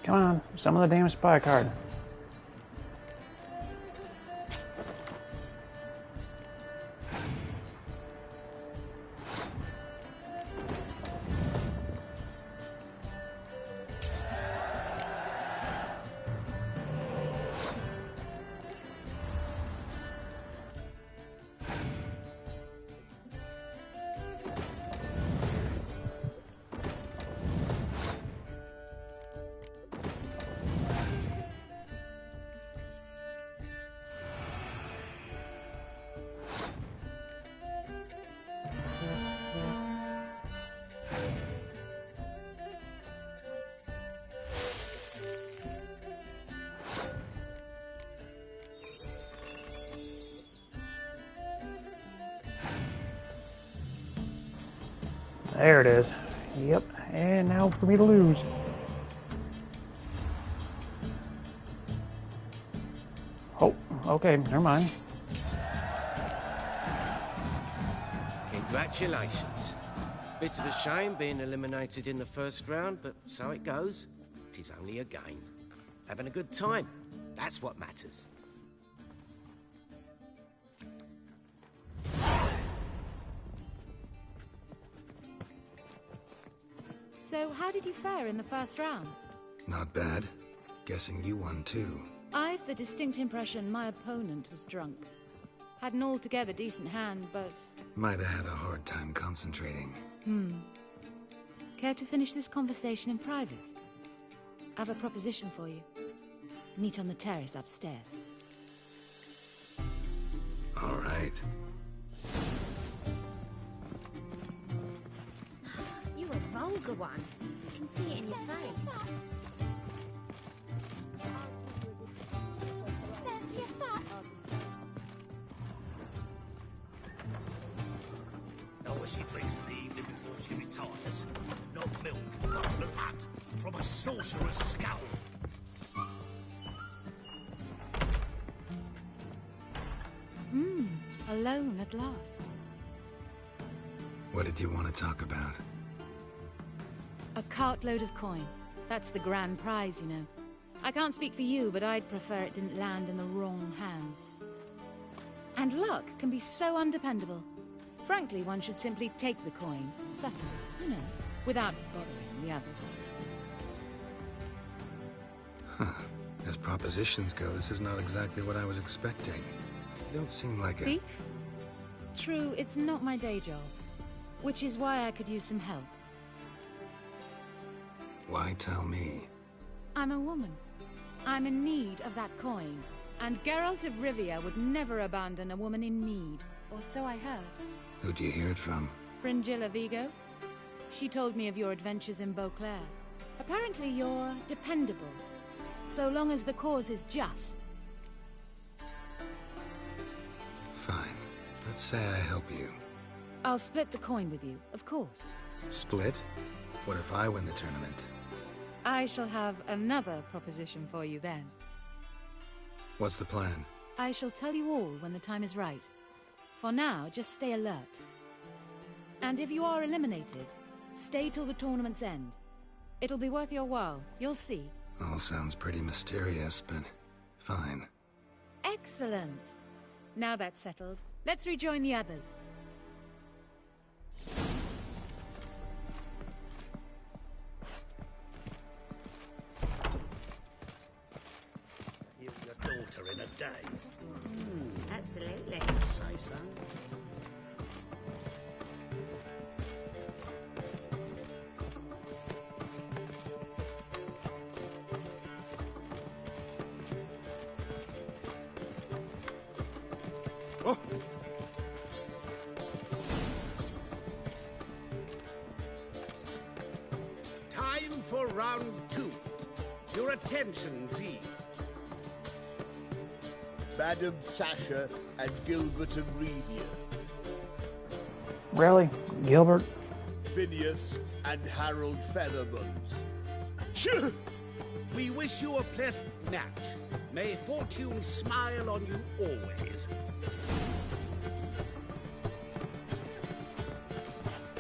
Come on, some of the damn spy card. There it is. Yep, and now for me to lose. Oh, okay, never mind. Congratulations. Bit of a shame being eliminated in the first round, but so it goes. It is only a game. Having a good time, that's what matters. So, how did you fare in the first round? Not bad. Guessing you won too. I've the distinct impression my opponent was drunk. Had an altogether decent hand, but... Might have had a hard time concentrating. Care to finish this conversation in private? I have a proposition for you. Meet on the terrace upstairs. All right. You a vulgar one. I can see it in your face. Fancy a fat? Know what she drinks in the evening before she retires? Not milk, but blood from a sorcerer's skull. Alone at last. What did you want to talk about? A cartload of coin. That's the grand prize, you know. I can't speak for you, but I'd prefer it didn't land in the wrong hands. And luck can be so undependable. Frankly, one should simply take the coin, settle, you know, without bothering the others. Huh. As propositions go, this is not exactly what I was expecting. You don't seem like a... Thief? True, it's not my day job. Which is why I could use some help. Why tell me? I'm a woman. I'm in need of that coin. And Geralt of Rivia would never abandon a woman in need. Or so I heard. Who'd you hear it from? Fringilla Vigo. She told me of your adventures in Beauclair. Apparently you're dependable. So long as the cause is just. Fine. Let's say I help you. I'll split the coin with you, of course. Split? What if I win the tournament? I shall have another proposition for you then. What's the plan? I shall tell you all when the time is right. For now, just stay alert. And if you are eliminated, stay till the tournament's end. It'll be worth your while, you'll see. All sounds pretty mysterious, but fine. Excellent! Now that's settled, let's rejoin the others. Oh. Time for round 2. Your attention, please. Madam Sasha and Gilbert of Revia. Really? Gilbert? Phineas and Harold Featherbones. We wish you a pleasant match. May fortune smile on you always.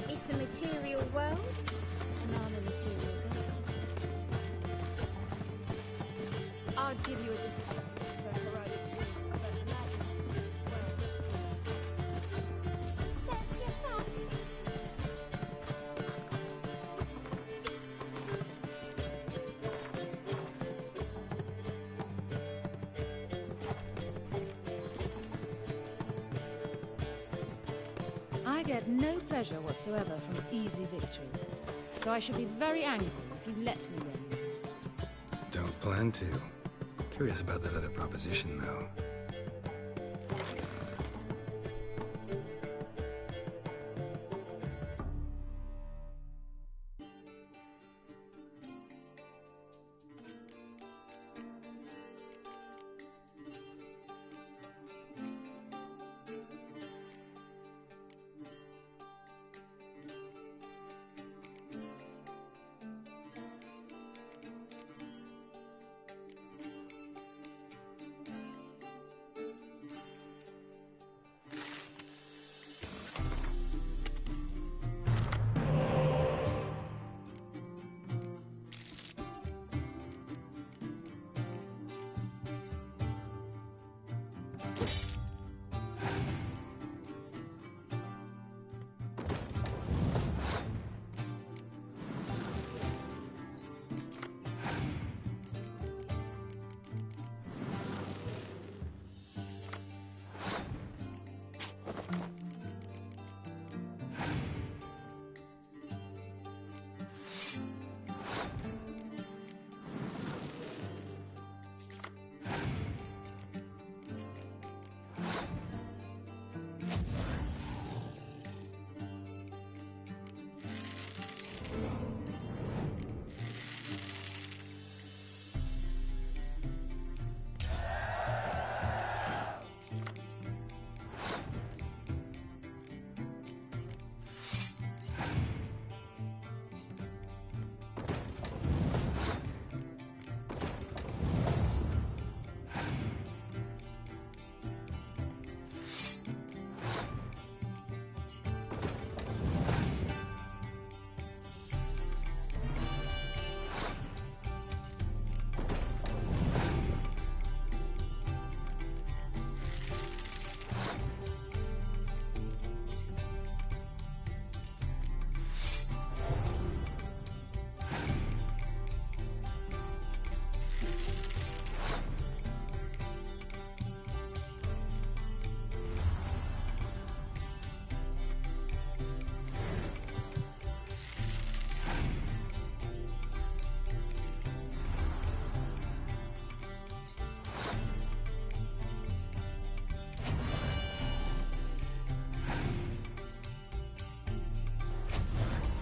It's a material world, and I'm a material girl. I'd give you a discount for heredity, but magic, well, that's your fact. I get no pleasure whatsoever from easy victories, so I should be very angry if you let me win. Don't plan to. Curious about that other proposition, though.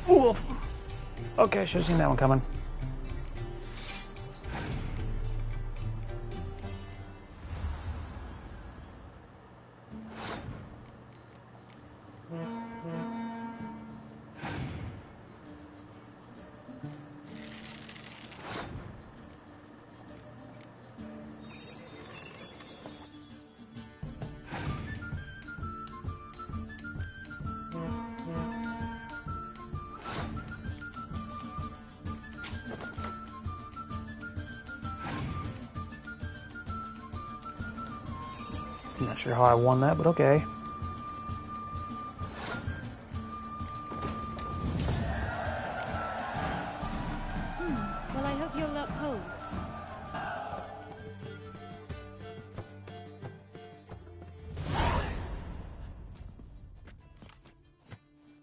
Ooh. Okay, should have seen that one coming. I'm not sure how I won that, but okay. Well, I hope your luck holds.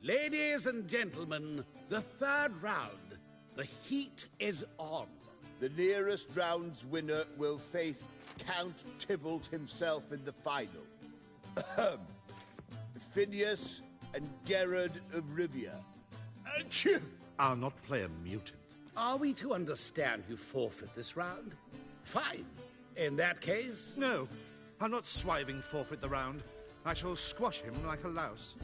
Ladies and gentlemen, the 3rd round. The heat is on. The nearest round's winner will face Count Tybalt himself in the final. Phineas and Gerard of Rivia. I'll not play a mutant. Are we to understand you forfeit this round? Fine. In that case... No, I'll not swiving forfeit the round. I shall squash him like a louse.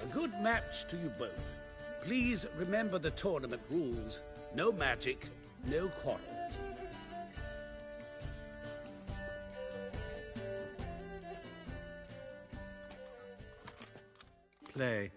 A good match to you both. Please remember the tournament rules. No magic, no quarrels. Play.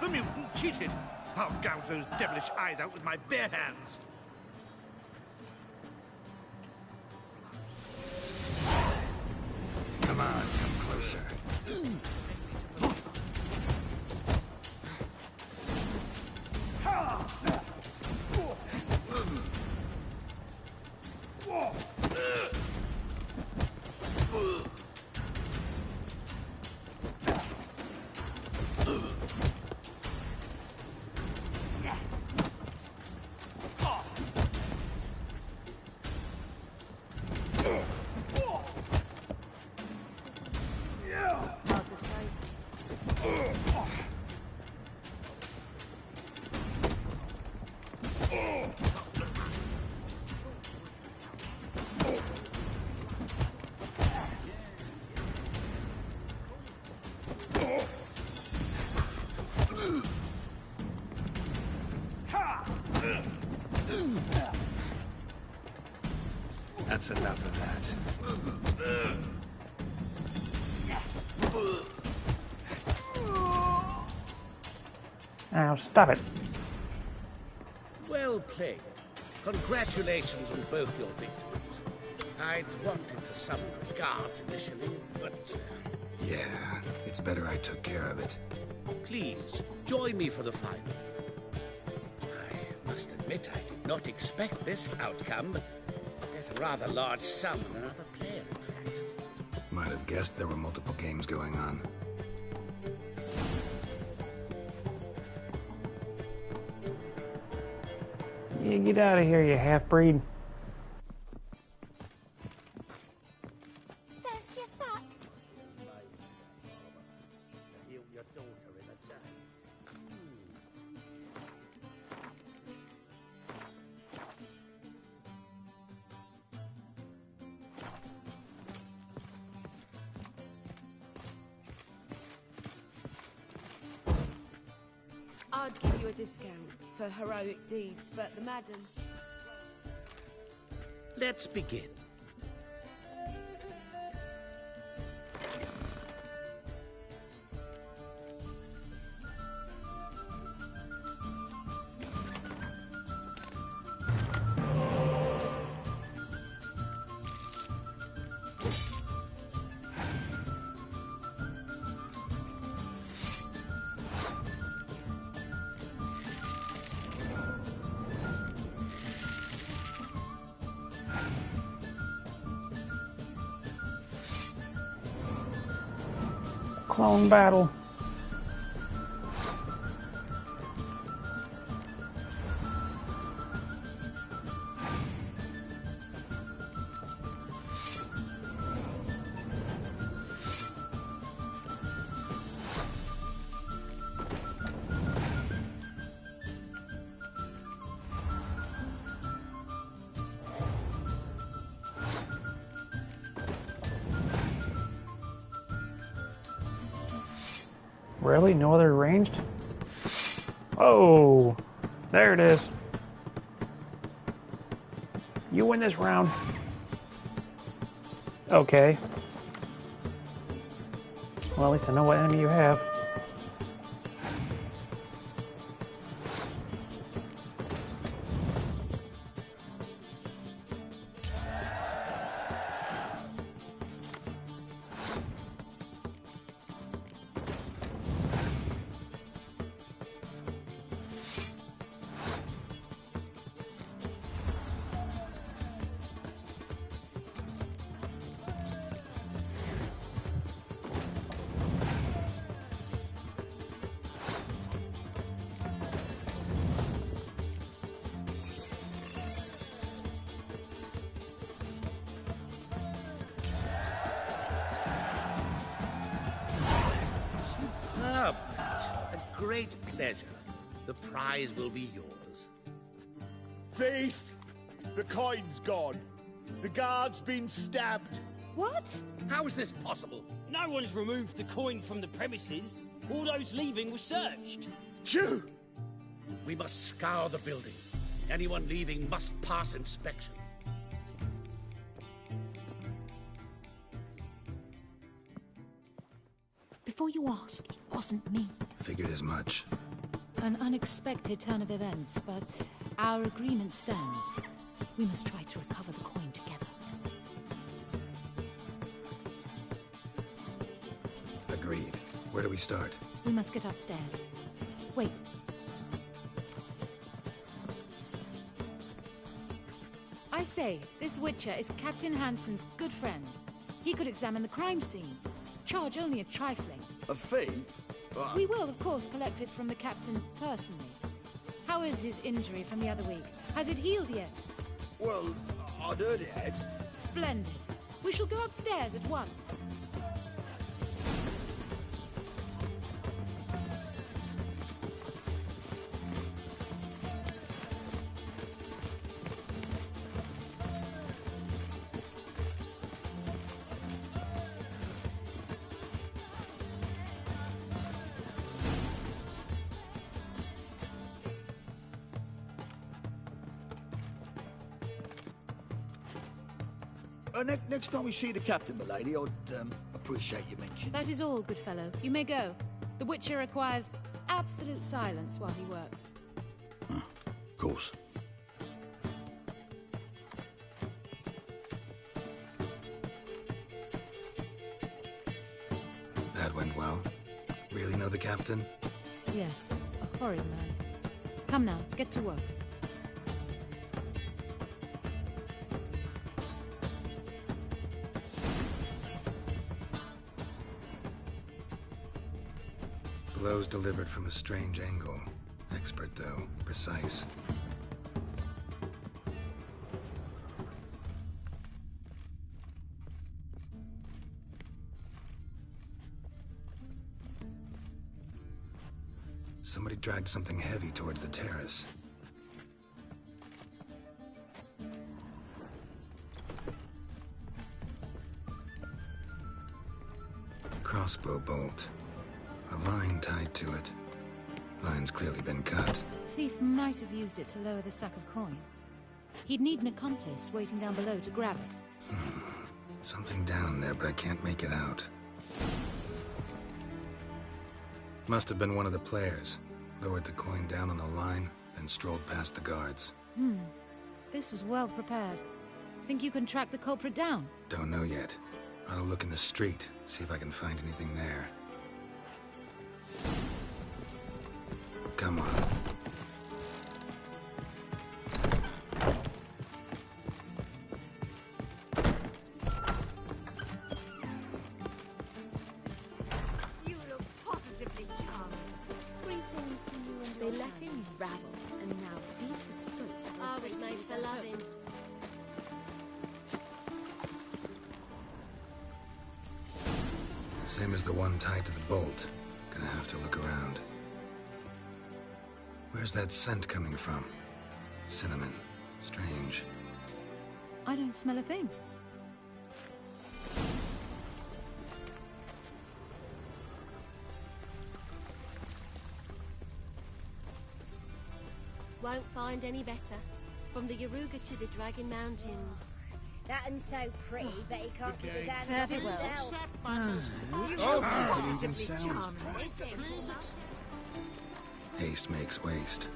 The mutant cheated! I'll gouge those devilish eyes out with my bare hands! Come on, come closer. That's enough of that. Now stop it. Well played. Congratulations on both your victories. I'd wanted to summon the guards initially, but... Yeah, it's better I took care of it. Please, join me for the final. I must admit I did not expect this outcome. There's a rather large sum in another player, in fact. Might have guessed there were multiple games going on. Yeah, get out of here, you half-breed. Fancy a fuck? I'd give you a discount for heroic deeds, but the madam... Let's begin. Clone battle. Really? No other ranged? Oh, there it is. You win this round. Okay. Well, at least I know what enemy you have. Superb, Matt. A great pleasure. The prize will be yours. Thief! The coin's gone. The guard's been stabbed. What? How is this possible? No one's removed the coin from the premises. All those leaving were searched. Phew! We must scour the building. Anyone leaving must pass inspection. Before you ask, it wasn't me. Figured as much. An unexpected turn of events, but our agreement stands. We must try to recover the coin together. Agreed. Where do we start? We must get upstairs. Wait. I say, this Witcher is Captain Hansen's good friend. He could examine the crime scene. Charge only a trifling. A fee? We will, of course, collect it from the captain personally. How is his injury from the other week? Has it healed yet? Well, I'd heard it had. Splendid. We shall go upstairs at once. Next time we see the captain, milady, I'd appreciate you mentioning. That is all, good fellow. You may go. The Witcher requires absolute silence while he works. Of course. That went well. Really know the captain? Yes, a horrid man. Come now, get to work. Blows delivered from a strange angle. Expert, though. Precise. Somebody dragged something heavy towards the terrace. Crossbow bolt. A line tied to it. Line's clearly been cut. Thief might have used it to lower the sack of coin. He'd need an accomplice waiting down below to grab it. Something down there, but I can't make it out. Must have been one of the players. Lowered the coin down on the line, then strolled past the guards. This was well prepared. Think you can track the culprit down? Don't know yet. I'll look in the street, see if I can find anything there. Come on. You look positively charming. Greetings to you and they let him rabble, and now decent folk. I was made for loving. Same as the one tied to the bolt. Gonna have to look around. Where's that scent coming from? Cinnamon. Strange. I don't smell a thing. Won't find any better. From the Yaruga to the Dragon Mountains. That one's so pretty, but he can't keep his hands off Very well. himself. It even sounds Haste makes waste.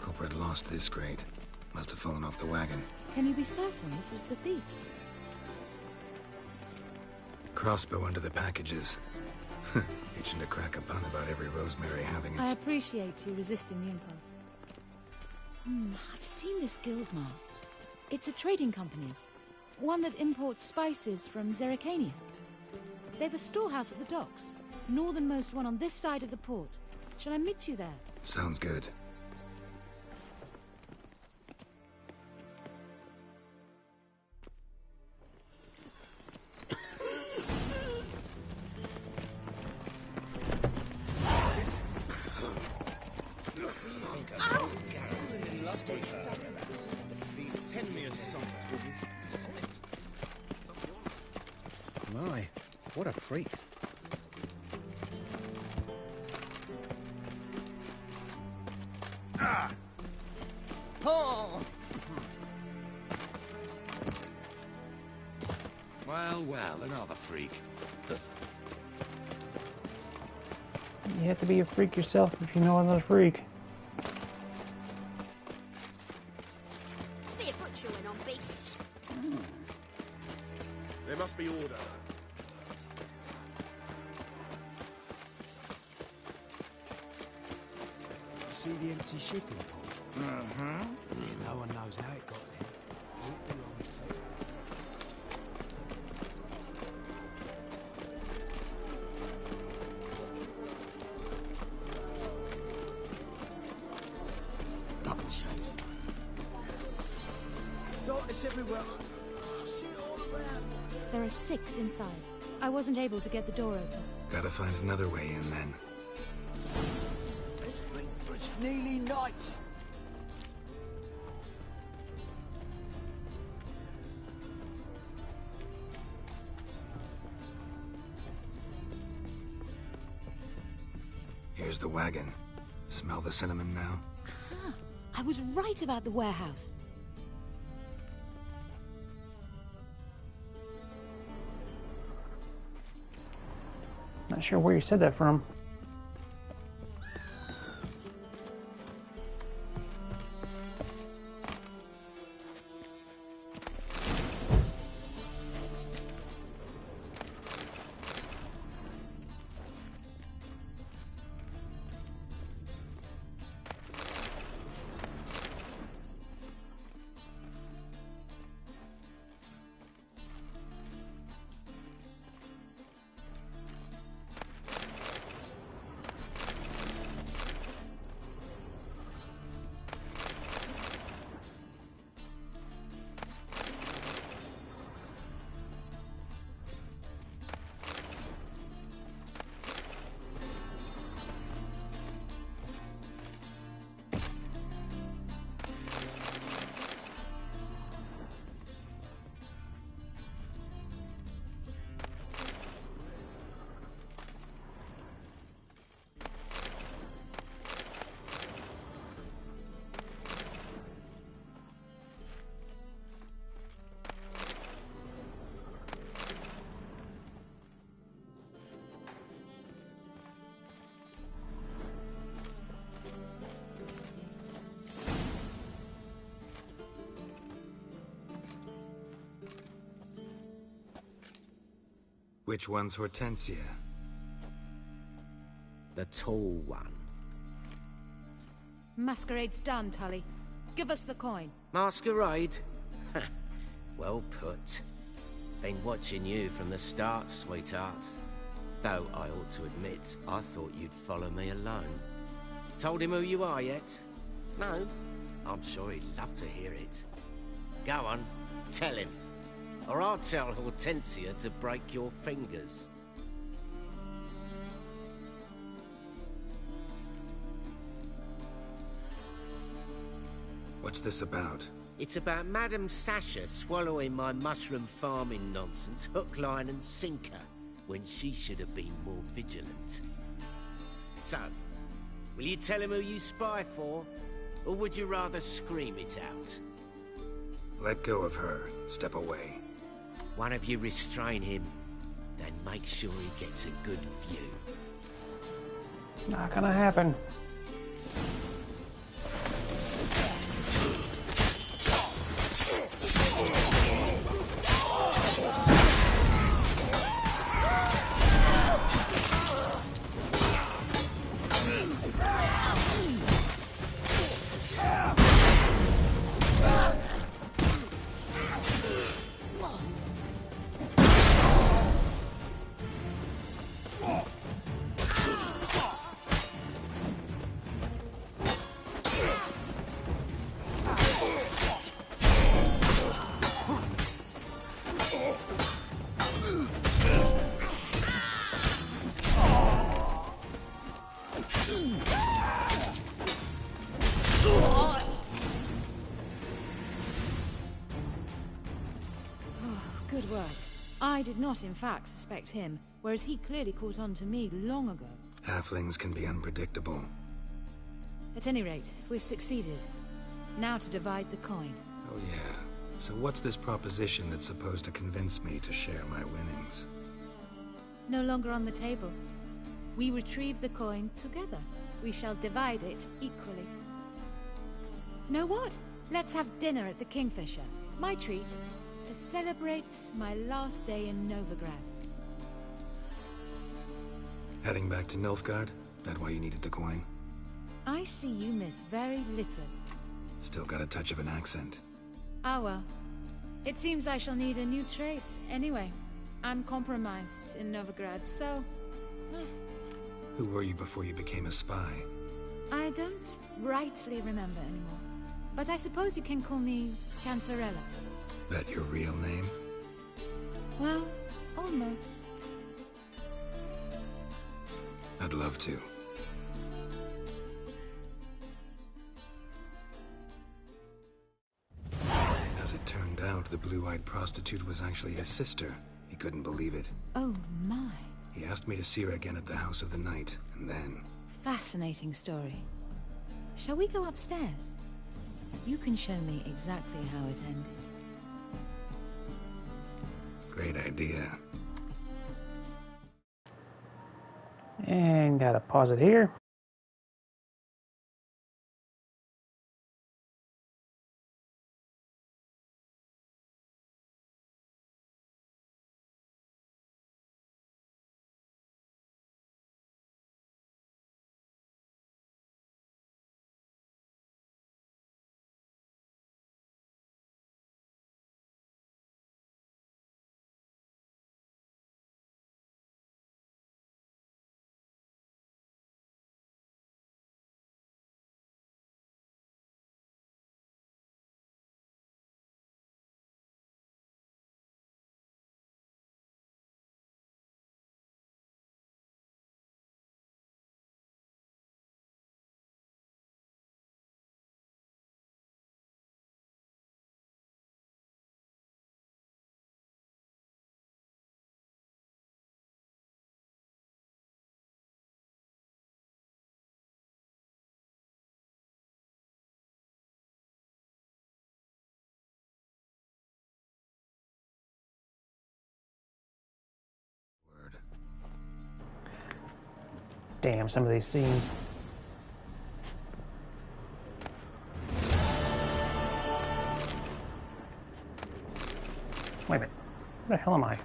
Culprit lost this crate. Must have fallen off the wagon. Can you be certain this was the thief's? Crossbow under the packages. Itching to crack a pun about every Rosemary having its... I appreciate you resisting the impulse. I've seen this guild mark. It's a trading company's. One that imports spices from Zerrikania. They've a storehouse at the docks. Northernmost one on this side of the port. Shall I meet you there? Sounds good. Send me a song. My, what a freak. Oh! Well, another freak. You have to be a freak yourself if you know another freak. Be a butcher when on beef. There must be order. See the empty shipping port? Yeah, no one knows how it got there. Who it belongs to. Double chase. Darkness everywhere. See it all around. There are 6 inside. I wasn't able to get the door open. Gotta find another way in then. Let's drink for it's nearly night. Here's the wagon. Smell the cinnamon now? I was right about the warehouse. Not sure where you said that from. Which one's Hortensia? The tall one. Masquerade's done, Tully. Give us the coin. Masquerade? Well put. Been watching you from the start, sweetheart. Though I ought to admit, I thought you'd follow me alone. Told him who you are yet? No? I'm sure he'd love to hear it. Go on, tell him. Or I'll tell Hortensia to break your fingers. What's this about? It's about Madame Sasha swallowing my mushroom farming nonsense hook, line and sinker when she should have been more vigilant. So, will you tell him who you spy for? Or would you rather scream it out? Let go of her. Step away. One of you restrain him, then make sure he gets a good view. Not gonna happen. Good work. I did not, in fact, suspect him, whereas he clearly caught on to me long ago. Halflings can be unpredictable. At any rate, we've succeeded. Now to divide the coin. Oh yeah. So what's this proposition that's supposed to convince me to share my winnings? No longer on the table. We retrieve the coin together. We shall divide it equally. Know what? Let's have dinner at the Kingfisher. My treat. To celebrate my last day in Novigrad. Heading back to Nilfgaard? That why you needed the coin? I see you miss very little. Still got a touch of an accent. Ah well. It seems I shall need a new trait. Anyway, I'm compromised in Novigrad, so... Who were you before you became a spy? I don't rightly remember anymore. But I suppose you can call me Cantarella. That your real name? Well, almost. I'd love to. As it turned out, the blue-eyed prostitute was actually his sister. He couldn't believe it. Oh my. He asked me to see her again at the House of the Night, and then... Fascinating story. Shall we go upstairs? You can show me exactly how it ended. Great idea. And gotta pause it here. Damn, some of these scenes. Wait a minute. Where the hell am I?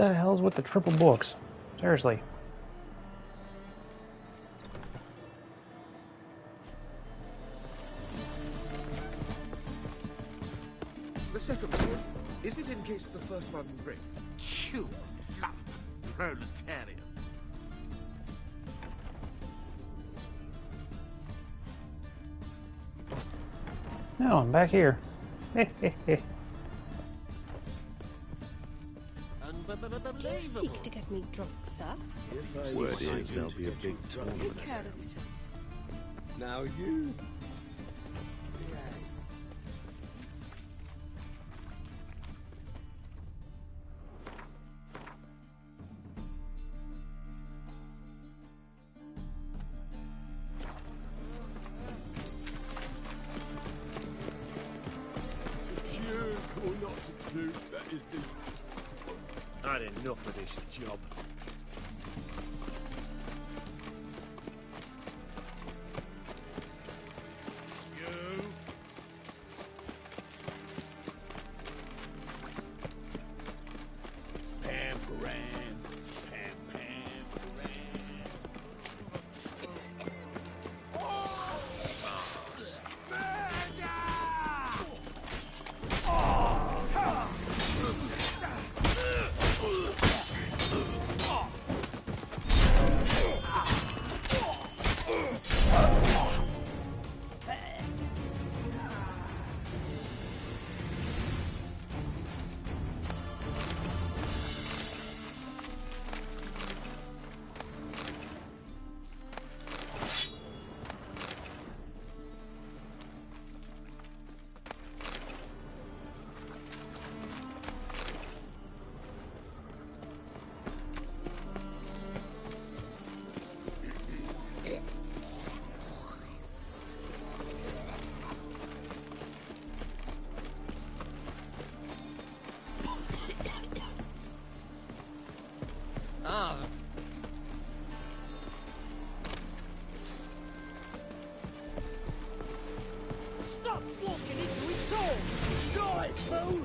the hell's with the triple books? Seriously. The second sword, is it in case the first one break? You lump proletarian. No, I'm back here. Do you seek to get me drunk, sir? Word is there'll be a big tournament. Take care of yourself. Now you. I'd enough of this job. Stop walking into his soul! Die, fool!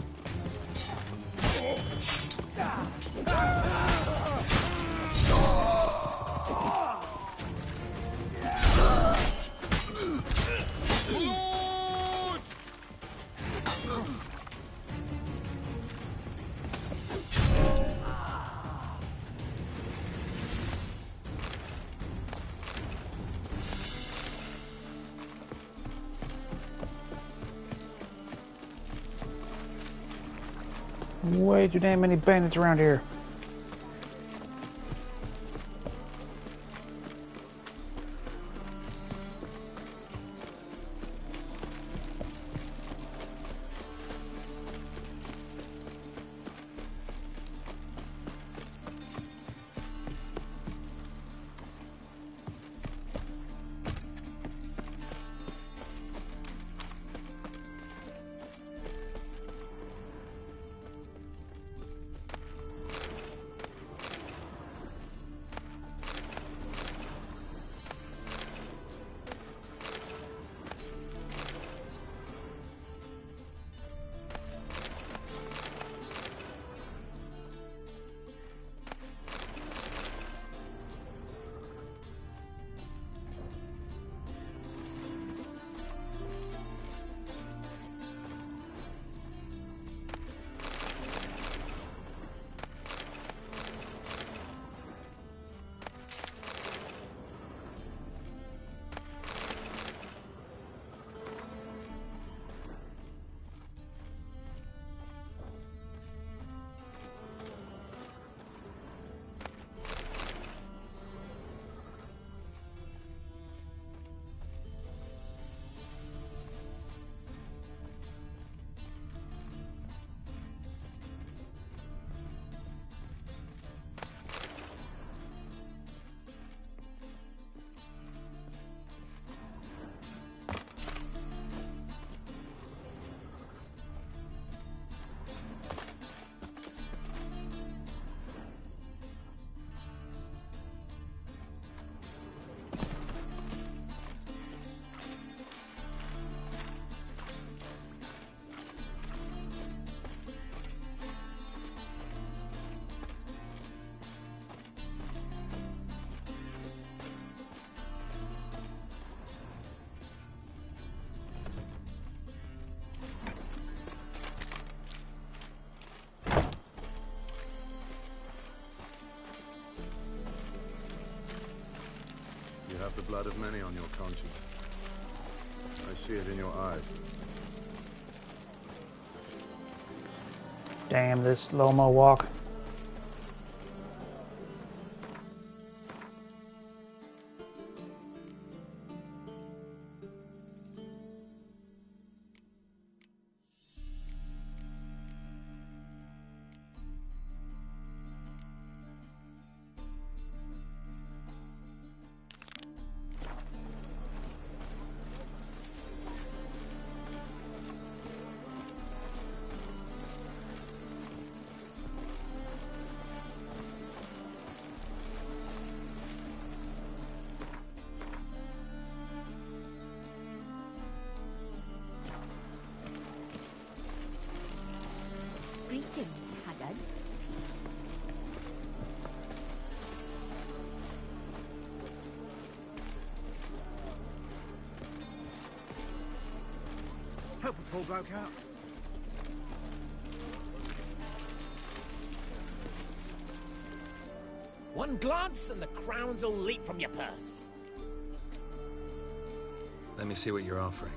Way too damn many bandits around here. have the blood of many on your conscience. I see it in your eyes. Damn, this slow-mo walk. Greetings, Haggard. Help a poor bloke out. One glance and the crowns will leap from your purse. Let me see what you're offering.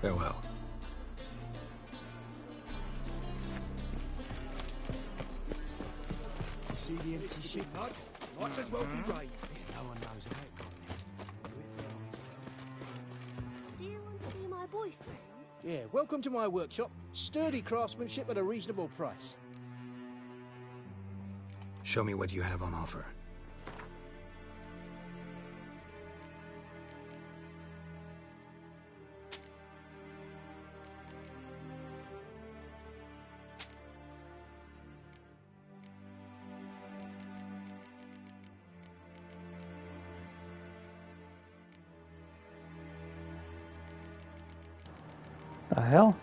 Farewell. See the empty ship? Might as well be right. Yeah, no one knows how it got there. Do you want to be my boyfriend? Yeah, welcome to my workshop. Sturdy craftsmanship at a reasonable price. Show me what you have on offer. The hell?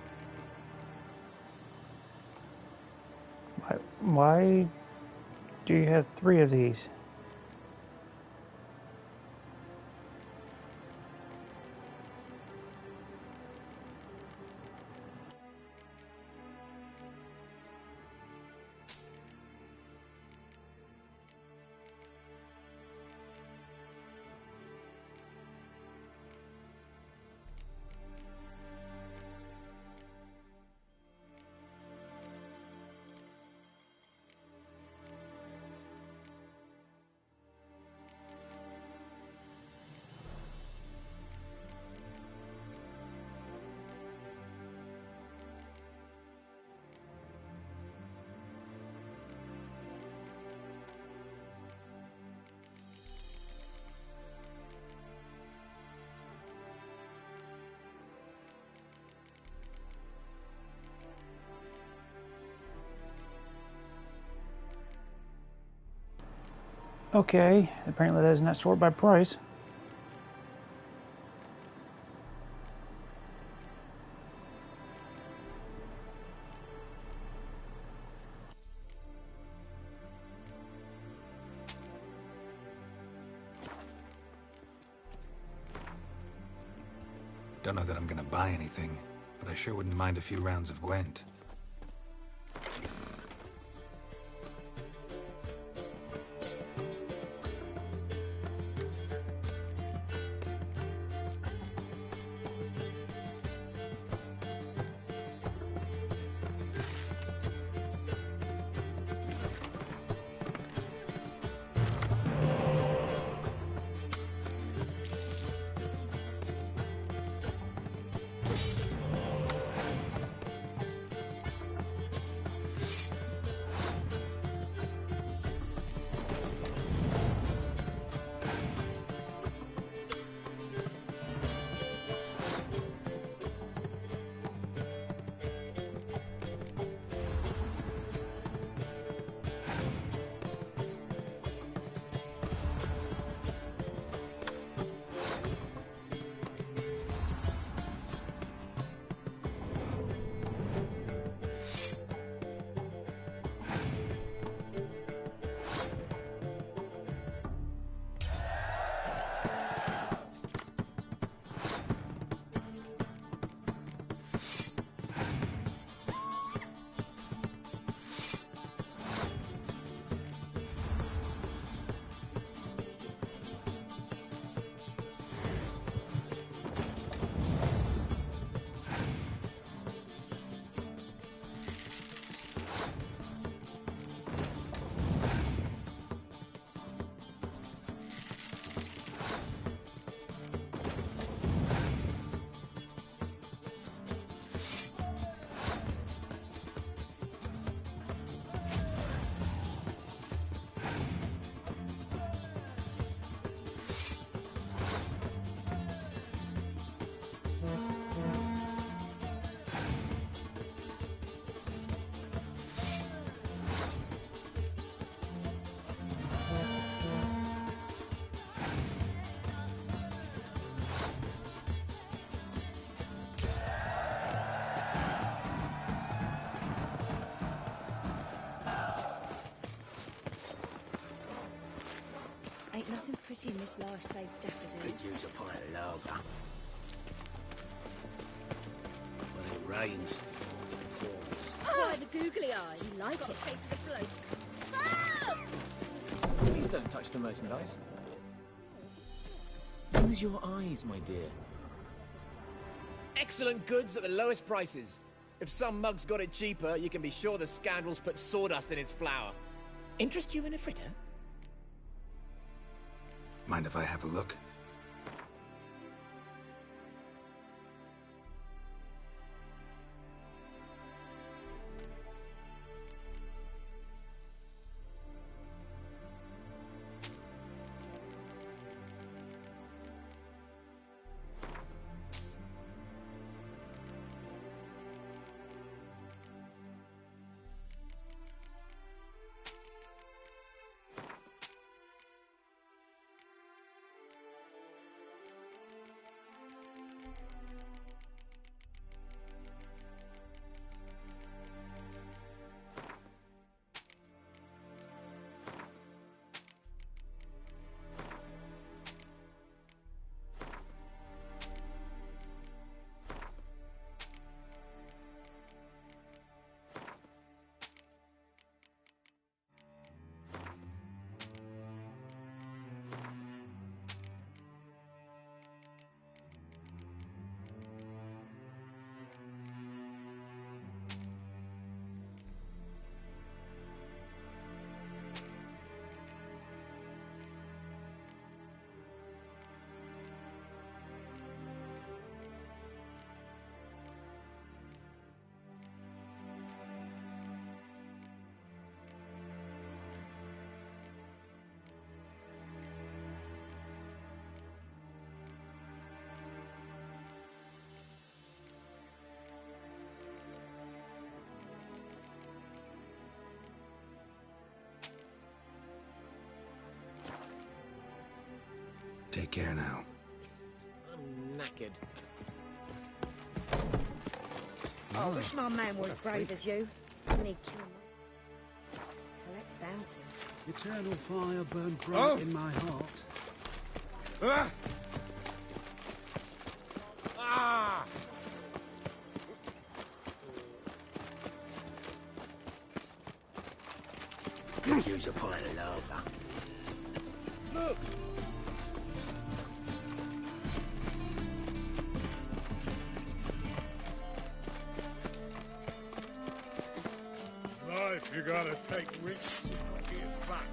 Why do you have 3 of these? Okay, apparently that does not sort by price. Don't know that I'm gonna buy anything, but I sure wouldn't mind a few rounds of Gwent. Ain't nothing pretty in this life save daffodils. Could use a pint of lager. When it rains, it falls. Why the googly eyes? Do you like Got it? to pay for the float. Please don't touch the merchandise. Use your eyes, my dear. Excellent goods at the lowest prices. If some mug's got it cheaper, you can be sure the scoundrels put sawdust in his flour. Interest you in a fritter? Mind if I have a look? Take care now. I'm knackered. I wish my man was brave as you. And he'd kill me. Collect bounties. Eternal fire burned bright in my heart. Could use a pint of lager. Look! Life, you gotta take risks to get back.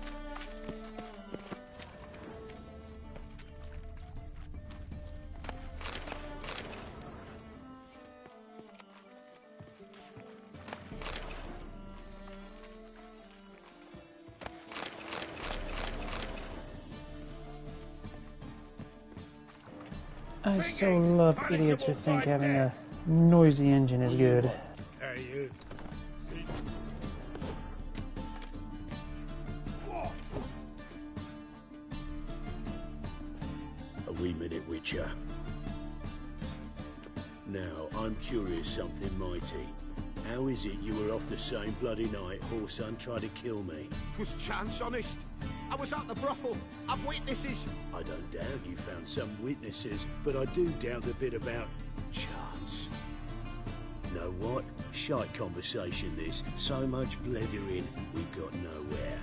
I so love idiots who think having a noisy engine is good. Hey, you. A wee minute, Witcher. Now, I'm curious something mighty. How is it you were off the same bloody night Whoreson tried to kill me? 'Twas chance, honest. I was at the brothel. I've witnesses. I don't doubt you found some witnesses, but I do doubt the bit about chance. Know what? Shite conversation this. So much blethering, we've got nowhere.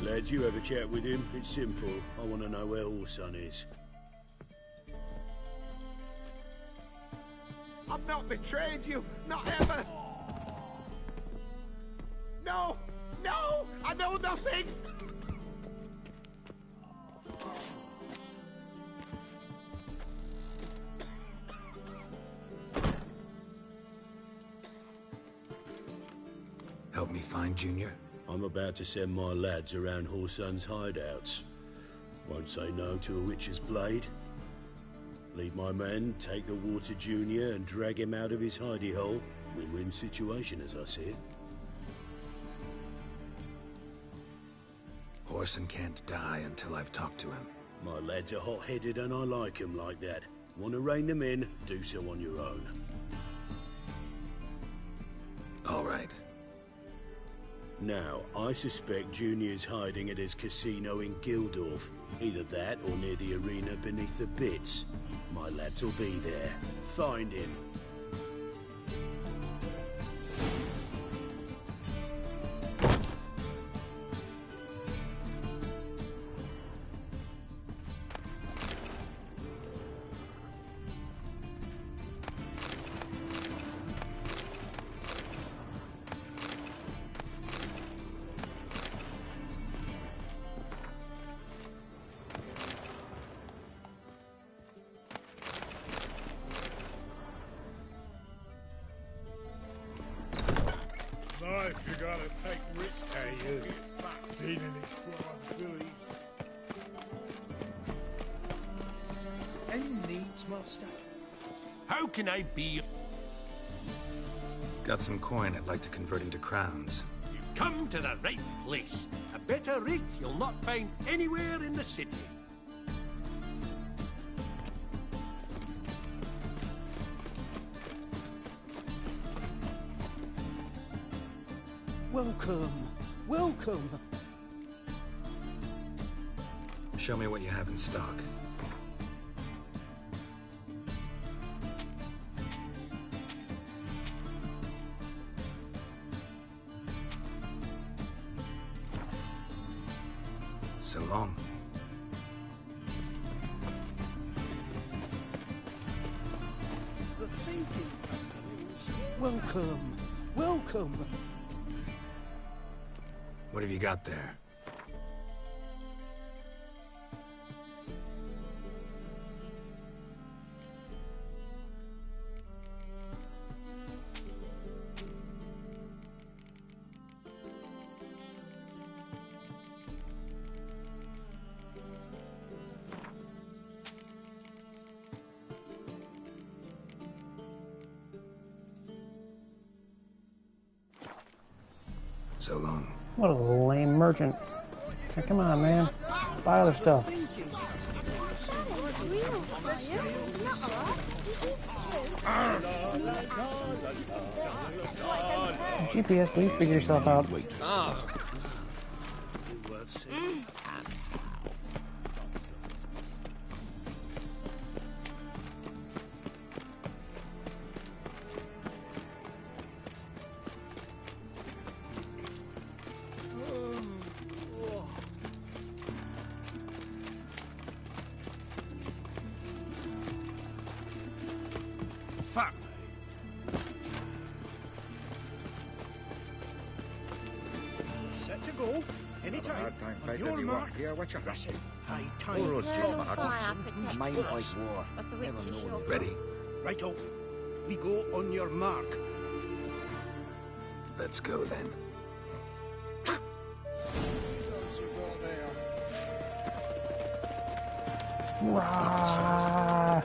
Lads, you have a chat with him. It's simple. I want to know where Whoreson is. I've not betrayed you. Not ever. No! No! I know nothing! Help me find Junior? I'm about to send my lads around Whoreson's hideouts. Won't say no to a witch's blade. Lead my men, take the water Junior and drag him out of his hidey hole. Win-win situation as I see it. Whoreson can't die until I've talked to him. My lads are hot-headed and I like 'em like that. Want to rein them in? Do so on your own. All right. Now, I suspect Junior's hiding at his casino in Gildorf. Either that or near the arena beneath the bits. My lads will be there. Find him. Life, you gotta take risks. Hey, you. Seen any squad Billy? Any needs, master? How can I be? Got some coin I'd like to convert into crowns. You've come to the right place. A better rate you'll not find anywhere in the city. Welcome. Welcome. Show me what you have in stock. So long. The thinking festivals. Welcome. Welcome. What have you got there? So long. What a lame merchant. Hey, come on, man. Buy other stuff. GPS, please figure yourself out. Fuck me. Set to go. Anytime. Hard time On fight your anyone mark. here, watch out. Press him. High time. Oh, to Lord, talk. fire Who's Mine first? fight war. What's a Never witch's know shop? Ready? Righto. We go on your mark. Let's go then. Rah!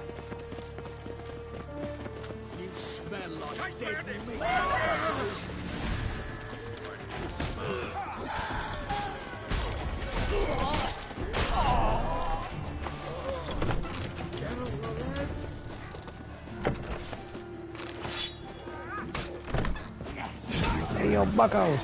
You smell like dead meat. Hey, yo, buckos.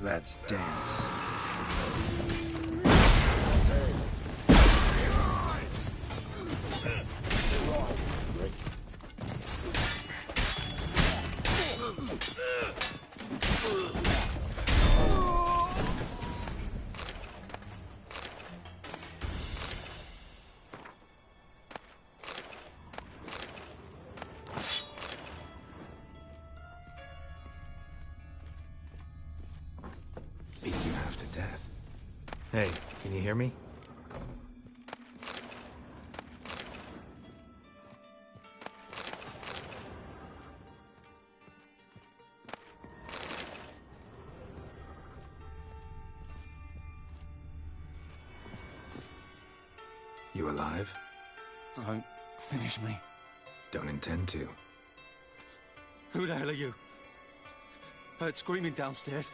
Let's dance. Beat you half to death. Hey, can you hear me? You alive? Don't finish me. Don't intend to. Who the hell are you? Heard screaming downstairs.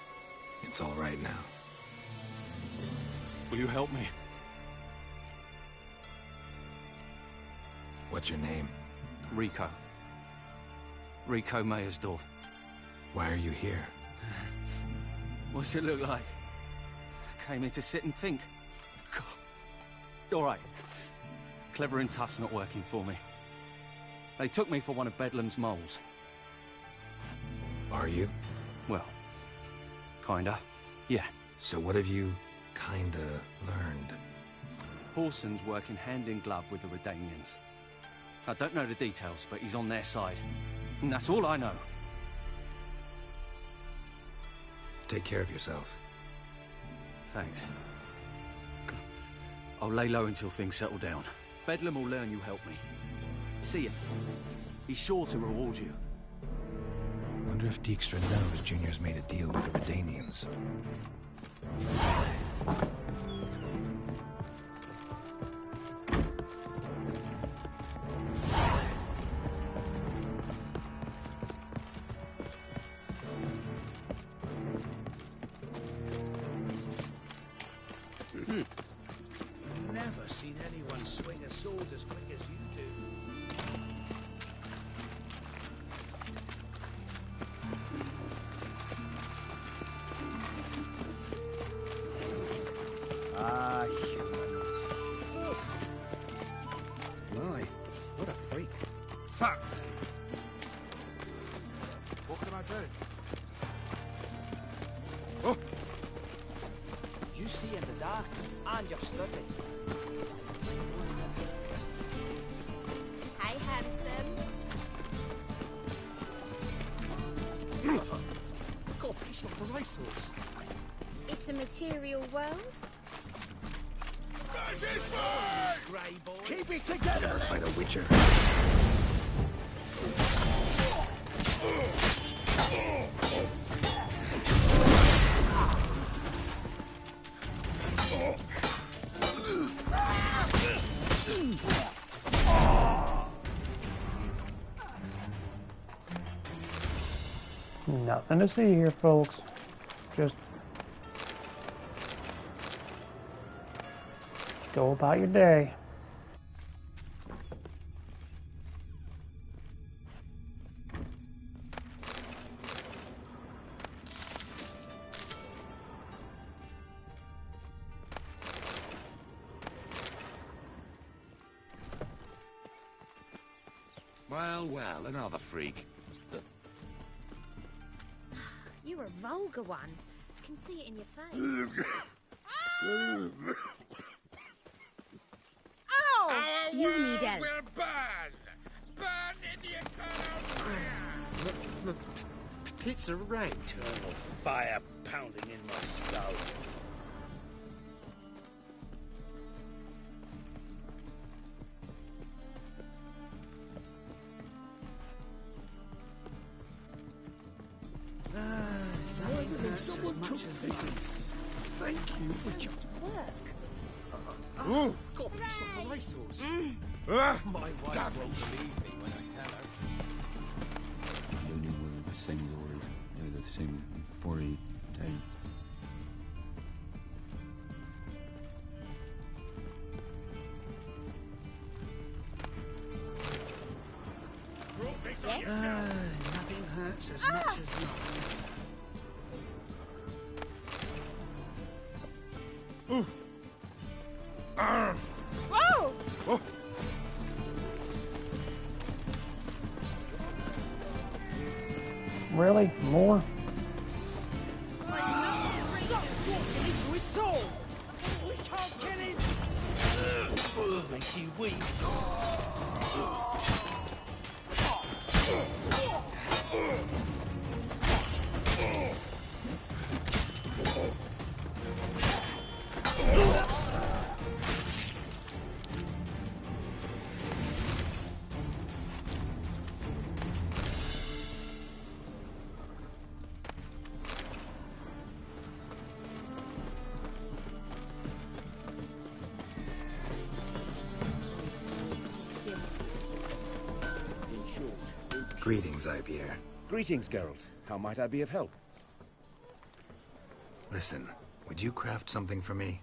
It's all right now. Will you help me? What's your name? Rico. Rico Meyersdorf. Why are you here? What's it look like? Came here to sit and think. God. All right. Clever and tough's not working for me. They took me for one of Bedlam's moles. Are you? Well, kinda. Yeah. So what have you kinda learned? Horson's working hand in glove with the Redanians. I don't know the details, but he's on their side. And that's all I know. Take care of yourself. Thanks. I'll lay low until things settle down. Bedlam will learn you helped me. See him. He's sure to reward you. Wonder if Dijkstra knows Junior's made a deal with the Redanians. Never seen anyone swing a sword as quick as you do. Ah, humans. My, what a freak. Fuck! What can I do? Oh! You see in the dark, and you're sturdy. Hi, handsome. God, he's like a racehorse. It's a material world. Grey boy. Keep it together! Ever fight a witcher? Nothing to see here, folks. Just go about your day. Well, another freak. You're a vulgar one. I can see it in your face. Ow! You need help. Will burn! Burn in the eternal fire! It's a rain. Eternal fire pounding in my skull. Someone took me. Thank you. Such work. Oh, God, he's like a racehorse. My wife won't believe me when I tell her. Only were the same Lord, they're the same body type. Nothing hurts as much as love. Whoa! Oh. Really? More? Stop walking into his soul! We can't kill him! Make you weak. Greetings, Ibeer. Greetings, Geralt. How might I be of help? Listen, would you craft something for me?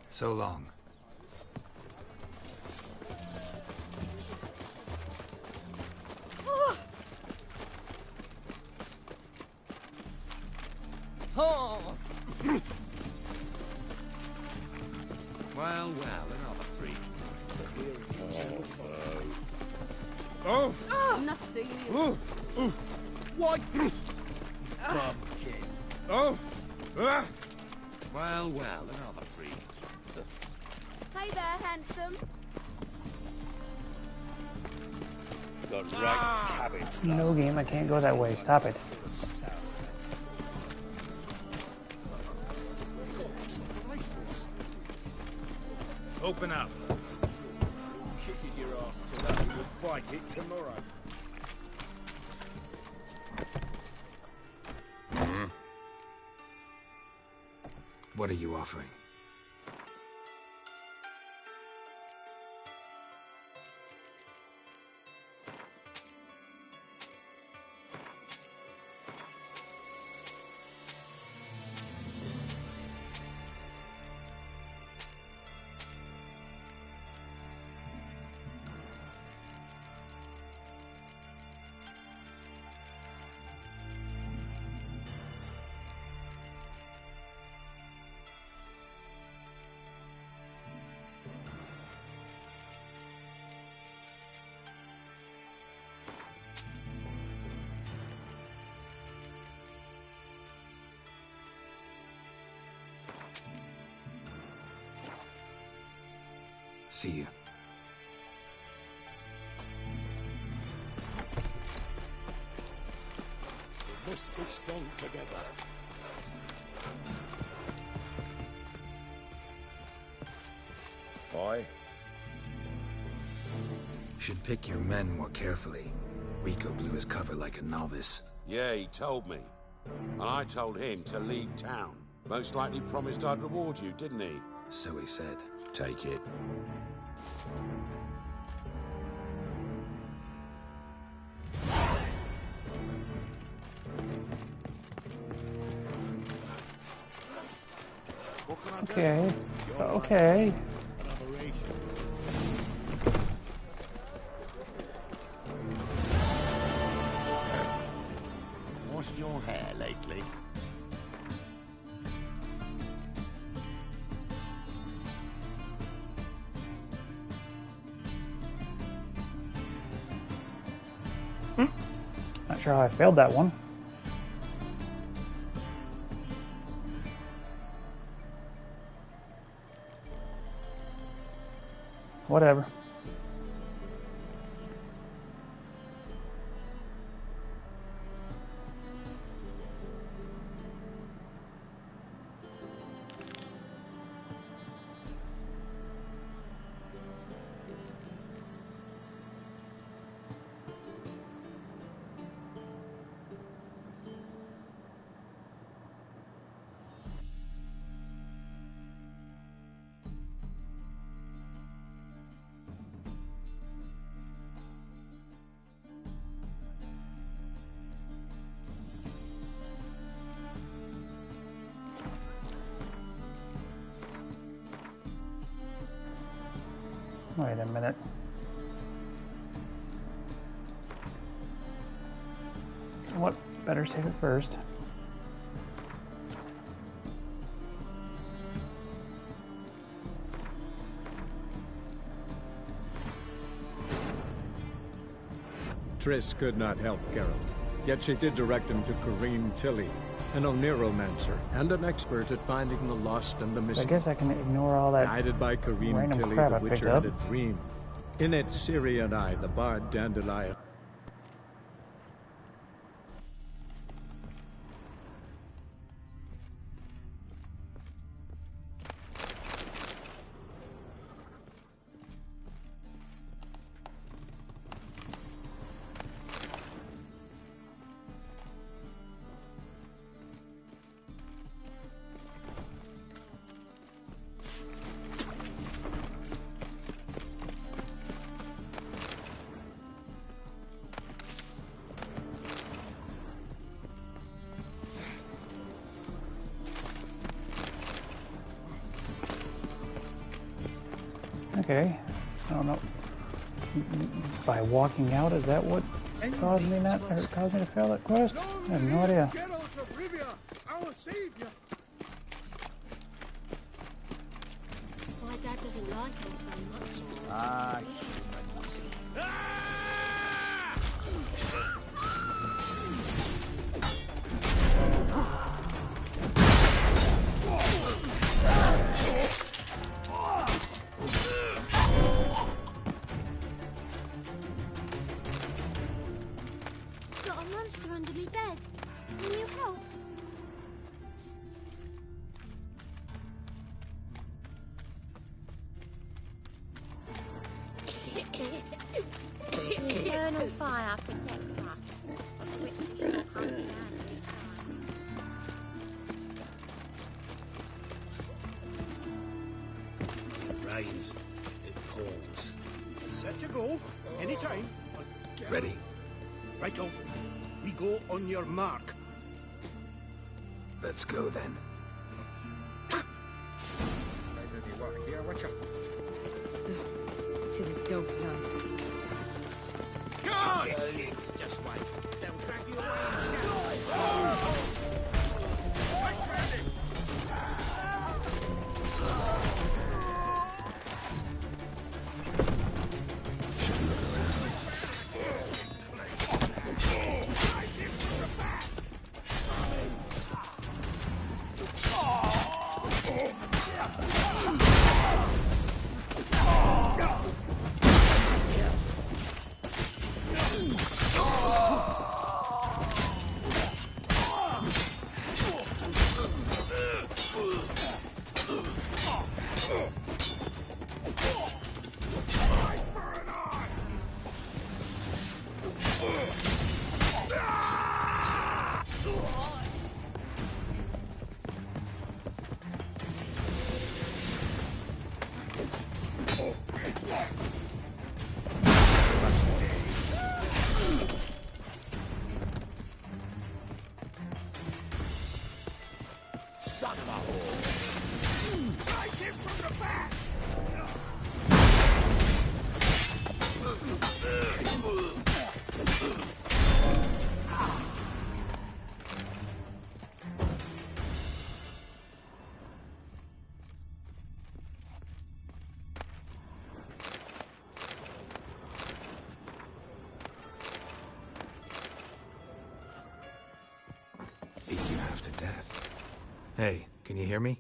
So long. Oh! Well, another freak. Oh! Nothing. Oh! Oh! What? Bumpkin. Oh! Ah! Well, another freak. Hey there, handsome. Got right cabbage. No game, I can't go that way. Stop it. Open up. Kisses your ass today, will bite it tomorrow. What are you offering? See you. We must be strong together. Boy? Should pick your men more carefully. Rico blew his cover like a novice. Yeah, he told me. And I told him to leave town. Most likely promised I'd reward you, didn't he? So he said. Take it. Okay. Okay. Washed your hair lately? Not sure how I failed that one. Whatever. Wait a minute. What? Better save it first. Triss could not help Geralt, yet she did direct him to Karim Tilly, an Oniromancer and an expert at finding the lost and the missing. I guess I can ignore all that. Guided by Karim random Tilly, crap the I picked Witcher up. had a dream. In it, Ciri and I, the bard Dandelion. Okay. I don't know. By walking out, is that what caused me to fail that quest? I have no idea. Get out of Rivia! I will save you! My dad doesn't like us very much. Ah, Got a monster under me bed. Can you help? Eternal fire protects us. The witch shall come down every time. it rains. It pours. Set to go. Anytime. Ready. Righto. We go on your mark. Let's go then. Here, watch out. To the dog's life. Guys! Just wait. They'll drag you away in shadows. Son of a whore! Take him from the back! Beat you half to death. Hey, can you hear me?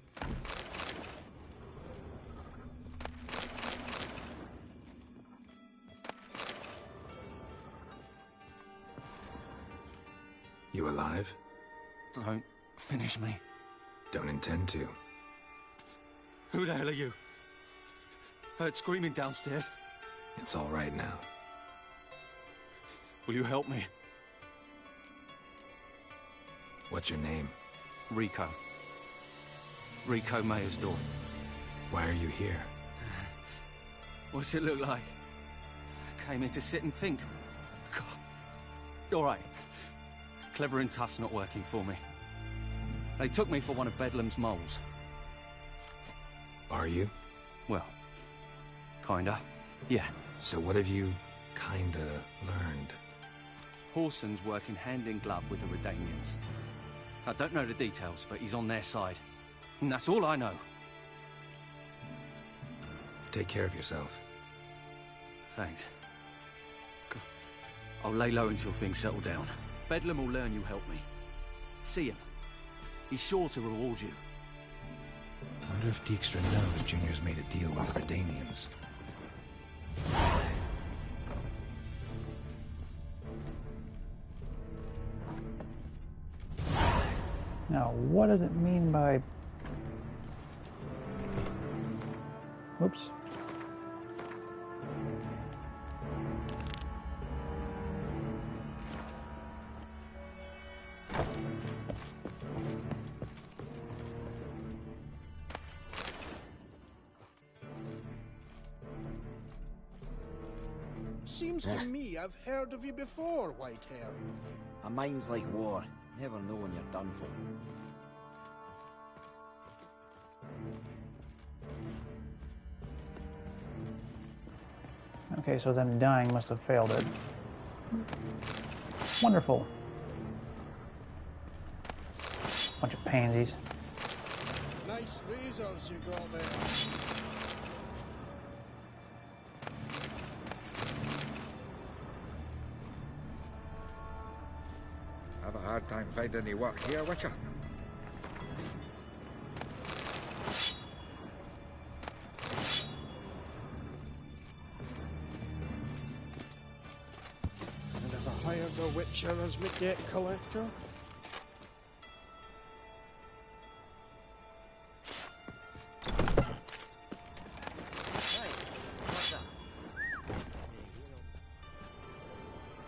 You alive? Don't finish me. Don't intend to. Who the hell are you? Heard screaming downstairs. It's all right now. Will you help me? What's your name? Rico. Rico Mayersdorf. Why are you here? What's it look like? Came here to sit and think. God. All right. Clever and tough's not working for me. They took me for one of Bedlam's moles. Are you? Well, kinda. Yeah. So what have you kinda learned? Whoreson's working hand in glove with the Redanians. I don't know the details, but he's on their side. And that's all I know. Take care of yourself. Thanks. I'll lay low until things settle down. Bedlam will learn you helped me. See him. He's sure to reward you. I wonder if Dijkstra knows Junior's made a deal with the Redanians. Now, what does it mean by... Oops. Seems to me I've heard of you before, Whitehair. A mind's like war. Never know when you're done for. Okay, so them dying must have failed it. Wonderful. Bunch of pansies. Nice razors you got there. Have a hard time finding any work here, Witcher. And have I hired a Witcher as my debt collector?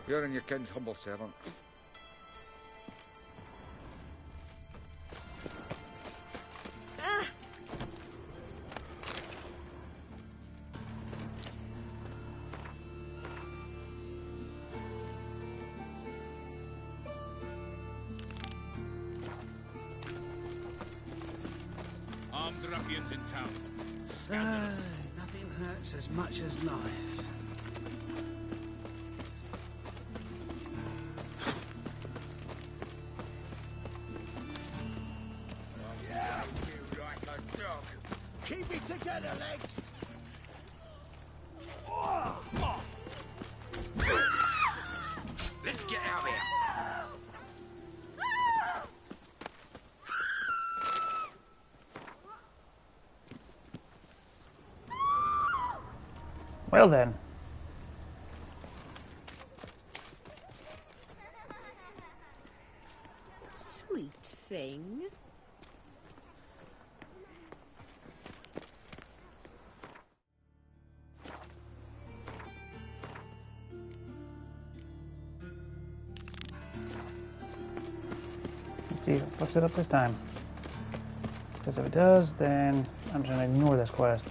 You're and your king's humble servant. Armed ruffians in town. Nothing hurts as much as life. Yeah, you like a dog. Keep it together, legs! Let's get out of here. Well then. Sweet thing. see if it fucks it up this time. Because if it does, then I'm just going to ignore this quest.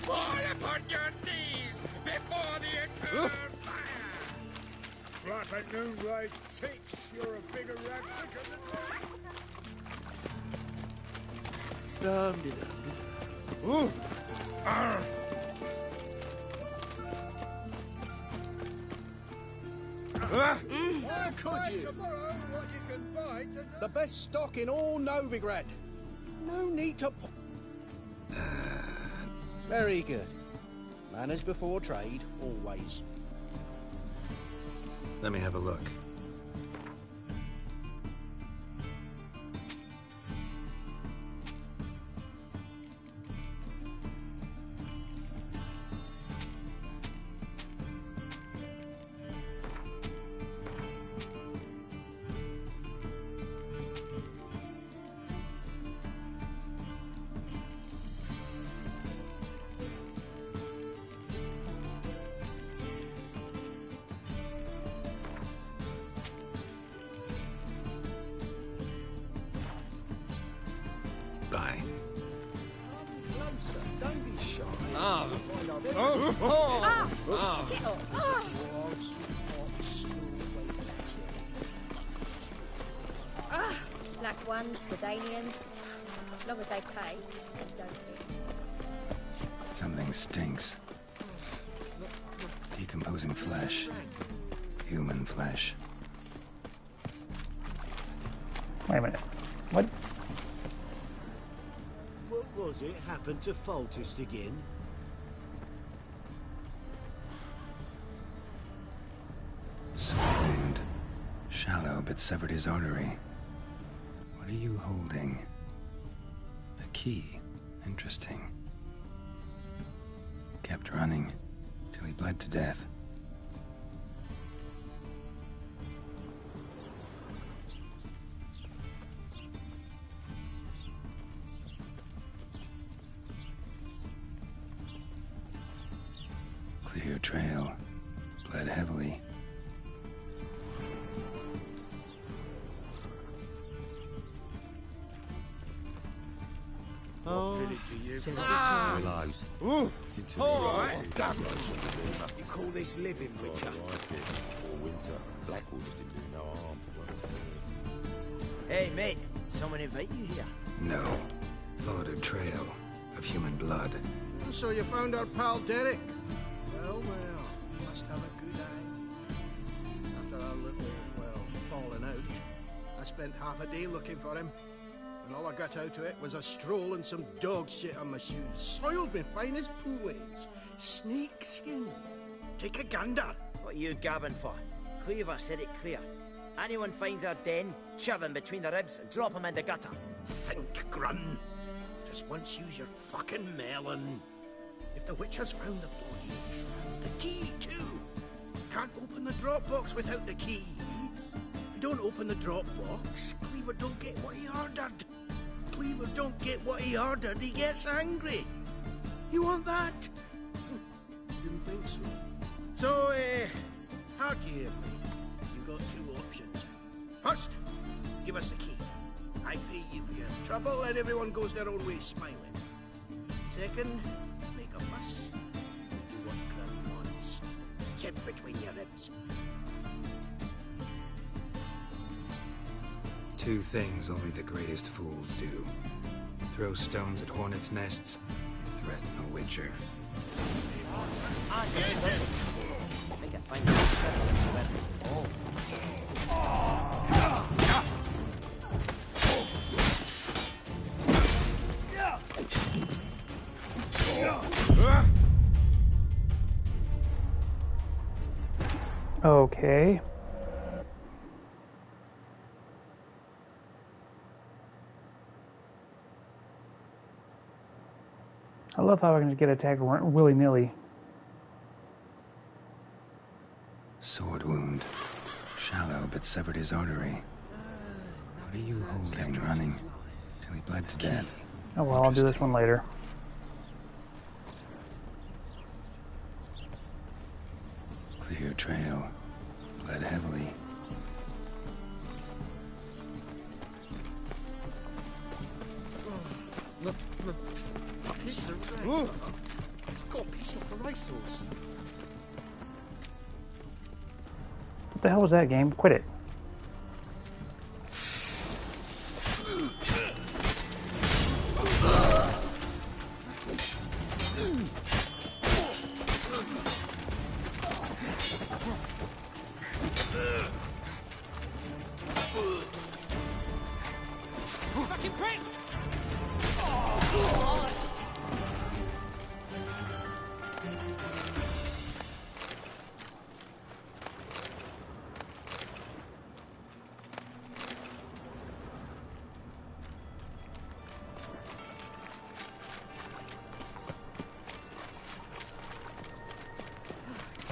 Fall upon your knees before the eternal fire! Right at noon, right? Takes you're a bigger rat quicker than Ooh! Arr! Why could you? The best stock in all Novigrad. No need to... Very good. Manners before trade, always. Let me have a look. Bye. Don't be shy. Ah. Black ones, Redanians. As long as they pay, they don't hit. Something stinks. Decomposing flesh. Human flesh. Wait a minute. What? What was it happened to Foltest again? Sword wound. Shallow, but severed his artery. What are you holding? A key. Interesting. Kept running till he bled to death. Clear trail. Bled heavily. What village are you from? Willows. Ooh! It's All right. Damn. You call this living, Witcher? For winter, Blackwater's didn't do no harm. Hey, mate. Someone invite you here? No. Followed a trail of human blood. So you found our pal Derek? Well, must have a good eye. After our little, falling out, I spent half a day looking for him. And all I got out of it was a stroll and some dog shit on my shoes. Soiled me fine as poolades. Snake skin. Take a gander. What are you gabbing for? Cleaver said it clear. Anyone finds our den, shove him between the ribs and drop him in the gutter. Think, Grun. Just once use your fucking melon. If the Witcher's found the body, he's found the key too. Can't open the drop box without the key. You don't open the drop box, Cleaver don't get what he ordered. Cleaver don't get what he ordered, he gets angry. You want that? Didn't think so. So, hard you hear me? You've got two options. First, give us the key. I pay you for your trouble and everyone goes their own way smiling. Second, make a fuss. We do what Grun wants. Sit between your ribs. Two things only the greatest fools do. Throw stones at hornets' nests, and threaten a witcher. I think I find out. Okay. I love how I can just get attacked willy-nilly. Sword wound. Shallow, but severed his artery. What are you holding? Running till he bled to death. Oh well, I'll do this one later. Clear trail. Bled heavily. Piece of rag. Got a piece of the racehorse. What the hell was that game? Quit it. Fucking prick!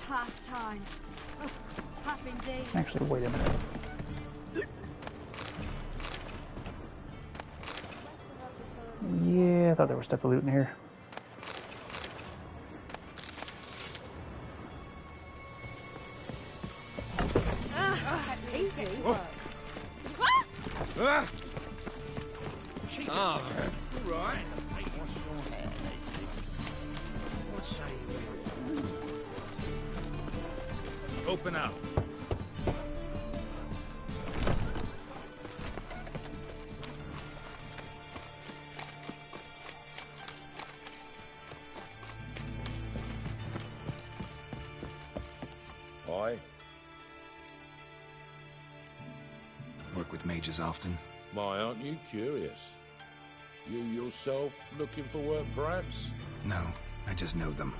Tough times. Tough indeed. Actually, wait a minute. Yeah, I thought there was stuff to loot in here. Easy. Ah. Right. What say you? Open up. Aye? Work with mages often? My, aren't you curious? You yourself looking for work, perhaps? No, I just know them.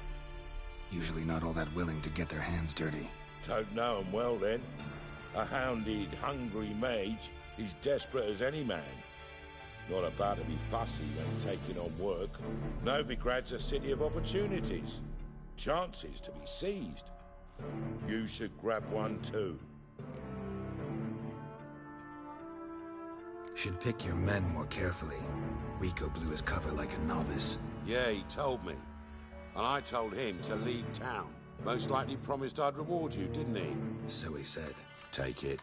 Usually not all that willing to get their hands dirty. Don't know 'em well, then. A hounded, hungry mage is desperate as any man. Not about to be fussy when taking on work. Novigrad's a city of opportunities. Chances to be seized. You should grab one too. Should pick your men more carefully. Rico blew his cover like a novice. Yeah, he told me. And I told him to leave town. Most likely promised I'd reward you, didn't he? So he said. Take it.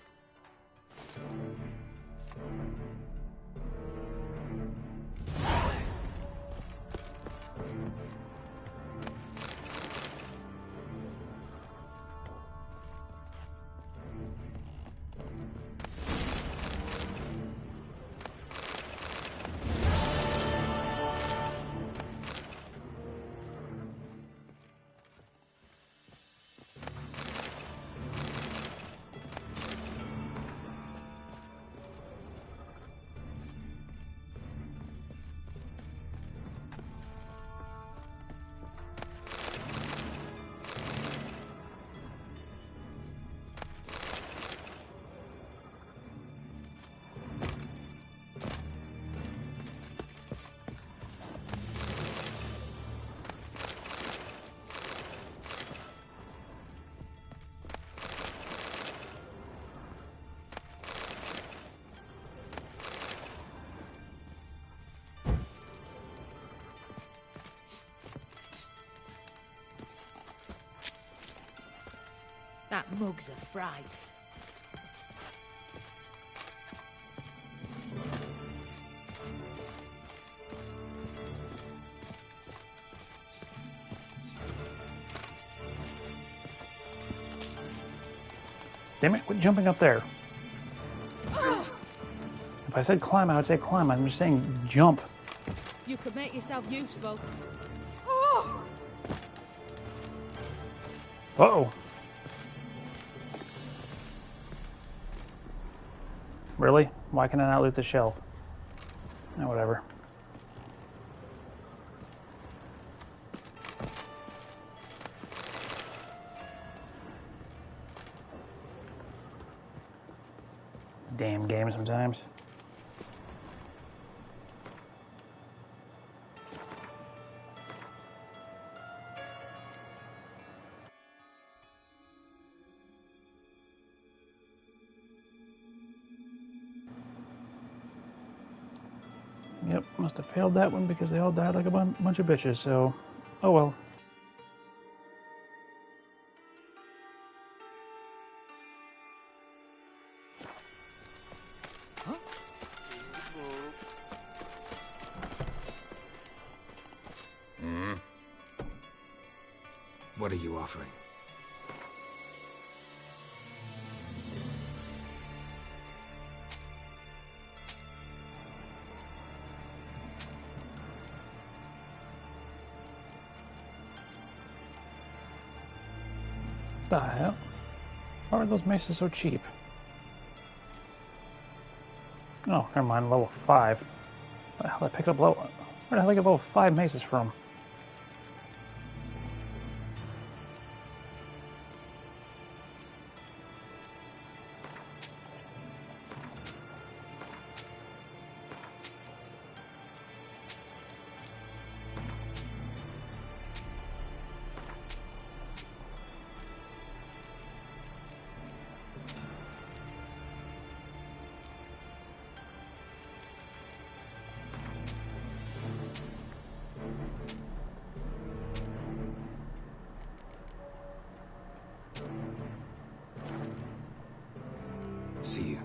That mug's a fright. Damn it, quit jumping up there. If I said climb, I would say climb. I'm just saying jump. You could make yourself useful. Uh-oh. Really? Why can I not loot the shelf? Oh, whatever. Damn game sometimes. Yep, must have failed that one because they all died like a bunch of bitches, so... Oh well. What are you offering? The hell? Why are those maces so cheap? Oh, never mind, level 5. Where the hell did I pick up level... Where the hell did I get level 5 maces from? See you.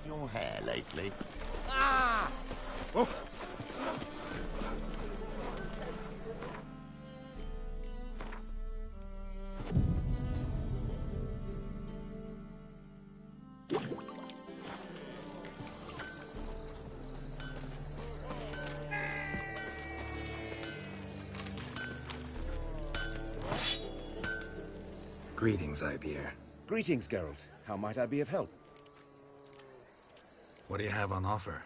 Your hair lately. Ah! Oh. Greetings, Ibeer. Greetings, Geralt. How might I be of help? What do you have on offer?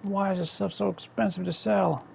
Why is this stuff so expensive to sell?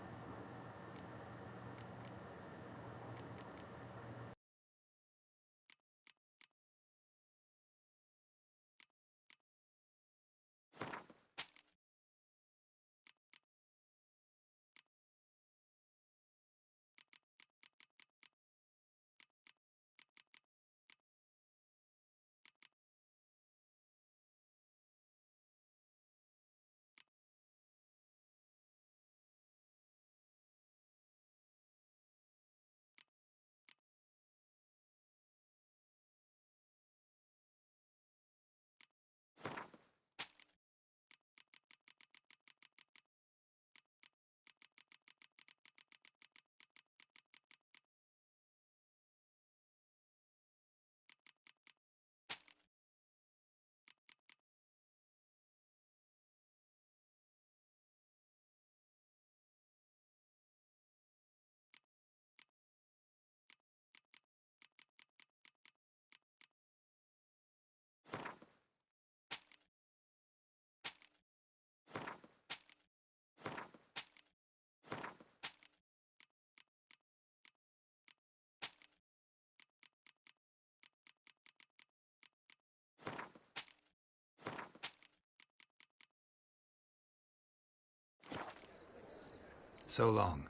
So long.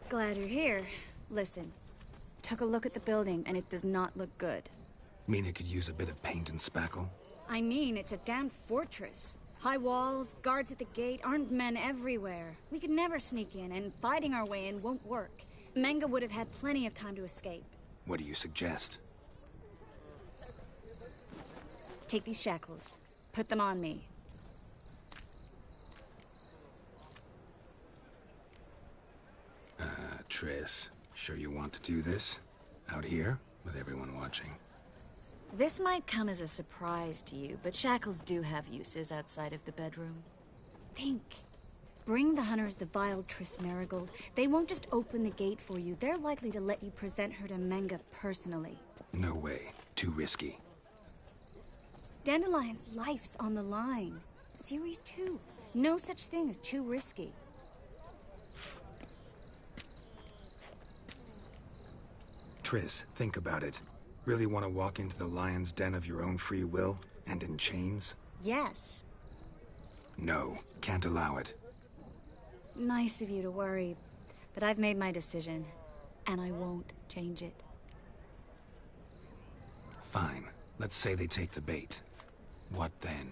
Glad you're here. Listen, took a look at the building and it does not look good. Mean it could use a bit of paint and spackle? I mean, it's a damn fortress. High walls, guards at the gate, armed men everywhere. We could never sneak in, and fighting our way in won't work. Menge would have had plenty of time to escape. What do you suggest? Take these shackles. Put them on me. Triss, sure you want to do this? Out here, with everyone watching? This might come as a surprise to you, but shackles do have uses outside of the bedroom. Think. Bring the hunters the vile Triss Merigold. They won't just open the gate for you. They're likely to let you present her to Menge personally. No way. Too risky. Dandelion's life's on the line. Series 2. No such thing as too risky. Triss, think about it. Really want to walk into the lion's den of your own free will, and in chains? Yes. No, can't allow it. Nice of you to worry, but I've made my decision, and I won't change it. Fine. Let's say they take the bait. What then?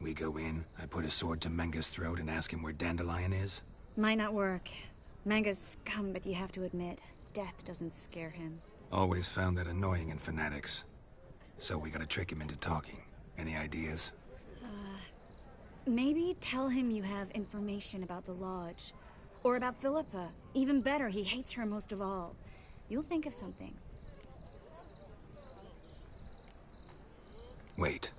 We go in, I put a sword to Menge's throat and ask him where Dandelion is? Might not work. Menge's scum, but you have to admit, death doesn't scare him. Always found that annoying in fanatics. So we gotta trick him into talking. Any ideas? Maybe tell him you have information about the Lodge. Or about Philippa. Even better, he hates her most of all. You'll think of something. Wait.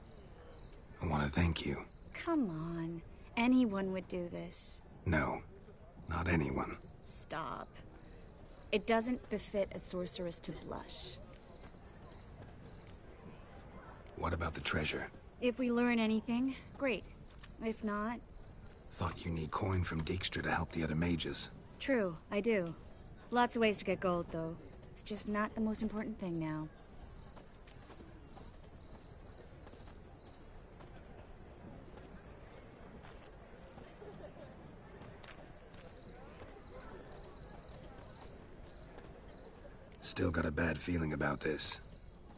I want to thank you. Come on. Anyone would do this. No. Not anyone. Stop. It doesn't befit a sorceress to blush. What about the treasure? If we learn anything, great. If not... Thought you need coin from Dijkstra to help the other mages. True, I do. Lots of ways to get gold, though. It's just not the most important thing now. Still got a bad feeling about this.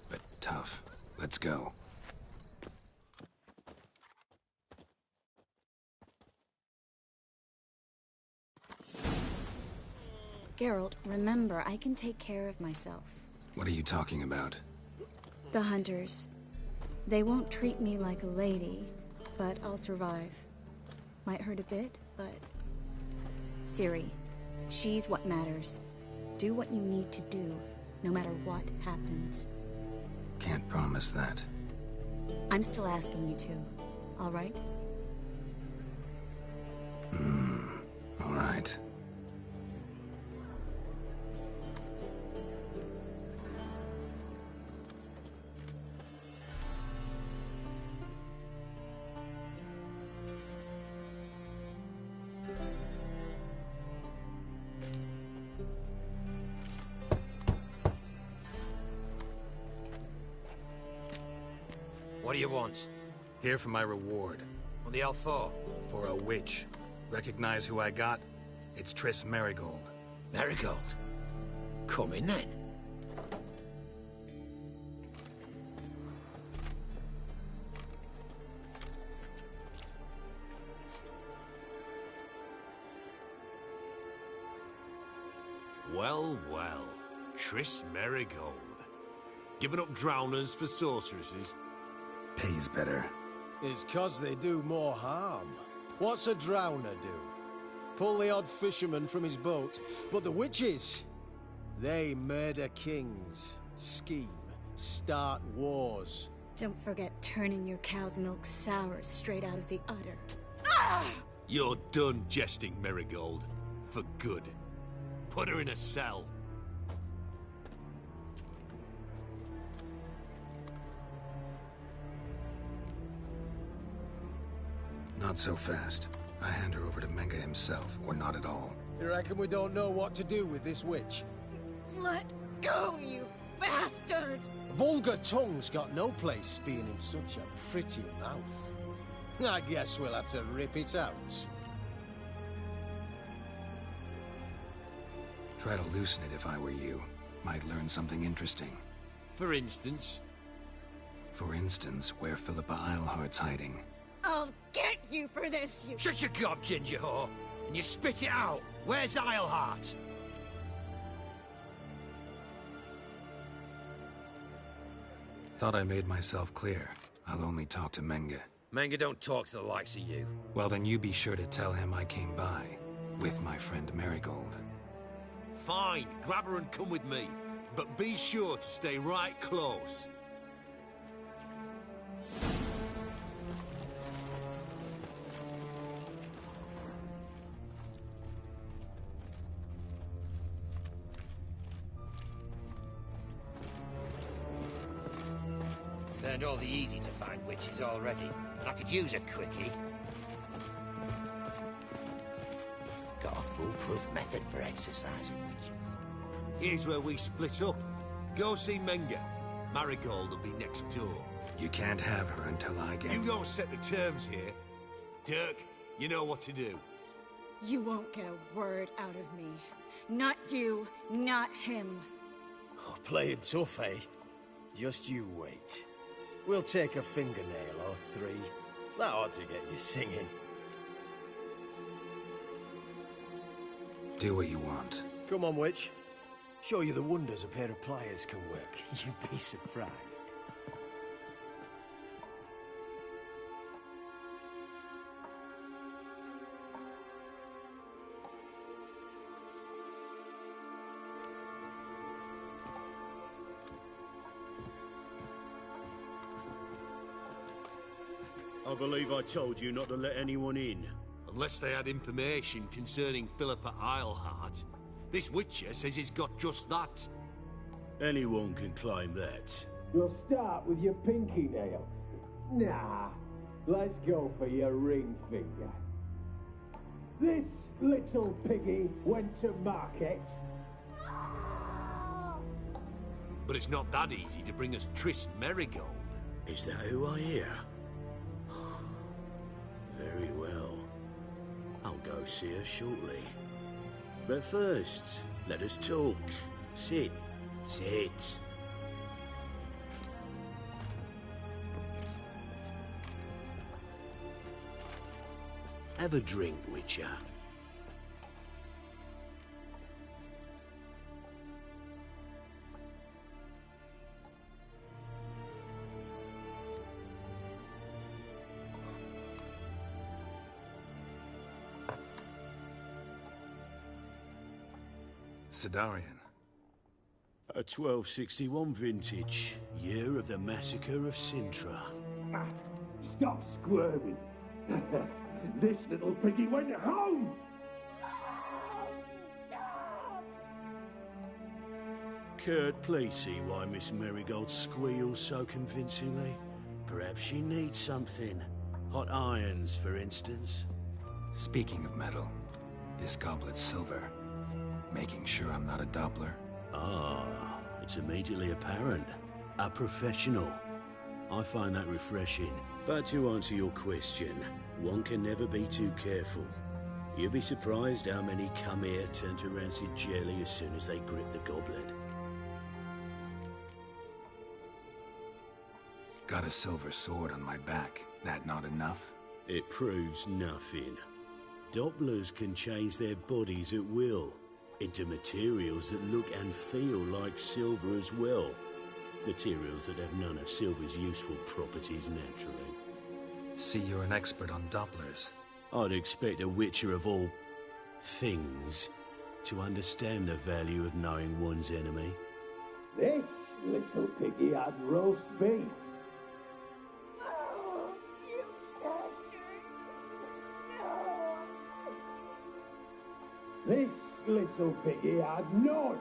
But tough. Let's go. Geralt, remember, I can take care of myself. What are you talking about? The hunters. They won't treat me like a lady, but I'll survive. Might hurt a bit, but... Ciri, she's what matters. Do what you need to do, no matter what happens. Can't promise that. I'm still asking you to, all right? All right. What do you want? Here for my reward. What the hell for? For a witch. Recognize who I got? It's Triss Merigold. Merigold? Come in then. Well, well. Triss Merigold. Giving up drowners for sorceresses? Pays better. It's 'cause they do more harm. What's a drowner do? Pull the odd fisherman from his boat. But the witches, they murder kings, scheme, start wars. Don't forget turning your cow's milk sour straight out of the udder. You're done jesting, Merigold. For good. Put her in a cell. Not so fast. I hand her over to Menge himself, or not at all. You reckon we don't know what to do with this witch? Let go, you bastard! Vulgar tongue's got no place being in such a pretty mouth. I guess we'll have to rip it out. Try to loosen it if I were you. Might learn something interesting. For instance? For instance, where Philippa Eilhart's hiding. I'll get you for this, you— Shut your gob, ginger whore! And you spit it out! Where's Eilhart? Thought I made myself clear. I'll only talk to Menge. Menge don't talk to the likes of you. Well, then you be sure to tell him I came by. With my friend Marigold. Fine, grab her and come with me. But be sure to stay right close. Learned all the easy-to-find witches already. I could use a quickie. Got a foolproof method for exercising witches. Here's where we split up. Go see Menge. Marigold will be next door. You can't have her until I get... You don't set the terms here. Dirk, you know what to do. You won't get a word out of me. Not you, not him. Oh, playing tough, eh? Just you wait. We'll take a fingernail or three. That ought to get you singing. Do what you want. Come on, witch. Show you the wonders a pair of pliers can work. You'd be surprised. I believe I told you not to let anyone in. Unless they had information concerning Philippa Eilhart. This Witcher says he's got just that. Anyone can claim that. You'll start with your pinky nail. Nah, let's go for your ring finger. This little piggy went to market. But it's not that easy to bring us Triss Merigold. Is that who I hear? Very well. I'll go see her shortly. But first, let us talk. Sit. Sit. Have a drink, Witcher. Sidarian. A 1261 vintage, year of the massacre of Sintra. Stop squirming. This little piggy went home! Kurt, please see why Miss Merigold squeals so convincingly. Perhaps she needs something. Hot irons, for instance. Speaking of metal, this goblet's silver. Making sure I'm not a Doppler. Ah, it's immediately apparent. A professional. I find that refreshing. But to answer your question, one can never be too careful. You'll be surprised how many come here turn to rancid jelly as soon as they grip the goblet. Got a silver sword on my back. That not enough? It proves nothing. Dopplers can change their bodies at will into materials that look and feel like silver as well. Materials that have none of silver's useful properties naturally. See, you're an expert on Dopplers. I'd expect a Witcher of all things to understand the value of knowing one's enemy. This little piggy had roast beef. This little piggy had none.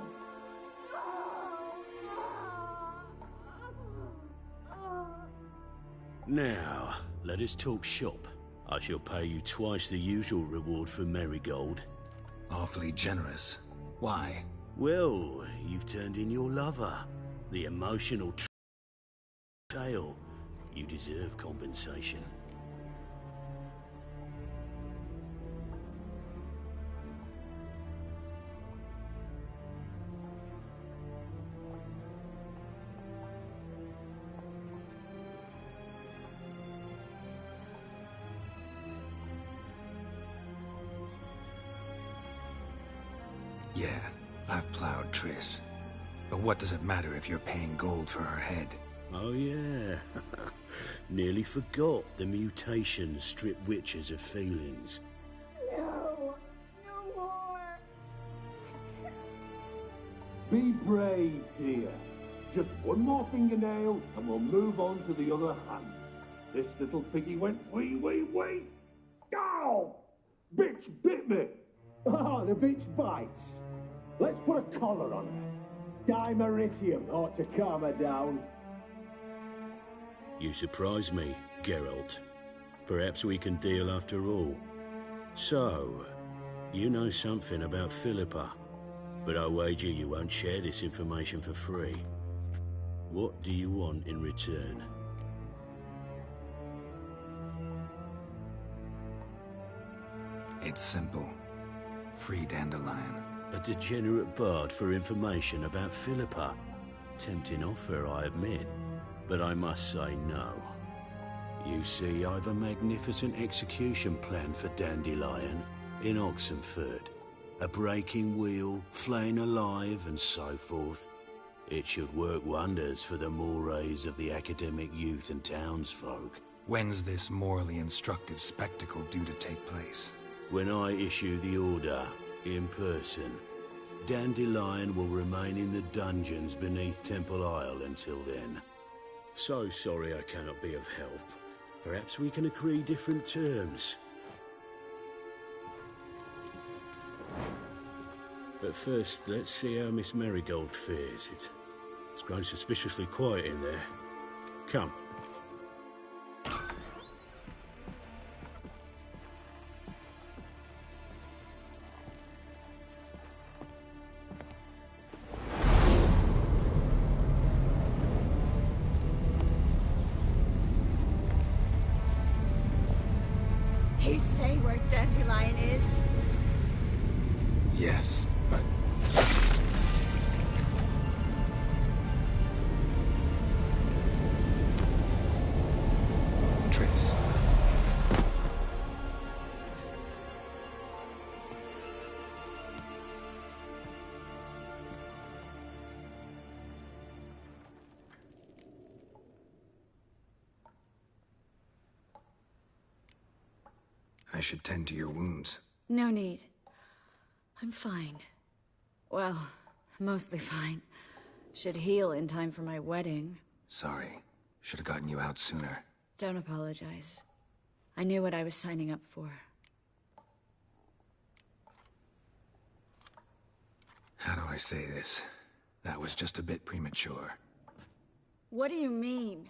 Now, let us talk shop. I shall pay you twice the usual reward for Merigold. Awfully generous. Why? Well, you've turned in your lover. The emotional tale. You deserve compensation. Yeah, I've plowed Triss. But what does it matter if you're paying gold for her head? Oh yeah. Nearly forgot the mutations strip witches of feelings. No, no more. Be brave, dear. Just one more fingernail and we'll move on to the other hand. This little piggy went wee, wee, wee. Ow! Bitch bit me. Oh, the bitch bites. Let's put a collar on her. Dimeritium ought to calm her down. You surprise me, Geralt. Perhaps we can deal after all. So, you know something about Philippa, but I wager you won't share this information for free. What do you want in return? It's simple. Free Dandelion. A degenerate bard for information about Philippa. Tempting offer, I admit, but I must say no. You see, I've a magnificent execution plan for Dandelion in Oxenfurt. A breaking wheel, flaying alive, and so forth. It should work wonders for the mores of the academic youth and townsfolk. When's this morally instructive spectacle due to take place? When I issue the order, in person. Dandelion will remain in the dungeons beneath Temple Isle until then. So sorry I cannot be of help. Perhaps we can agree different terms. But first, let's see how Miss Marigold fares. It's grown suspiciously quiet in there. Come. He say where Dandelion is? Yes, but... Triss. I should tend to your wounds. No need. I'm fine. Well, mostly fine. Should heal in time for my wedding. Sorry. Should have gotten you out sooner. Don't apologize. I knew what I was signing up for. How do I say this? That was just a bit premature. What do you mean?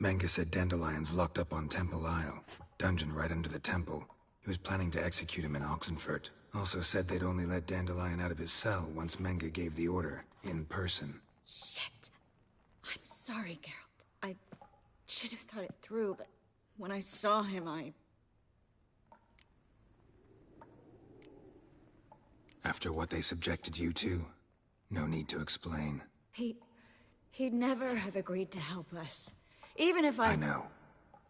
Menge said Dandelion's locked up on Temple Isle. Dungeon right under the temple. He was planning to execute him in Oxenfurt. Also said they'd only let Dandelion out of his cell once Menge gave the order, in person. Shit. I'm sorry, Geralt. I should have thought it through, but when I saw him, After what they subjected you to, no need to explain. He'd never have agreed to help us. Even if I know.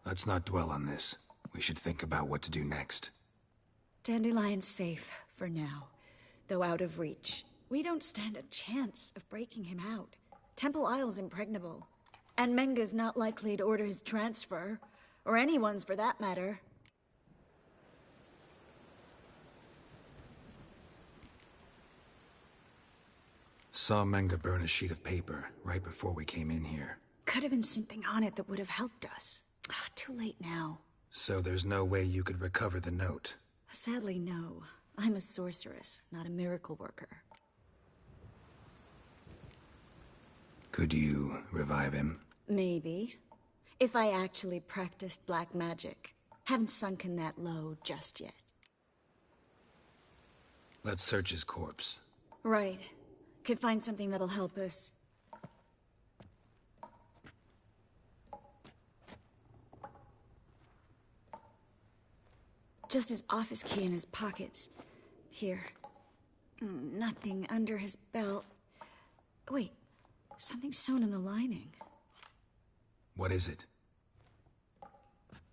Let's not dwell on this. We should think about what to do next. Dandelion's safe, for now. Though out of reach. We don't stand a chance of breaking him out. Temple Isle's impregnable. And Menge's not likely to order his transfer. Or anyone's, for that matter. Saw Menge burn a sheet of paper right before we came in here. Could have been something on it that would have helped us. Too late now. So there's no way you could recover the note? Sadly, no. I'm a sorceress, not a miracle worker. Could you revive him? Maybe. If I actually practiced black magic. Haven't sunken that low just yet. Let's search his corpse. Right. Could find something that'll help us. Just his office key in his pockets. Here. Nothing under his belt. Wait, something sewn in the lining. What is it?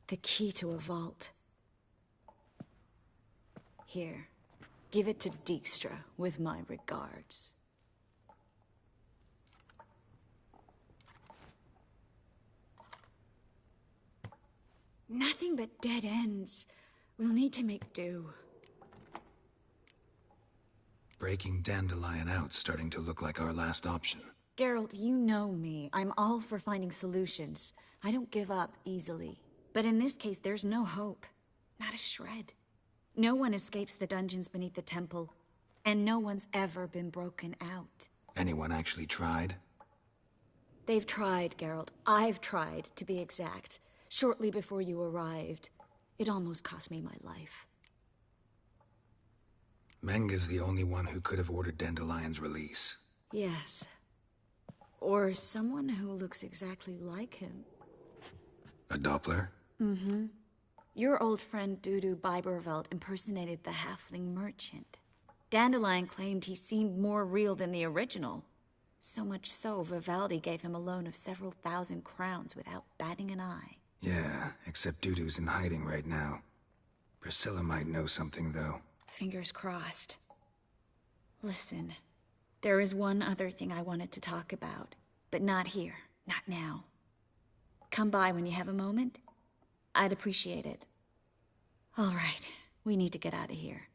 The key to a vault. Here, give it to Dijkstra with my regards. Nothing but dead ends. We'll need to make do. Breaking Dandelion out's starting to look like our last option. Geralt, you know me. I'm all for finding solutions. I don't give up easily. But in this case, there's no hope. Not a shred. No one escapes the dungeons beneath the temple, and no one's ever been broken out. Anyone actually tried? They've tried, Geralt. I've tried, to be exact. Shortly before you arrived. It almost cost me my life. Menga's the only one who could have ordered Dandelion's release. Yes. Or someone who looks exactly like him. A Doppler? Mm-hmm. Your old friend Dudu Biberveld impersonated the halfling merchant. Dandelion claimed he seemed more real than the original. So much so, Vivaldi gave him a loan of several thousand crowns without batting an eye. Yeah, except Dudu's in hiding right now. Priscilla might know something, though. Fingers crossed. Listen, there is one other thing I wanted to talk about, but not here, not now. Come by when you have a moment. I'd appreciate it. All right, we need to get out of here.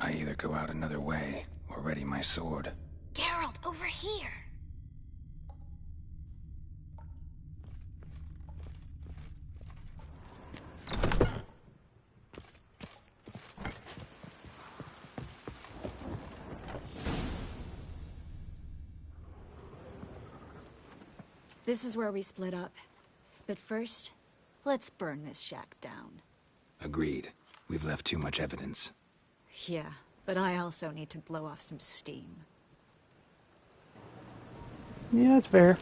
I either go out another way, or ready my sword. Geralt, over here! This is where we split up. But first, let's burn this shack down. Agreed. We've left too much evidence. Yeah, but I also need to blow off some steam. Yeah, that's fair.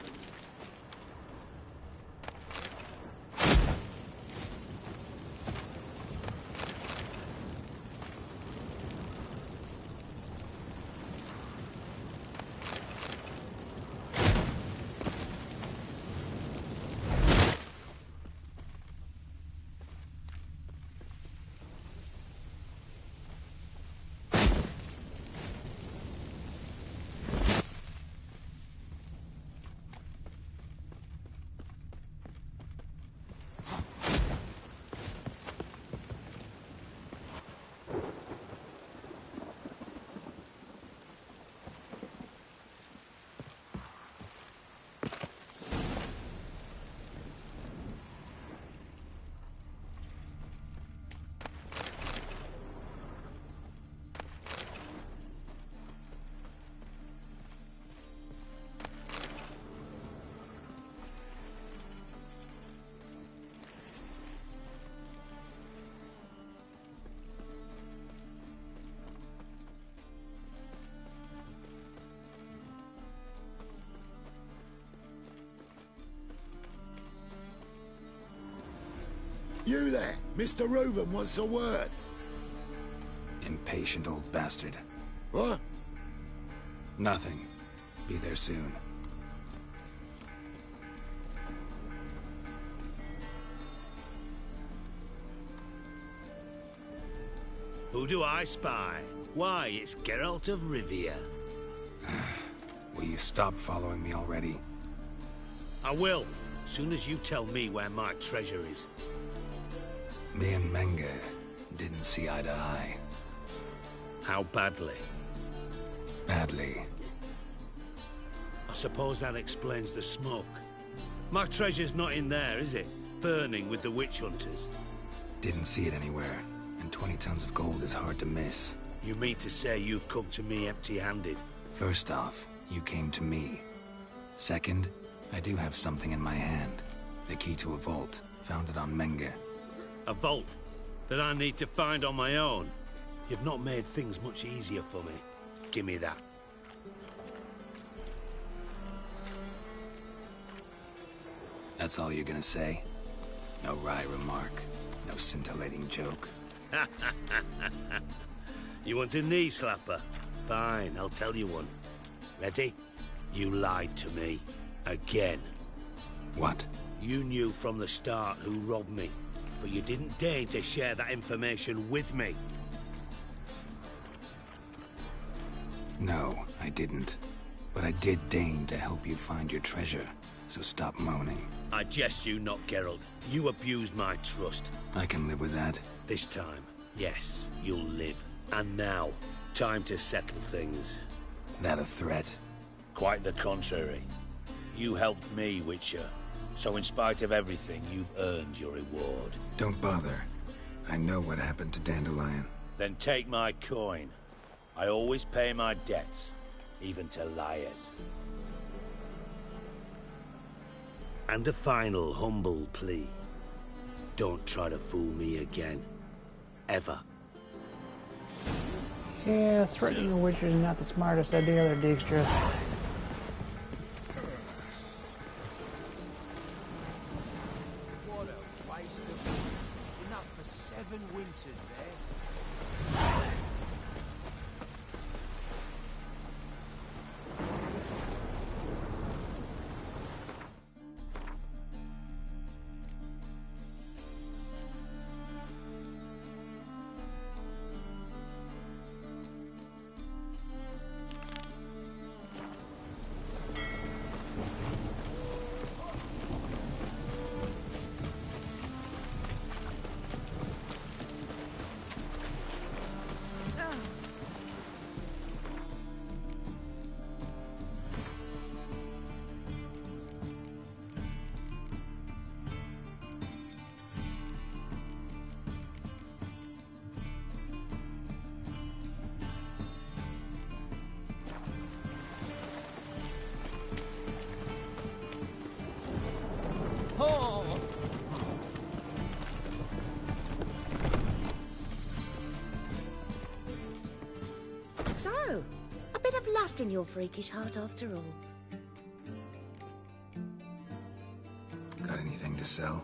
You there, Mr. Reuven wants a word. Impatient old bastard. What? Nothing. Be there soon. Who do I spy? Why, it's Geralt of Rivia. Will you stop following me already? I will, soon as you tell me where my treasure is. Me and Menge didn't see eye to eye. How badly? Badly. I suppose that explains the smoke. My treasure's not in there, is it? Burning with the witch hunters. Didn't see it anywhere, and 20 tons of gold is hard to miss. You mean to say you've come to me empty-handed? First off, you came to me. Second, I do have something in my hand. The key to a vault, found it on Menge. A vault that I need to find on my own? You've not made things much easier for me. Give me that. That's all you're gonna say? No wry remark, no scintillating joke. You want a knee slapper? Fine, I'll tell you one. Ready? You lied to me. Again. What? You knew from the start who robbed me, but you didn't deign to share that information with me. No, I didn't. But I did deign to help you find your treasure, so stop moaning. I jest you not, Geralt. You abused my trust. I can live with that. This time, yes, you'll live. And now, time to settle things. That a threat? Quite the contrary. You helped me, Witcher. So in spite of everything, you've earned your reward. Don't bother. I know what happened to Dandelion. Then take my coin. I always pay my debts, even to liars. And a final humble plea. Don't try to fool me again. Ever. Yeah, threatening a witcher is not the smartest idea there, Dijkstra. What a waste of... Enough for 7 winters there. So, a bit of lust in your freakish heart after all. Got anything to sell?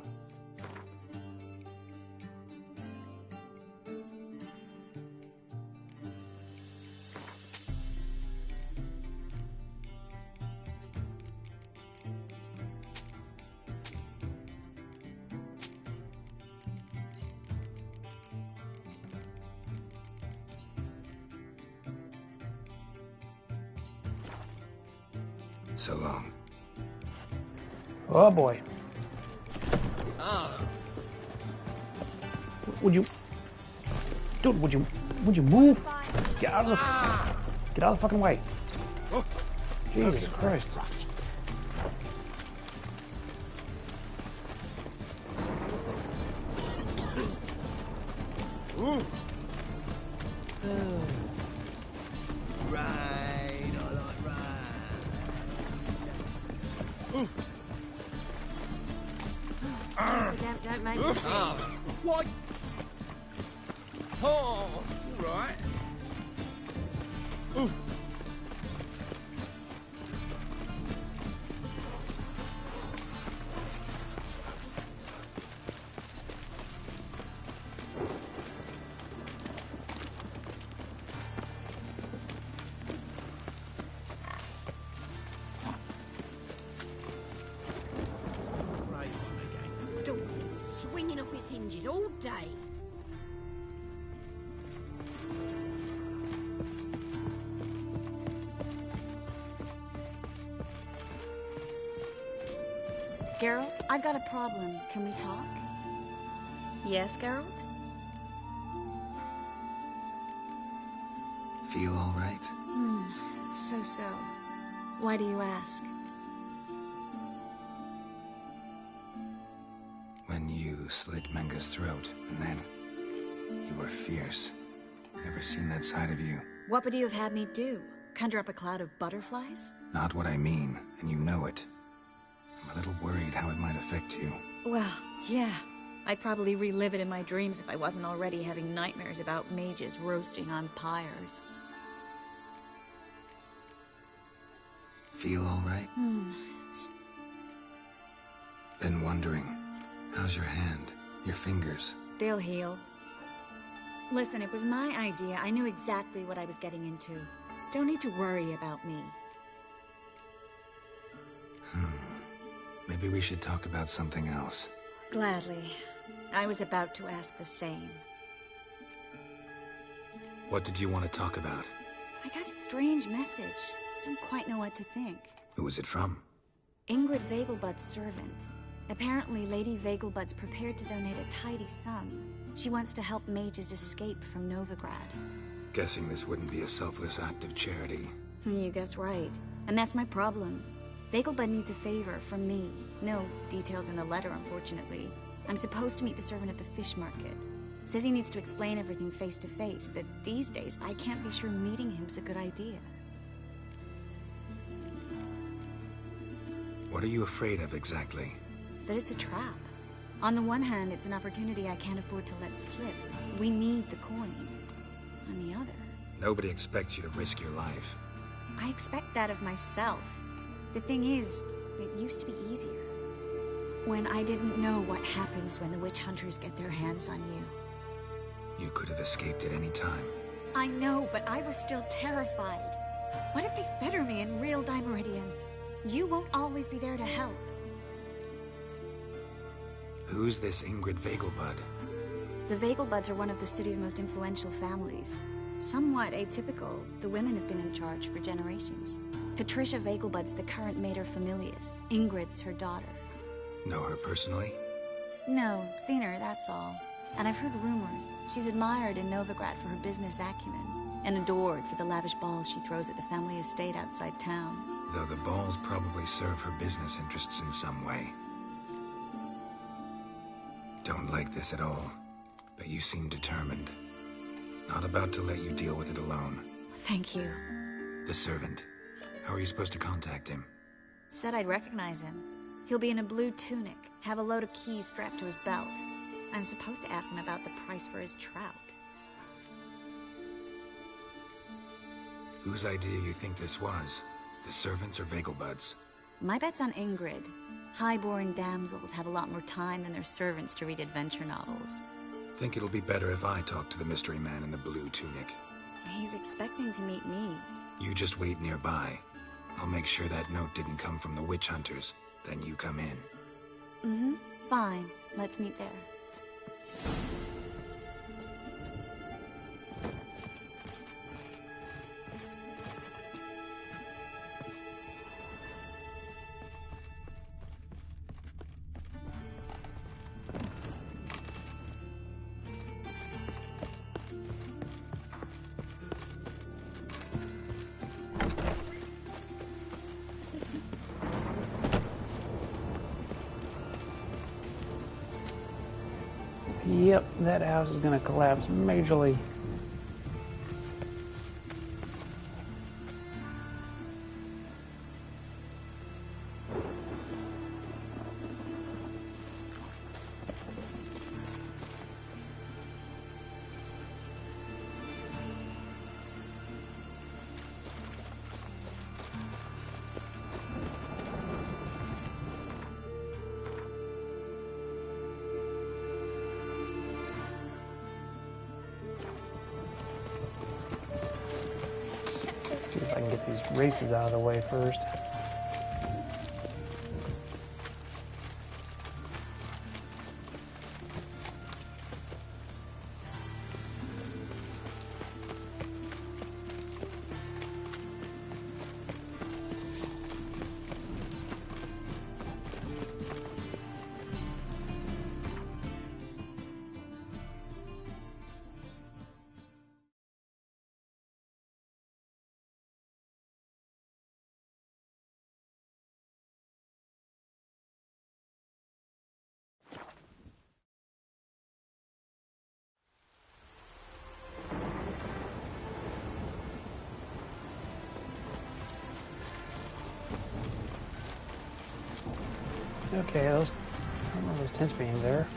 So long. Oh boy. Would you... Dude, would you move? Get out of the fucking way. Jesus Christ. Don't make me see. What? Oh, right. Swinging off its hinges all day. Geralt, I've got a problem. Can we talk? Yes, Geralt? Feel all right? So. Why do you ask? When you slit Menga's throat, and then... you were fierce. Never seen that side of you. What would you have had me do? Conjure up a cloud of butterflies? Not what I mean, and you know it. I'm a little worried how it might affect you. Well, yeah. I'd probably relive it in my dreams if I wasn't already having nightmares about mages roasting on pyres. Feel all right? Been wondering, how's your hand? Your fingers? They'll heal. Listen, it was my idea. I knew exactly what I was getting into. Don't need to worry about me. Maybe we should talk about something else. Gladly. I was about to ask the same. What did you want to talk about? I got a strange message. I don't quite know what to think. Who was it from? Ingrid Vegelbud's servant. Apparently, Lady Vegelbud's prepared to donate a tidy sum. She wants to help mages escape from Novigrad. Guessing this wouldn't be a selfless act of charity. You guess right. And that's my problem. Vegelbud needs a favor from me. No details in the letter, unfortunately. I'm supposed to meet the servant at the fish market. Says he needs to explain everything face to face, but these days I can't be sure meeting him's a good idea. What are you afraid of exactly? That it's a trap. On the one hand, it's an opportunity I can't afford to let slip. We need the coin. On the other... Nobody expects you to risk your life. I expect that of myself. The thing is, it used to be easier. When I didn't know what happens when the witch hunters get their hands on you. You could have escaped at any time. I know, but I was still terrified. What if they fetter me in real Dimeridian? You won't always be there to help. Who's this Ingrid Vegelbud? The Vegelbuds are one of the city's most influential families. Somewhat atypical, the women have been in charge for generations. Patricia Vegelbud's the current mater familias. Ingrid's her daughter. Know her personally? No, seen her, that's all. And I've heard rumors. She's admired in Novigrad for her business acumen, and adored for the lavish balls she throws at the family estate outside town. Though the balls probably serve her business interests in some way. Don't like this at all, but you seem determined. Not about to let you deal with it alone. Thank you. The servant. How are you supposed to contact him? Said I'd recognize him. He'll be in a blue tunic, have a load of keys strapped to his belt. I'm supposed to ask him about the price for his trout. Whose idea you think this was? The servants or Vegelbud's? My bet's on Ingrid. High-born damsels have a lot more time than their servants to read adventure novels. Think it'll be better if I talk to the mystery man in the blue tunic. He's expecting to meet me. You just wait nearby. I'll make sure that note didn't come from the witch hunters. Then you come in. Fine. Let's meet there. Yep, that house is gonna collapse majorly. I can get these races out of the way first. Okay, I don't remember those tents being there.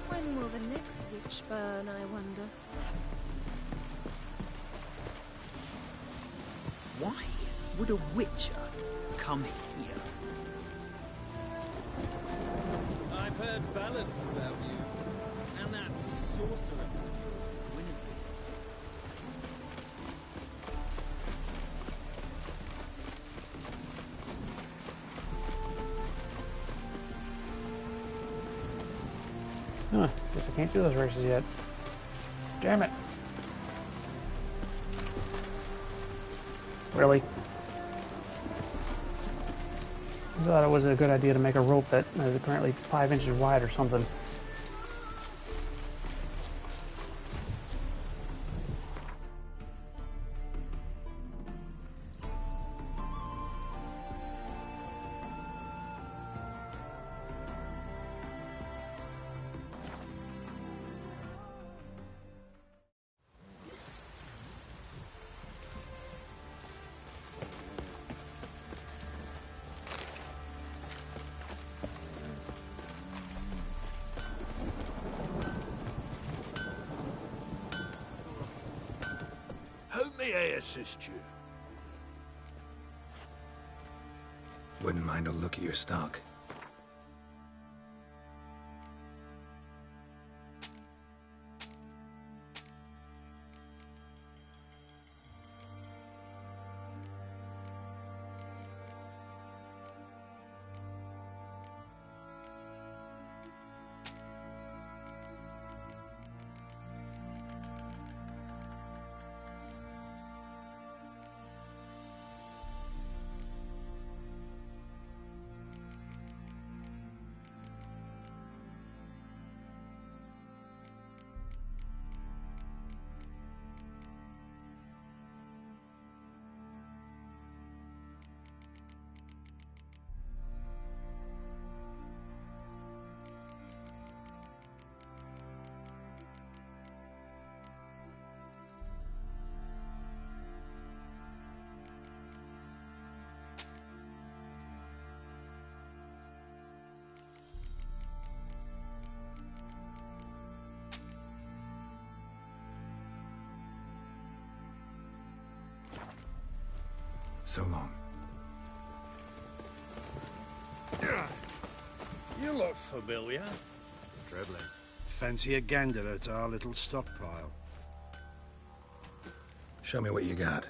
When will the next witch burn, I wonder? Why would a witcher come here? I've heard ballads about you, and that sorceress Gwyneth. Huh, guess I can't do those races yet. Damn it. Really? I thought it was a good idea to make a rope that is apparently 5 inches wide or something. How may I assist you? Wouldn't mind a look at your stock. So long. You look familiar. Trebling. Fancy a gander at our little stockpile. Show me what you got.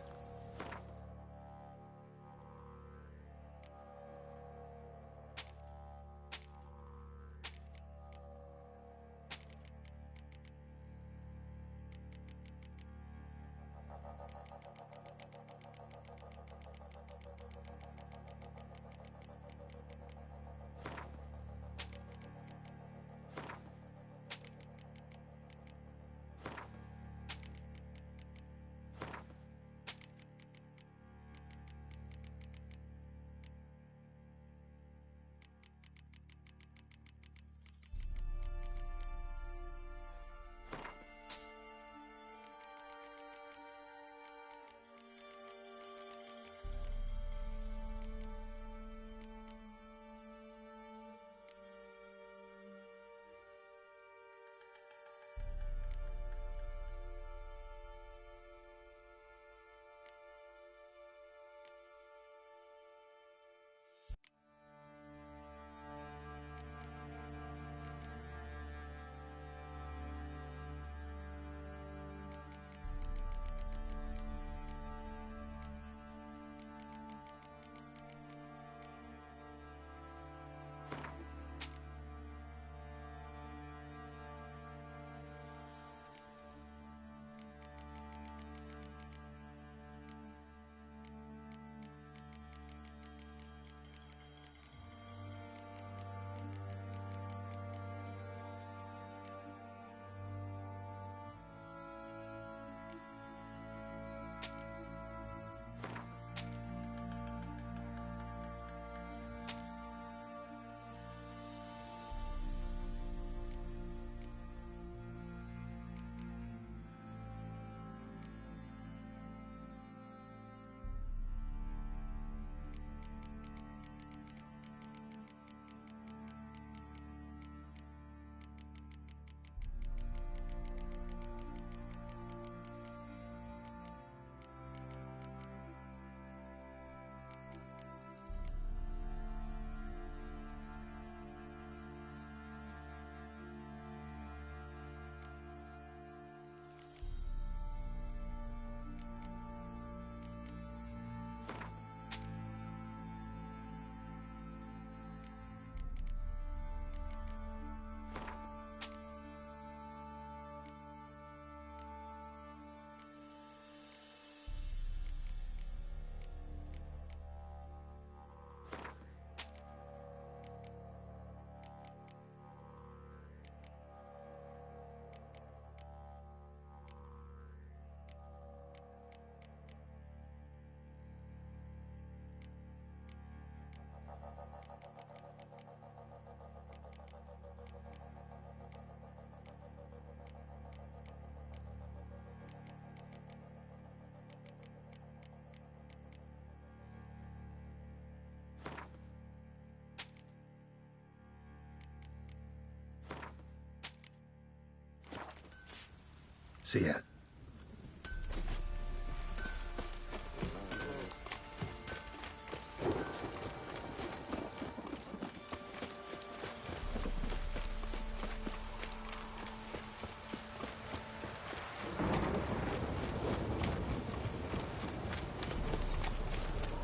See ya.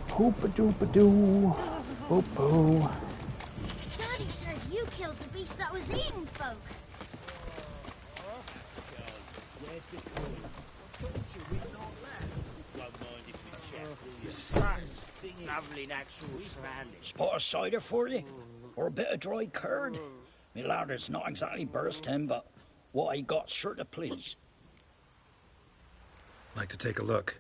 Hoopa-doopa-doo. Hoopo. Daddy says you killed the beast that was eating folk. Lovely natural surroundings. Spot of cider for you? Or a bit of dry curd? Me larder's not exactly bursting, but what I got's sure to please. Like to take a look.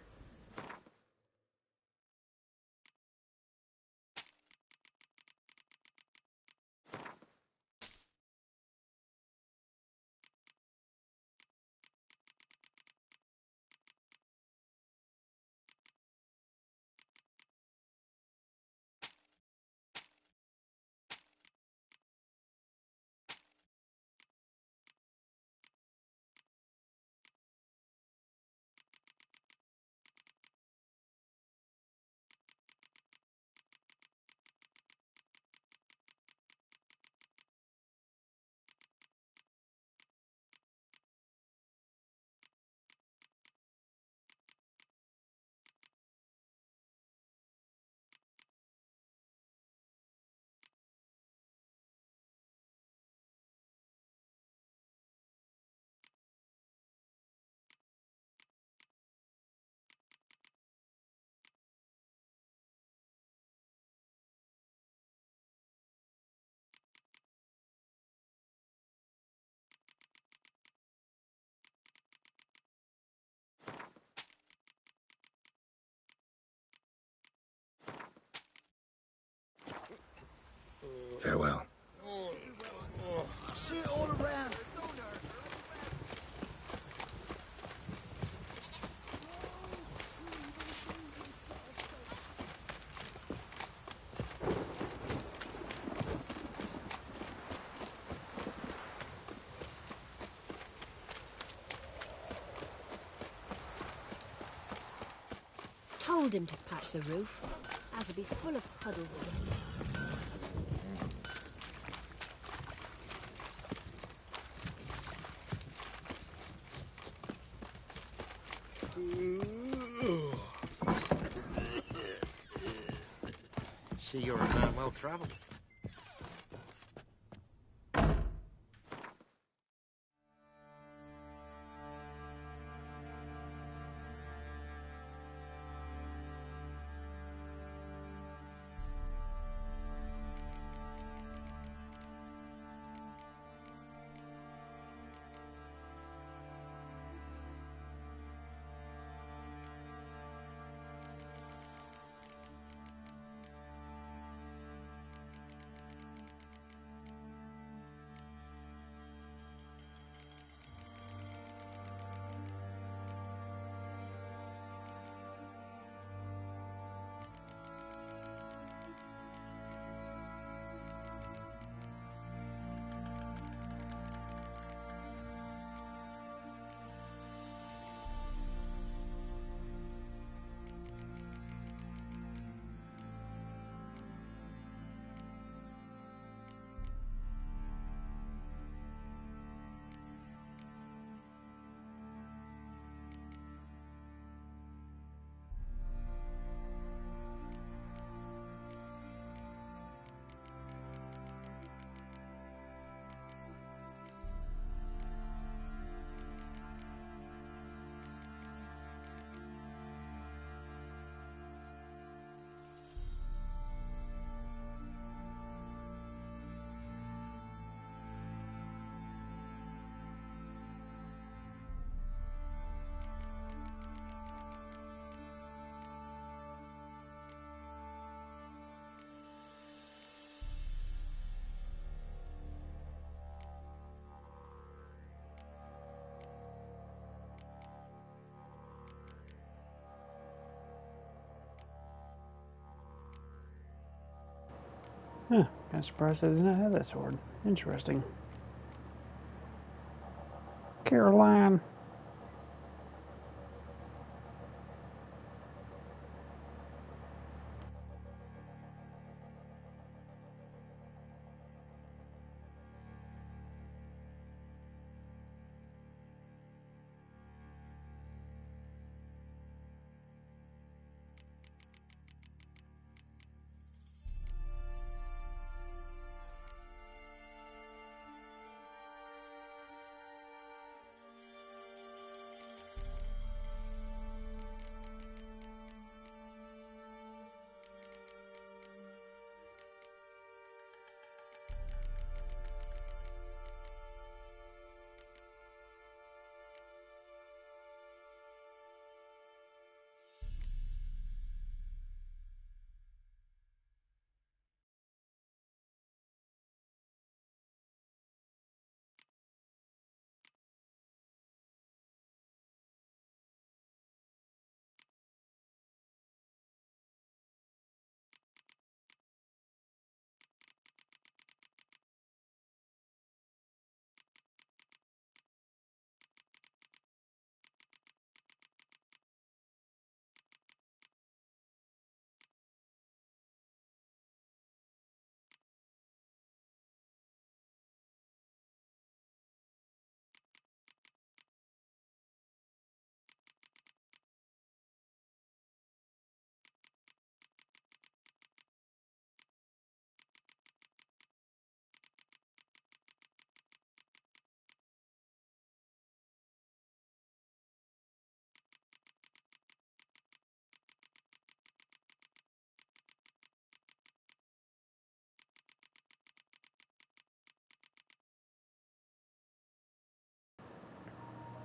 Farewell. See it all around. Told him to patch the roof, as it'll be full of puddles again. See, you're a man well travelled. Huh, kind of surprised I did not have that sword. Interesting. Caroline.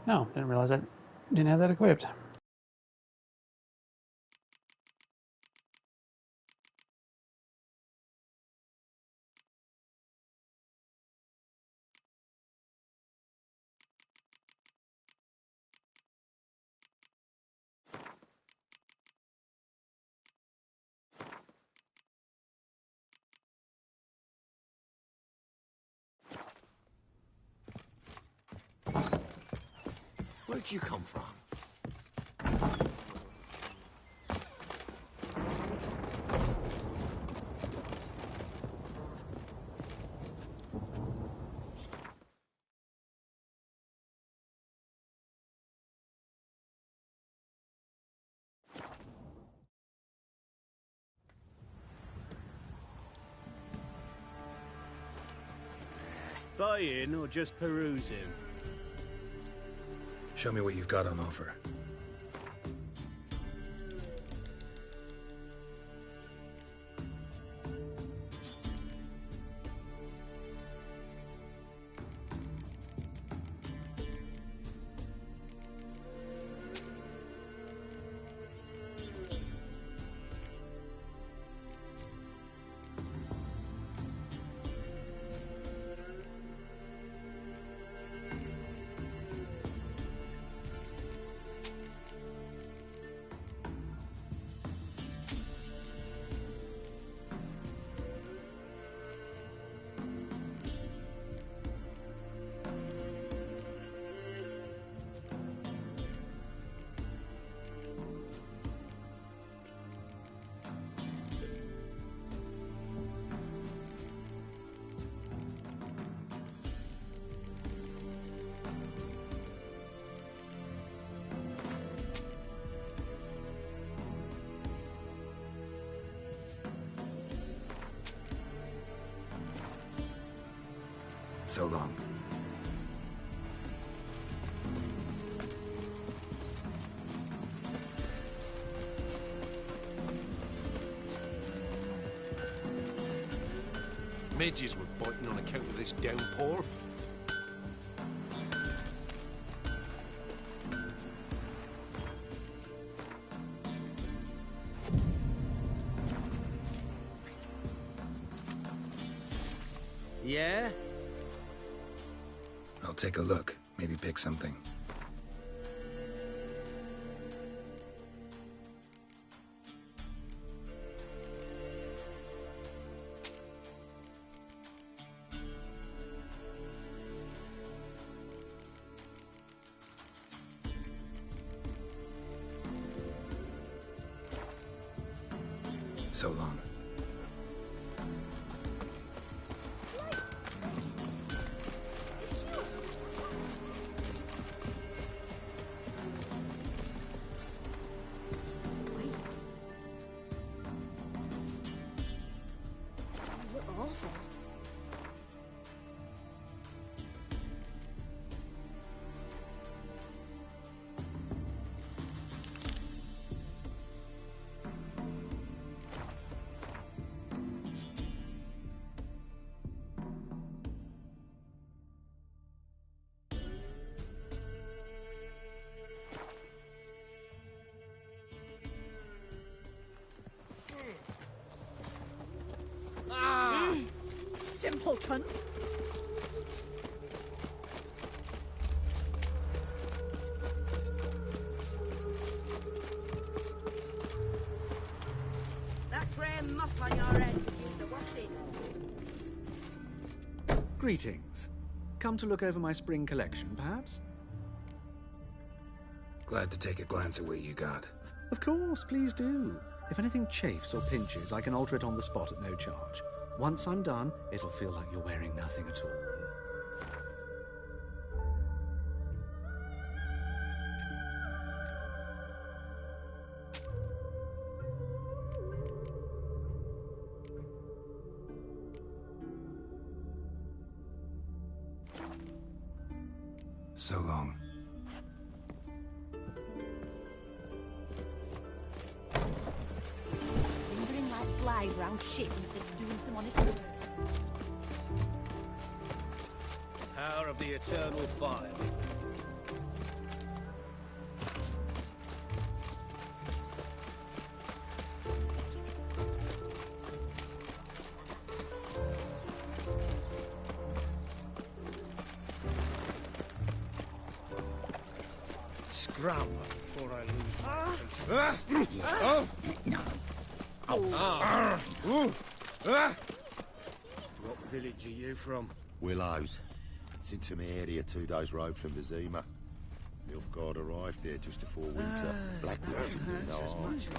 No, didn't realize I didn't have that equipped. Where'd you come from? Buying or just perusing? Show me what you've got on offer. So long. Midges were biting on account of this downpour. Yeah? I'll take a look. Maybe pick something. So long. Awful. Simpleton! That grey muck on your head needs a washing. Greetings. Come to look over my spring collection, perhaps? Glad to take a glance at what you got. Of course, please do. If anything chafes or pinches, I can alter it on the spot at no charge. Once I'm done, it'll feel like you're wearing nothing at all. So long. Lingering like flies round shit instead of doing some honest work. Power of the eternal fire. grab her before I lose my What village are you from? Willows. It's into my area, 2 days' road from Vizima. Nilfgaard arrived there just before winter. Blackwood's been doing no harm. If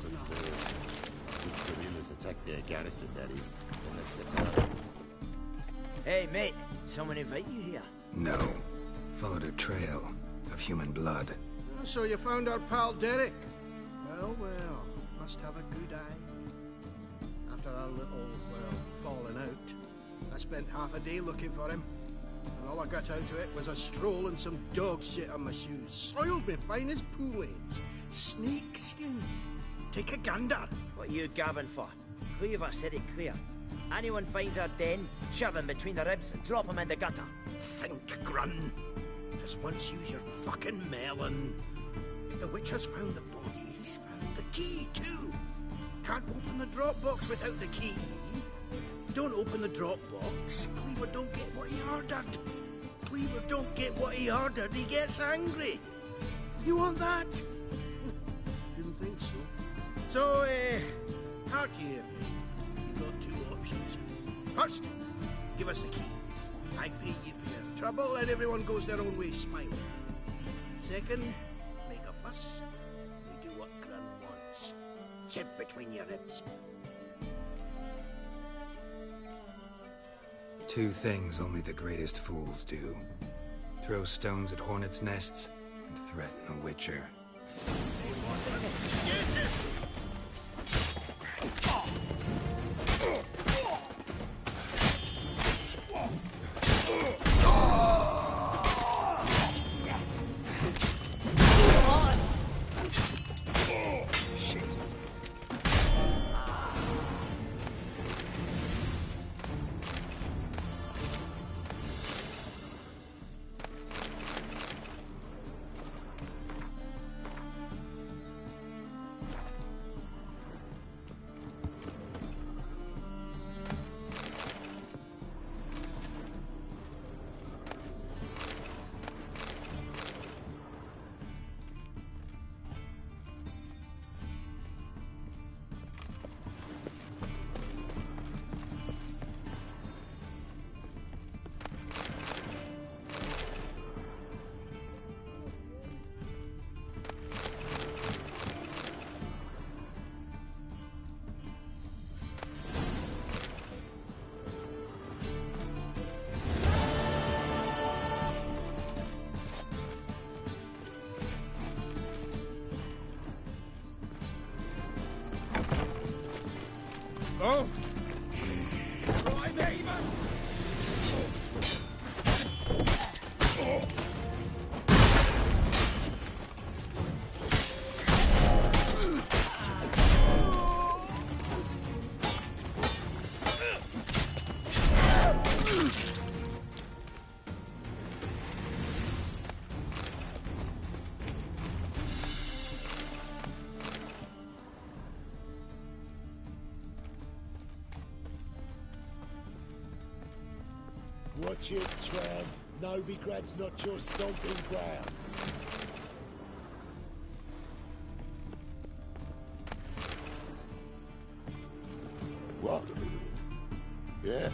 guerrillas attack their garrison, that is, when they set out. Hey, mate. Someone invite you here? No. Followed a trail of human blood. So you found our pal Derek? Well, well. Must have a good eye. After our little, well, falling out, I spent half a day looking for him. And all I got out of it was a stroll and some dog shit on my shoes. Soiled me fine as pool lanes. Snake skin. Take a gander. What are you gabbing for? Cleaver said it clear. Anyone finds our den, shove him between the ribs and drop him in the gutter. Think, Grun. Just once use your fucking melon. If the witch has found the body, he's found the key too. Can't open the drop box without the key. Don't open the drop box, Cleaver don't get what he ordered. Cleaver don't get what he ordered, he gets angry. You want that? Didn't think so. So, hark here, mate. You've got 2 options. First, give us the key. I pay you for your trouble and everyone goes their own way smiling. Second, make a fuss. We do what Grun wants. Chip between your ribs. 2 things only the greatest fools do. Throw stones at hornets' nests and threaten a witcher. Oh! Watch it, Tram. Novigrad's not your stomping ground. What? Yeah?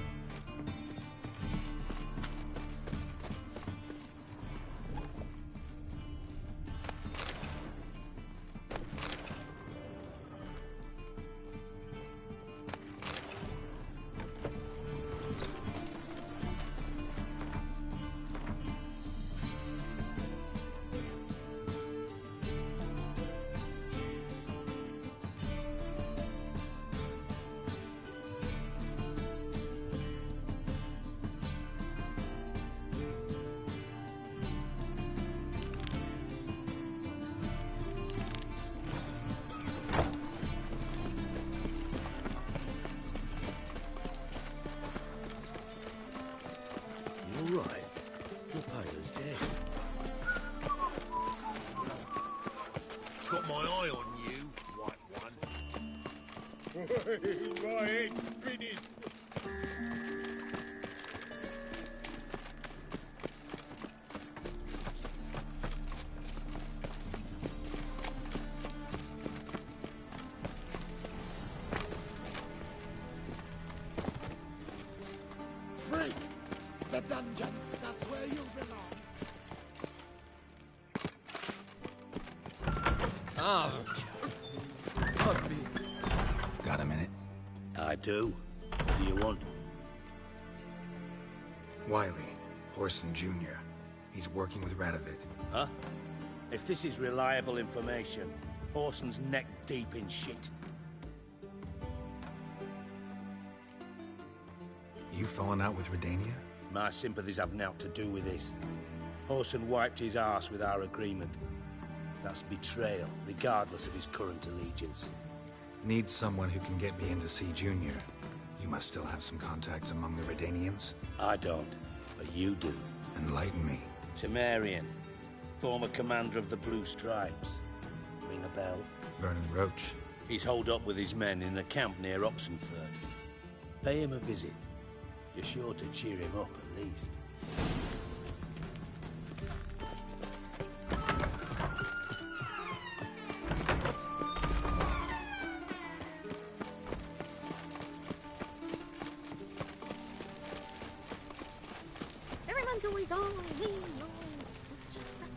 free. The dungeon, that's where you belong. Got a minute? I do. What do you want? Wiley, Horson Jr. He's working with Radovid. Huh? If this is reliable information, Horson's neck deep in shit. You falling out with Redania? My sympathies have naught to do with this. Horson wiped his arse with our agreement. That's betrayal, regardless of his current allegiance. Need someone who can get me in to see Junior. You must still have some contacts among the Redanians? I don't, but you do. Enlighten me. Temerian, former commander of the Blue Stripes. Ring a bell? Vernon Roach. He's holed up with his men in a camp near Oxenford. Pay him a visit. You're sure to cheer him up, at least. Everyone's always on me, on such a threat.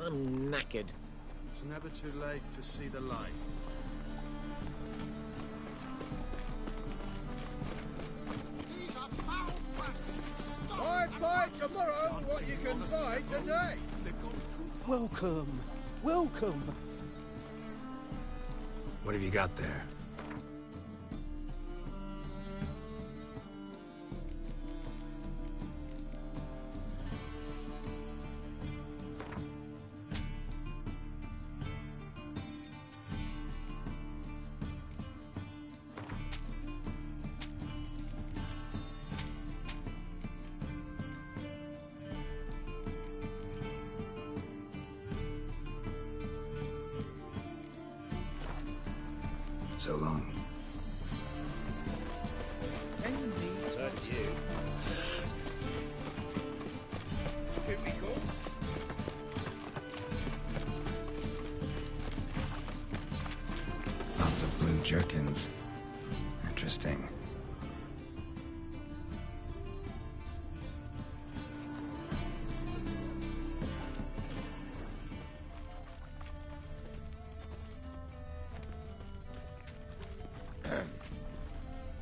I'm knackered. It's never too late to see the light. Buy tomorrow what you can buy today. Welcome. Welcome. What have you got there? So long. That's you. Chemicals? Lots of blue jerkins. Interesting.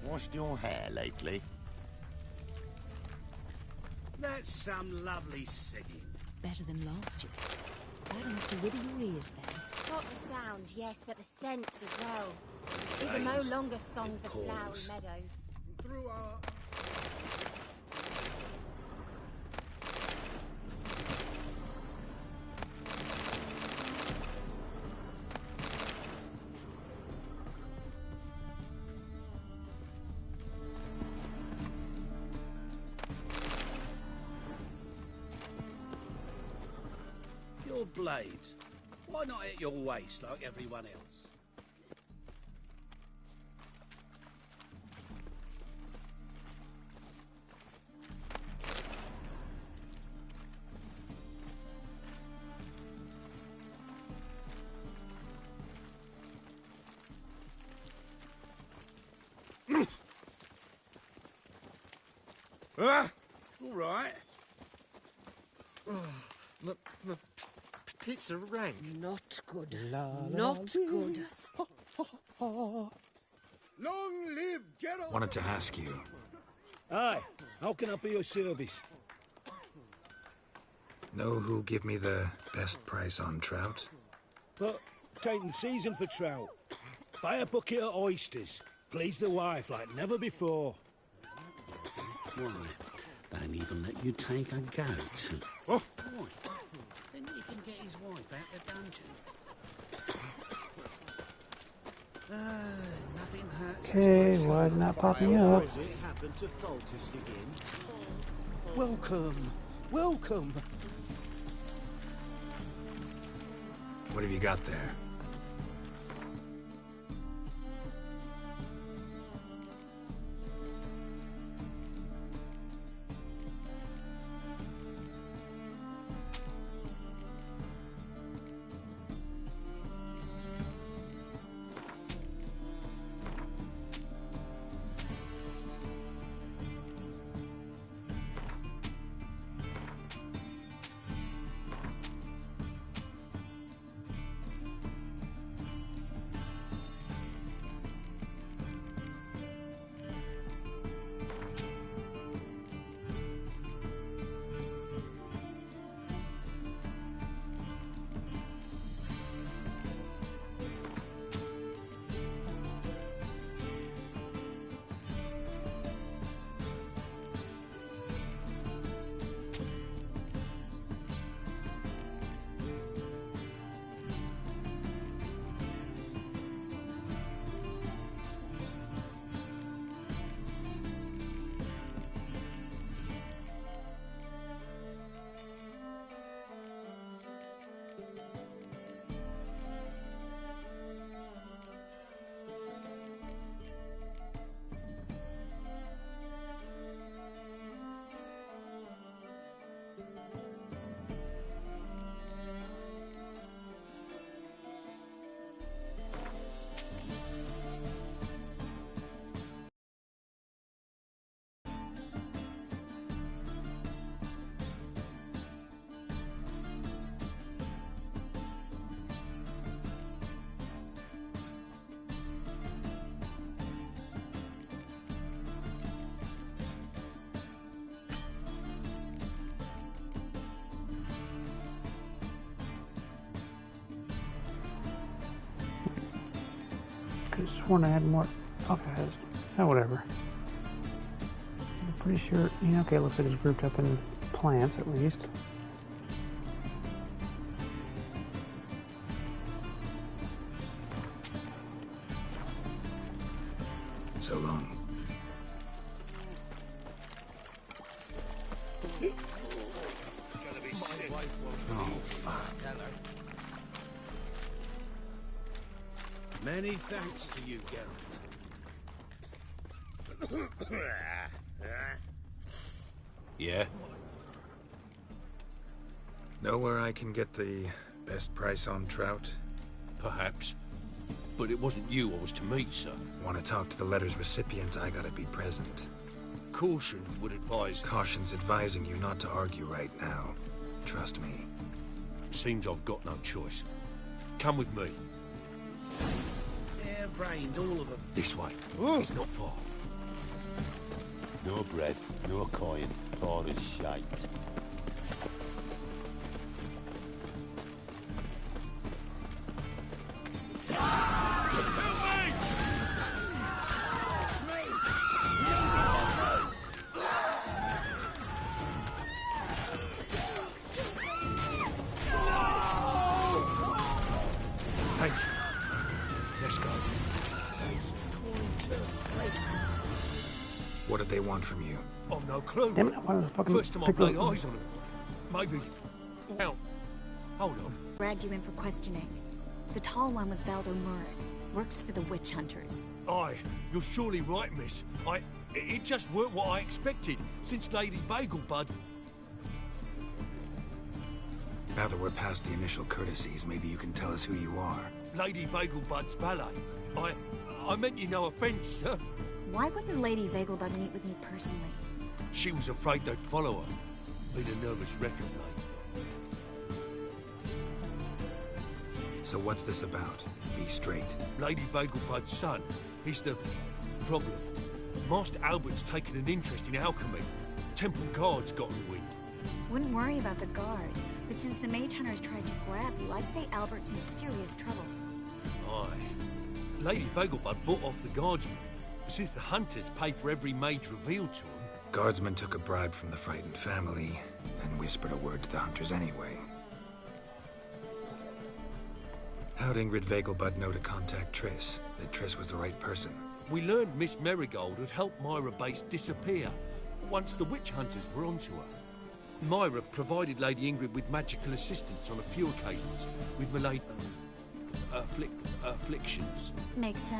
Washed your hair lately? That's some lovely singing. Better than last year. Bad enough to wither your ears then. Not the sound, yes, but the scents as well. These are no longer songs of flowery meadows. Through our... Your blades. Why not at your waist like everyone else? All right. The pizza rank. Not good. La, Not good. Long live Geralt! Wanted to ask you. Aye, how can I be of service? Know who'll give me the best price on trout? But taking season for trout. Buy a bucket of oysters. Please the wife like never before. Why? They don't even let you take a goat. Oh. Why? Then you can get his wife out of dungeon. Nothing hurts. Okay, why is it not popping up? Does it happen to Foltest again? Welcome. Welcome. What have you got there? could have sworn I had more alcohols. Oh, whatever. I'm pretty sure. Yeah, okay, looks like it's grouped up in plants at least. So long. Oh, fuck. Many thanks to you, Geralt. Yeah? Know where I can get the best price on trout? Perhaps. But it wasn't you I was to meet, sir. Want to talk to the letter's recipient, I gotta be present. Caution would advise... Caution's advising you not to argue right now. Trust me. Seems I've got no choice. Come with me. Hair-brained, all of them. This way. It's not far. No bread, no coin, all is shite. Thank you. Let's go. What did they want from you? I've no clue. Damn it, why was fucking First time I've laid eyes on them. Maybe... Well, hold on. Dragged you in for questioning. The tall one was Valdo Morris. Works for the witch hunters. Aye, you're surely right, miss. It just weren't what I expected, since Lady Bagelbud... Now that we're past the initial courtesies, maybe you can tell us who you are. Lady Bagelbud's valet. I meant you no offence, sir. Why wouldn't Lady Vegelbud meet with me personally? She was afraid they'd follow her. Been a nervous wreck of late. So what's this about? Be straight. Lady Vegelbud's son. He's the problem. Master Albert's taken an interest in alchemy. Temple Guard's got the wind. Wouldn't worry about the guard. But since the mage hunters tried to grab you, I'd say Albert's in serious trouble. Aye. Lady Vegelbud bought off the guardsmen. Since the hunters pay for every mage revealed to them... Guardsmen took a bribe from the frightened family and whispered a word to the hunters anyway. How'd Ingrid Vegelbud know to contact Triss? That Triss was the right person? We learned Miss Marigold had helped Myra Base disappear once the witch hunters were onto her. Myra provided Lady Ingrid with magical assistance on a few occasions with Milady afflictions. Makes sense.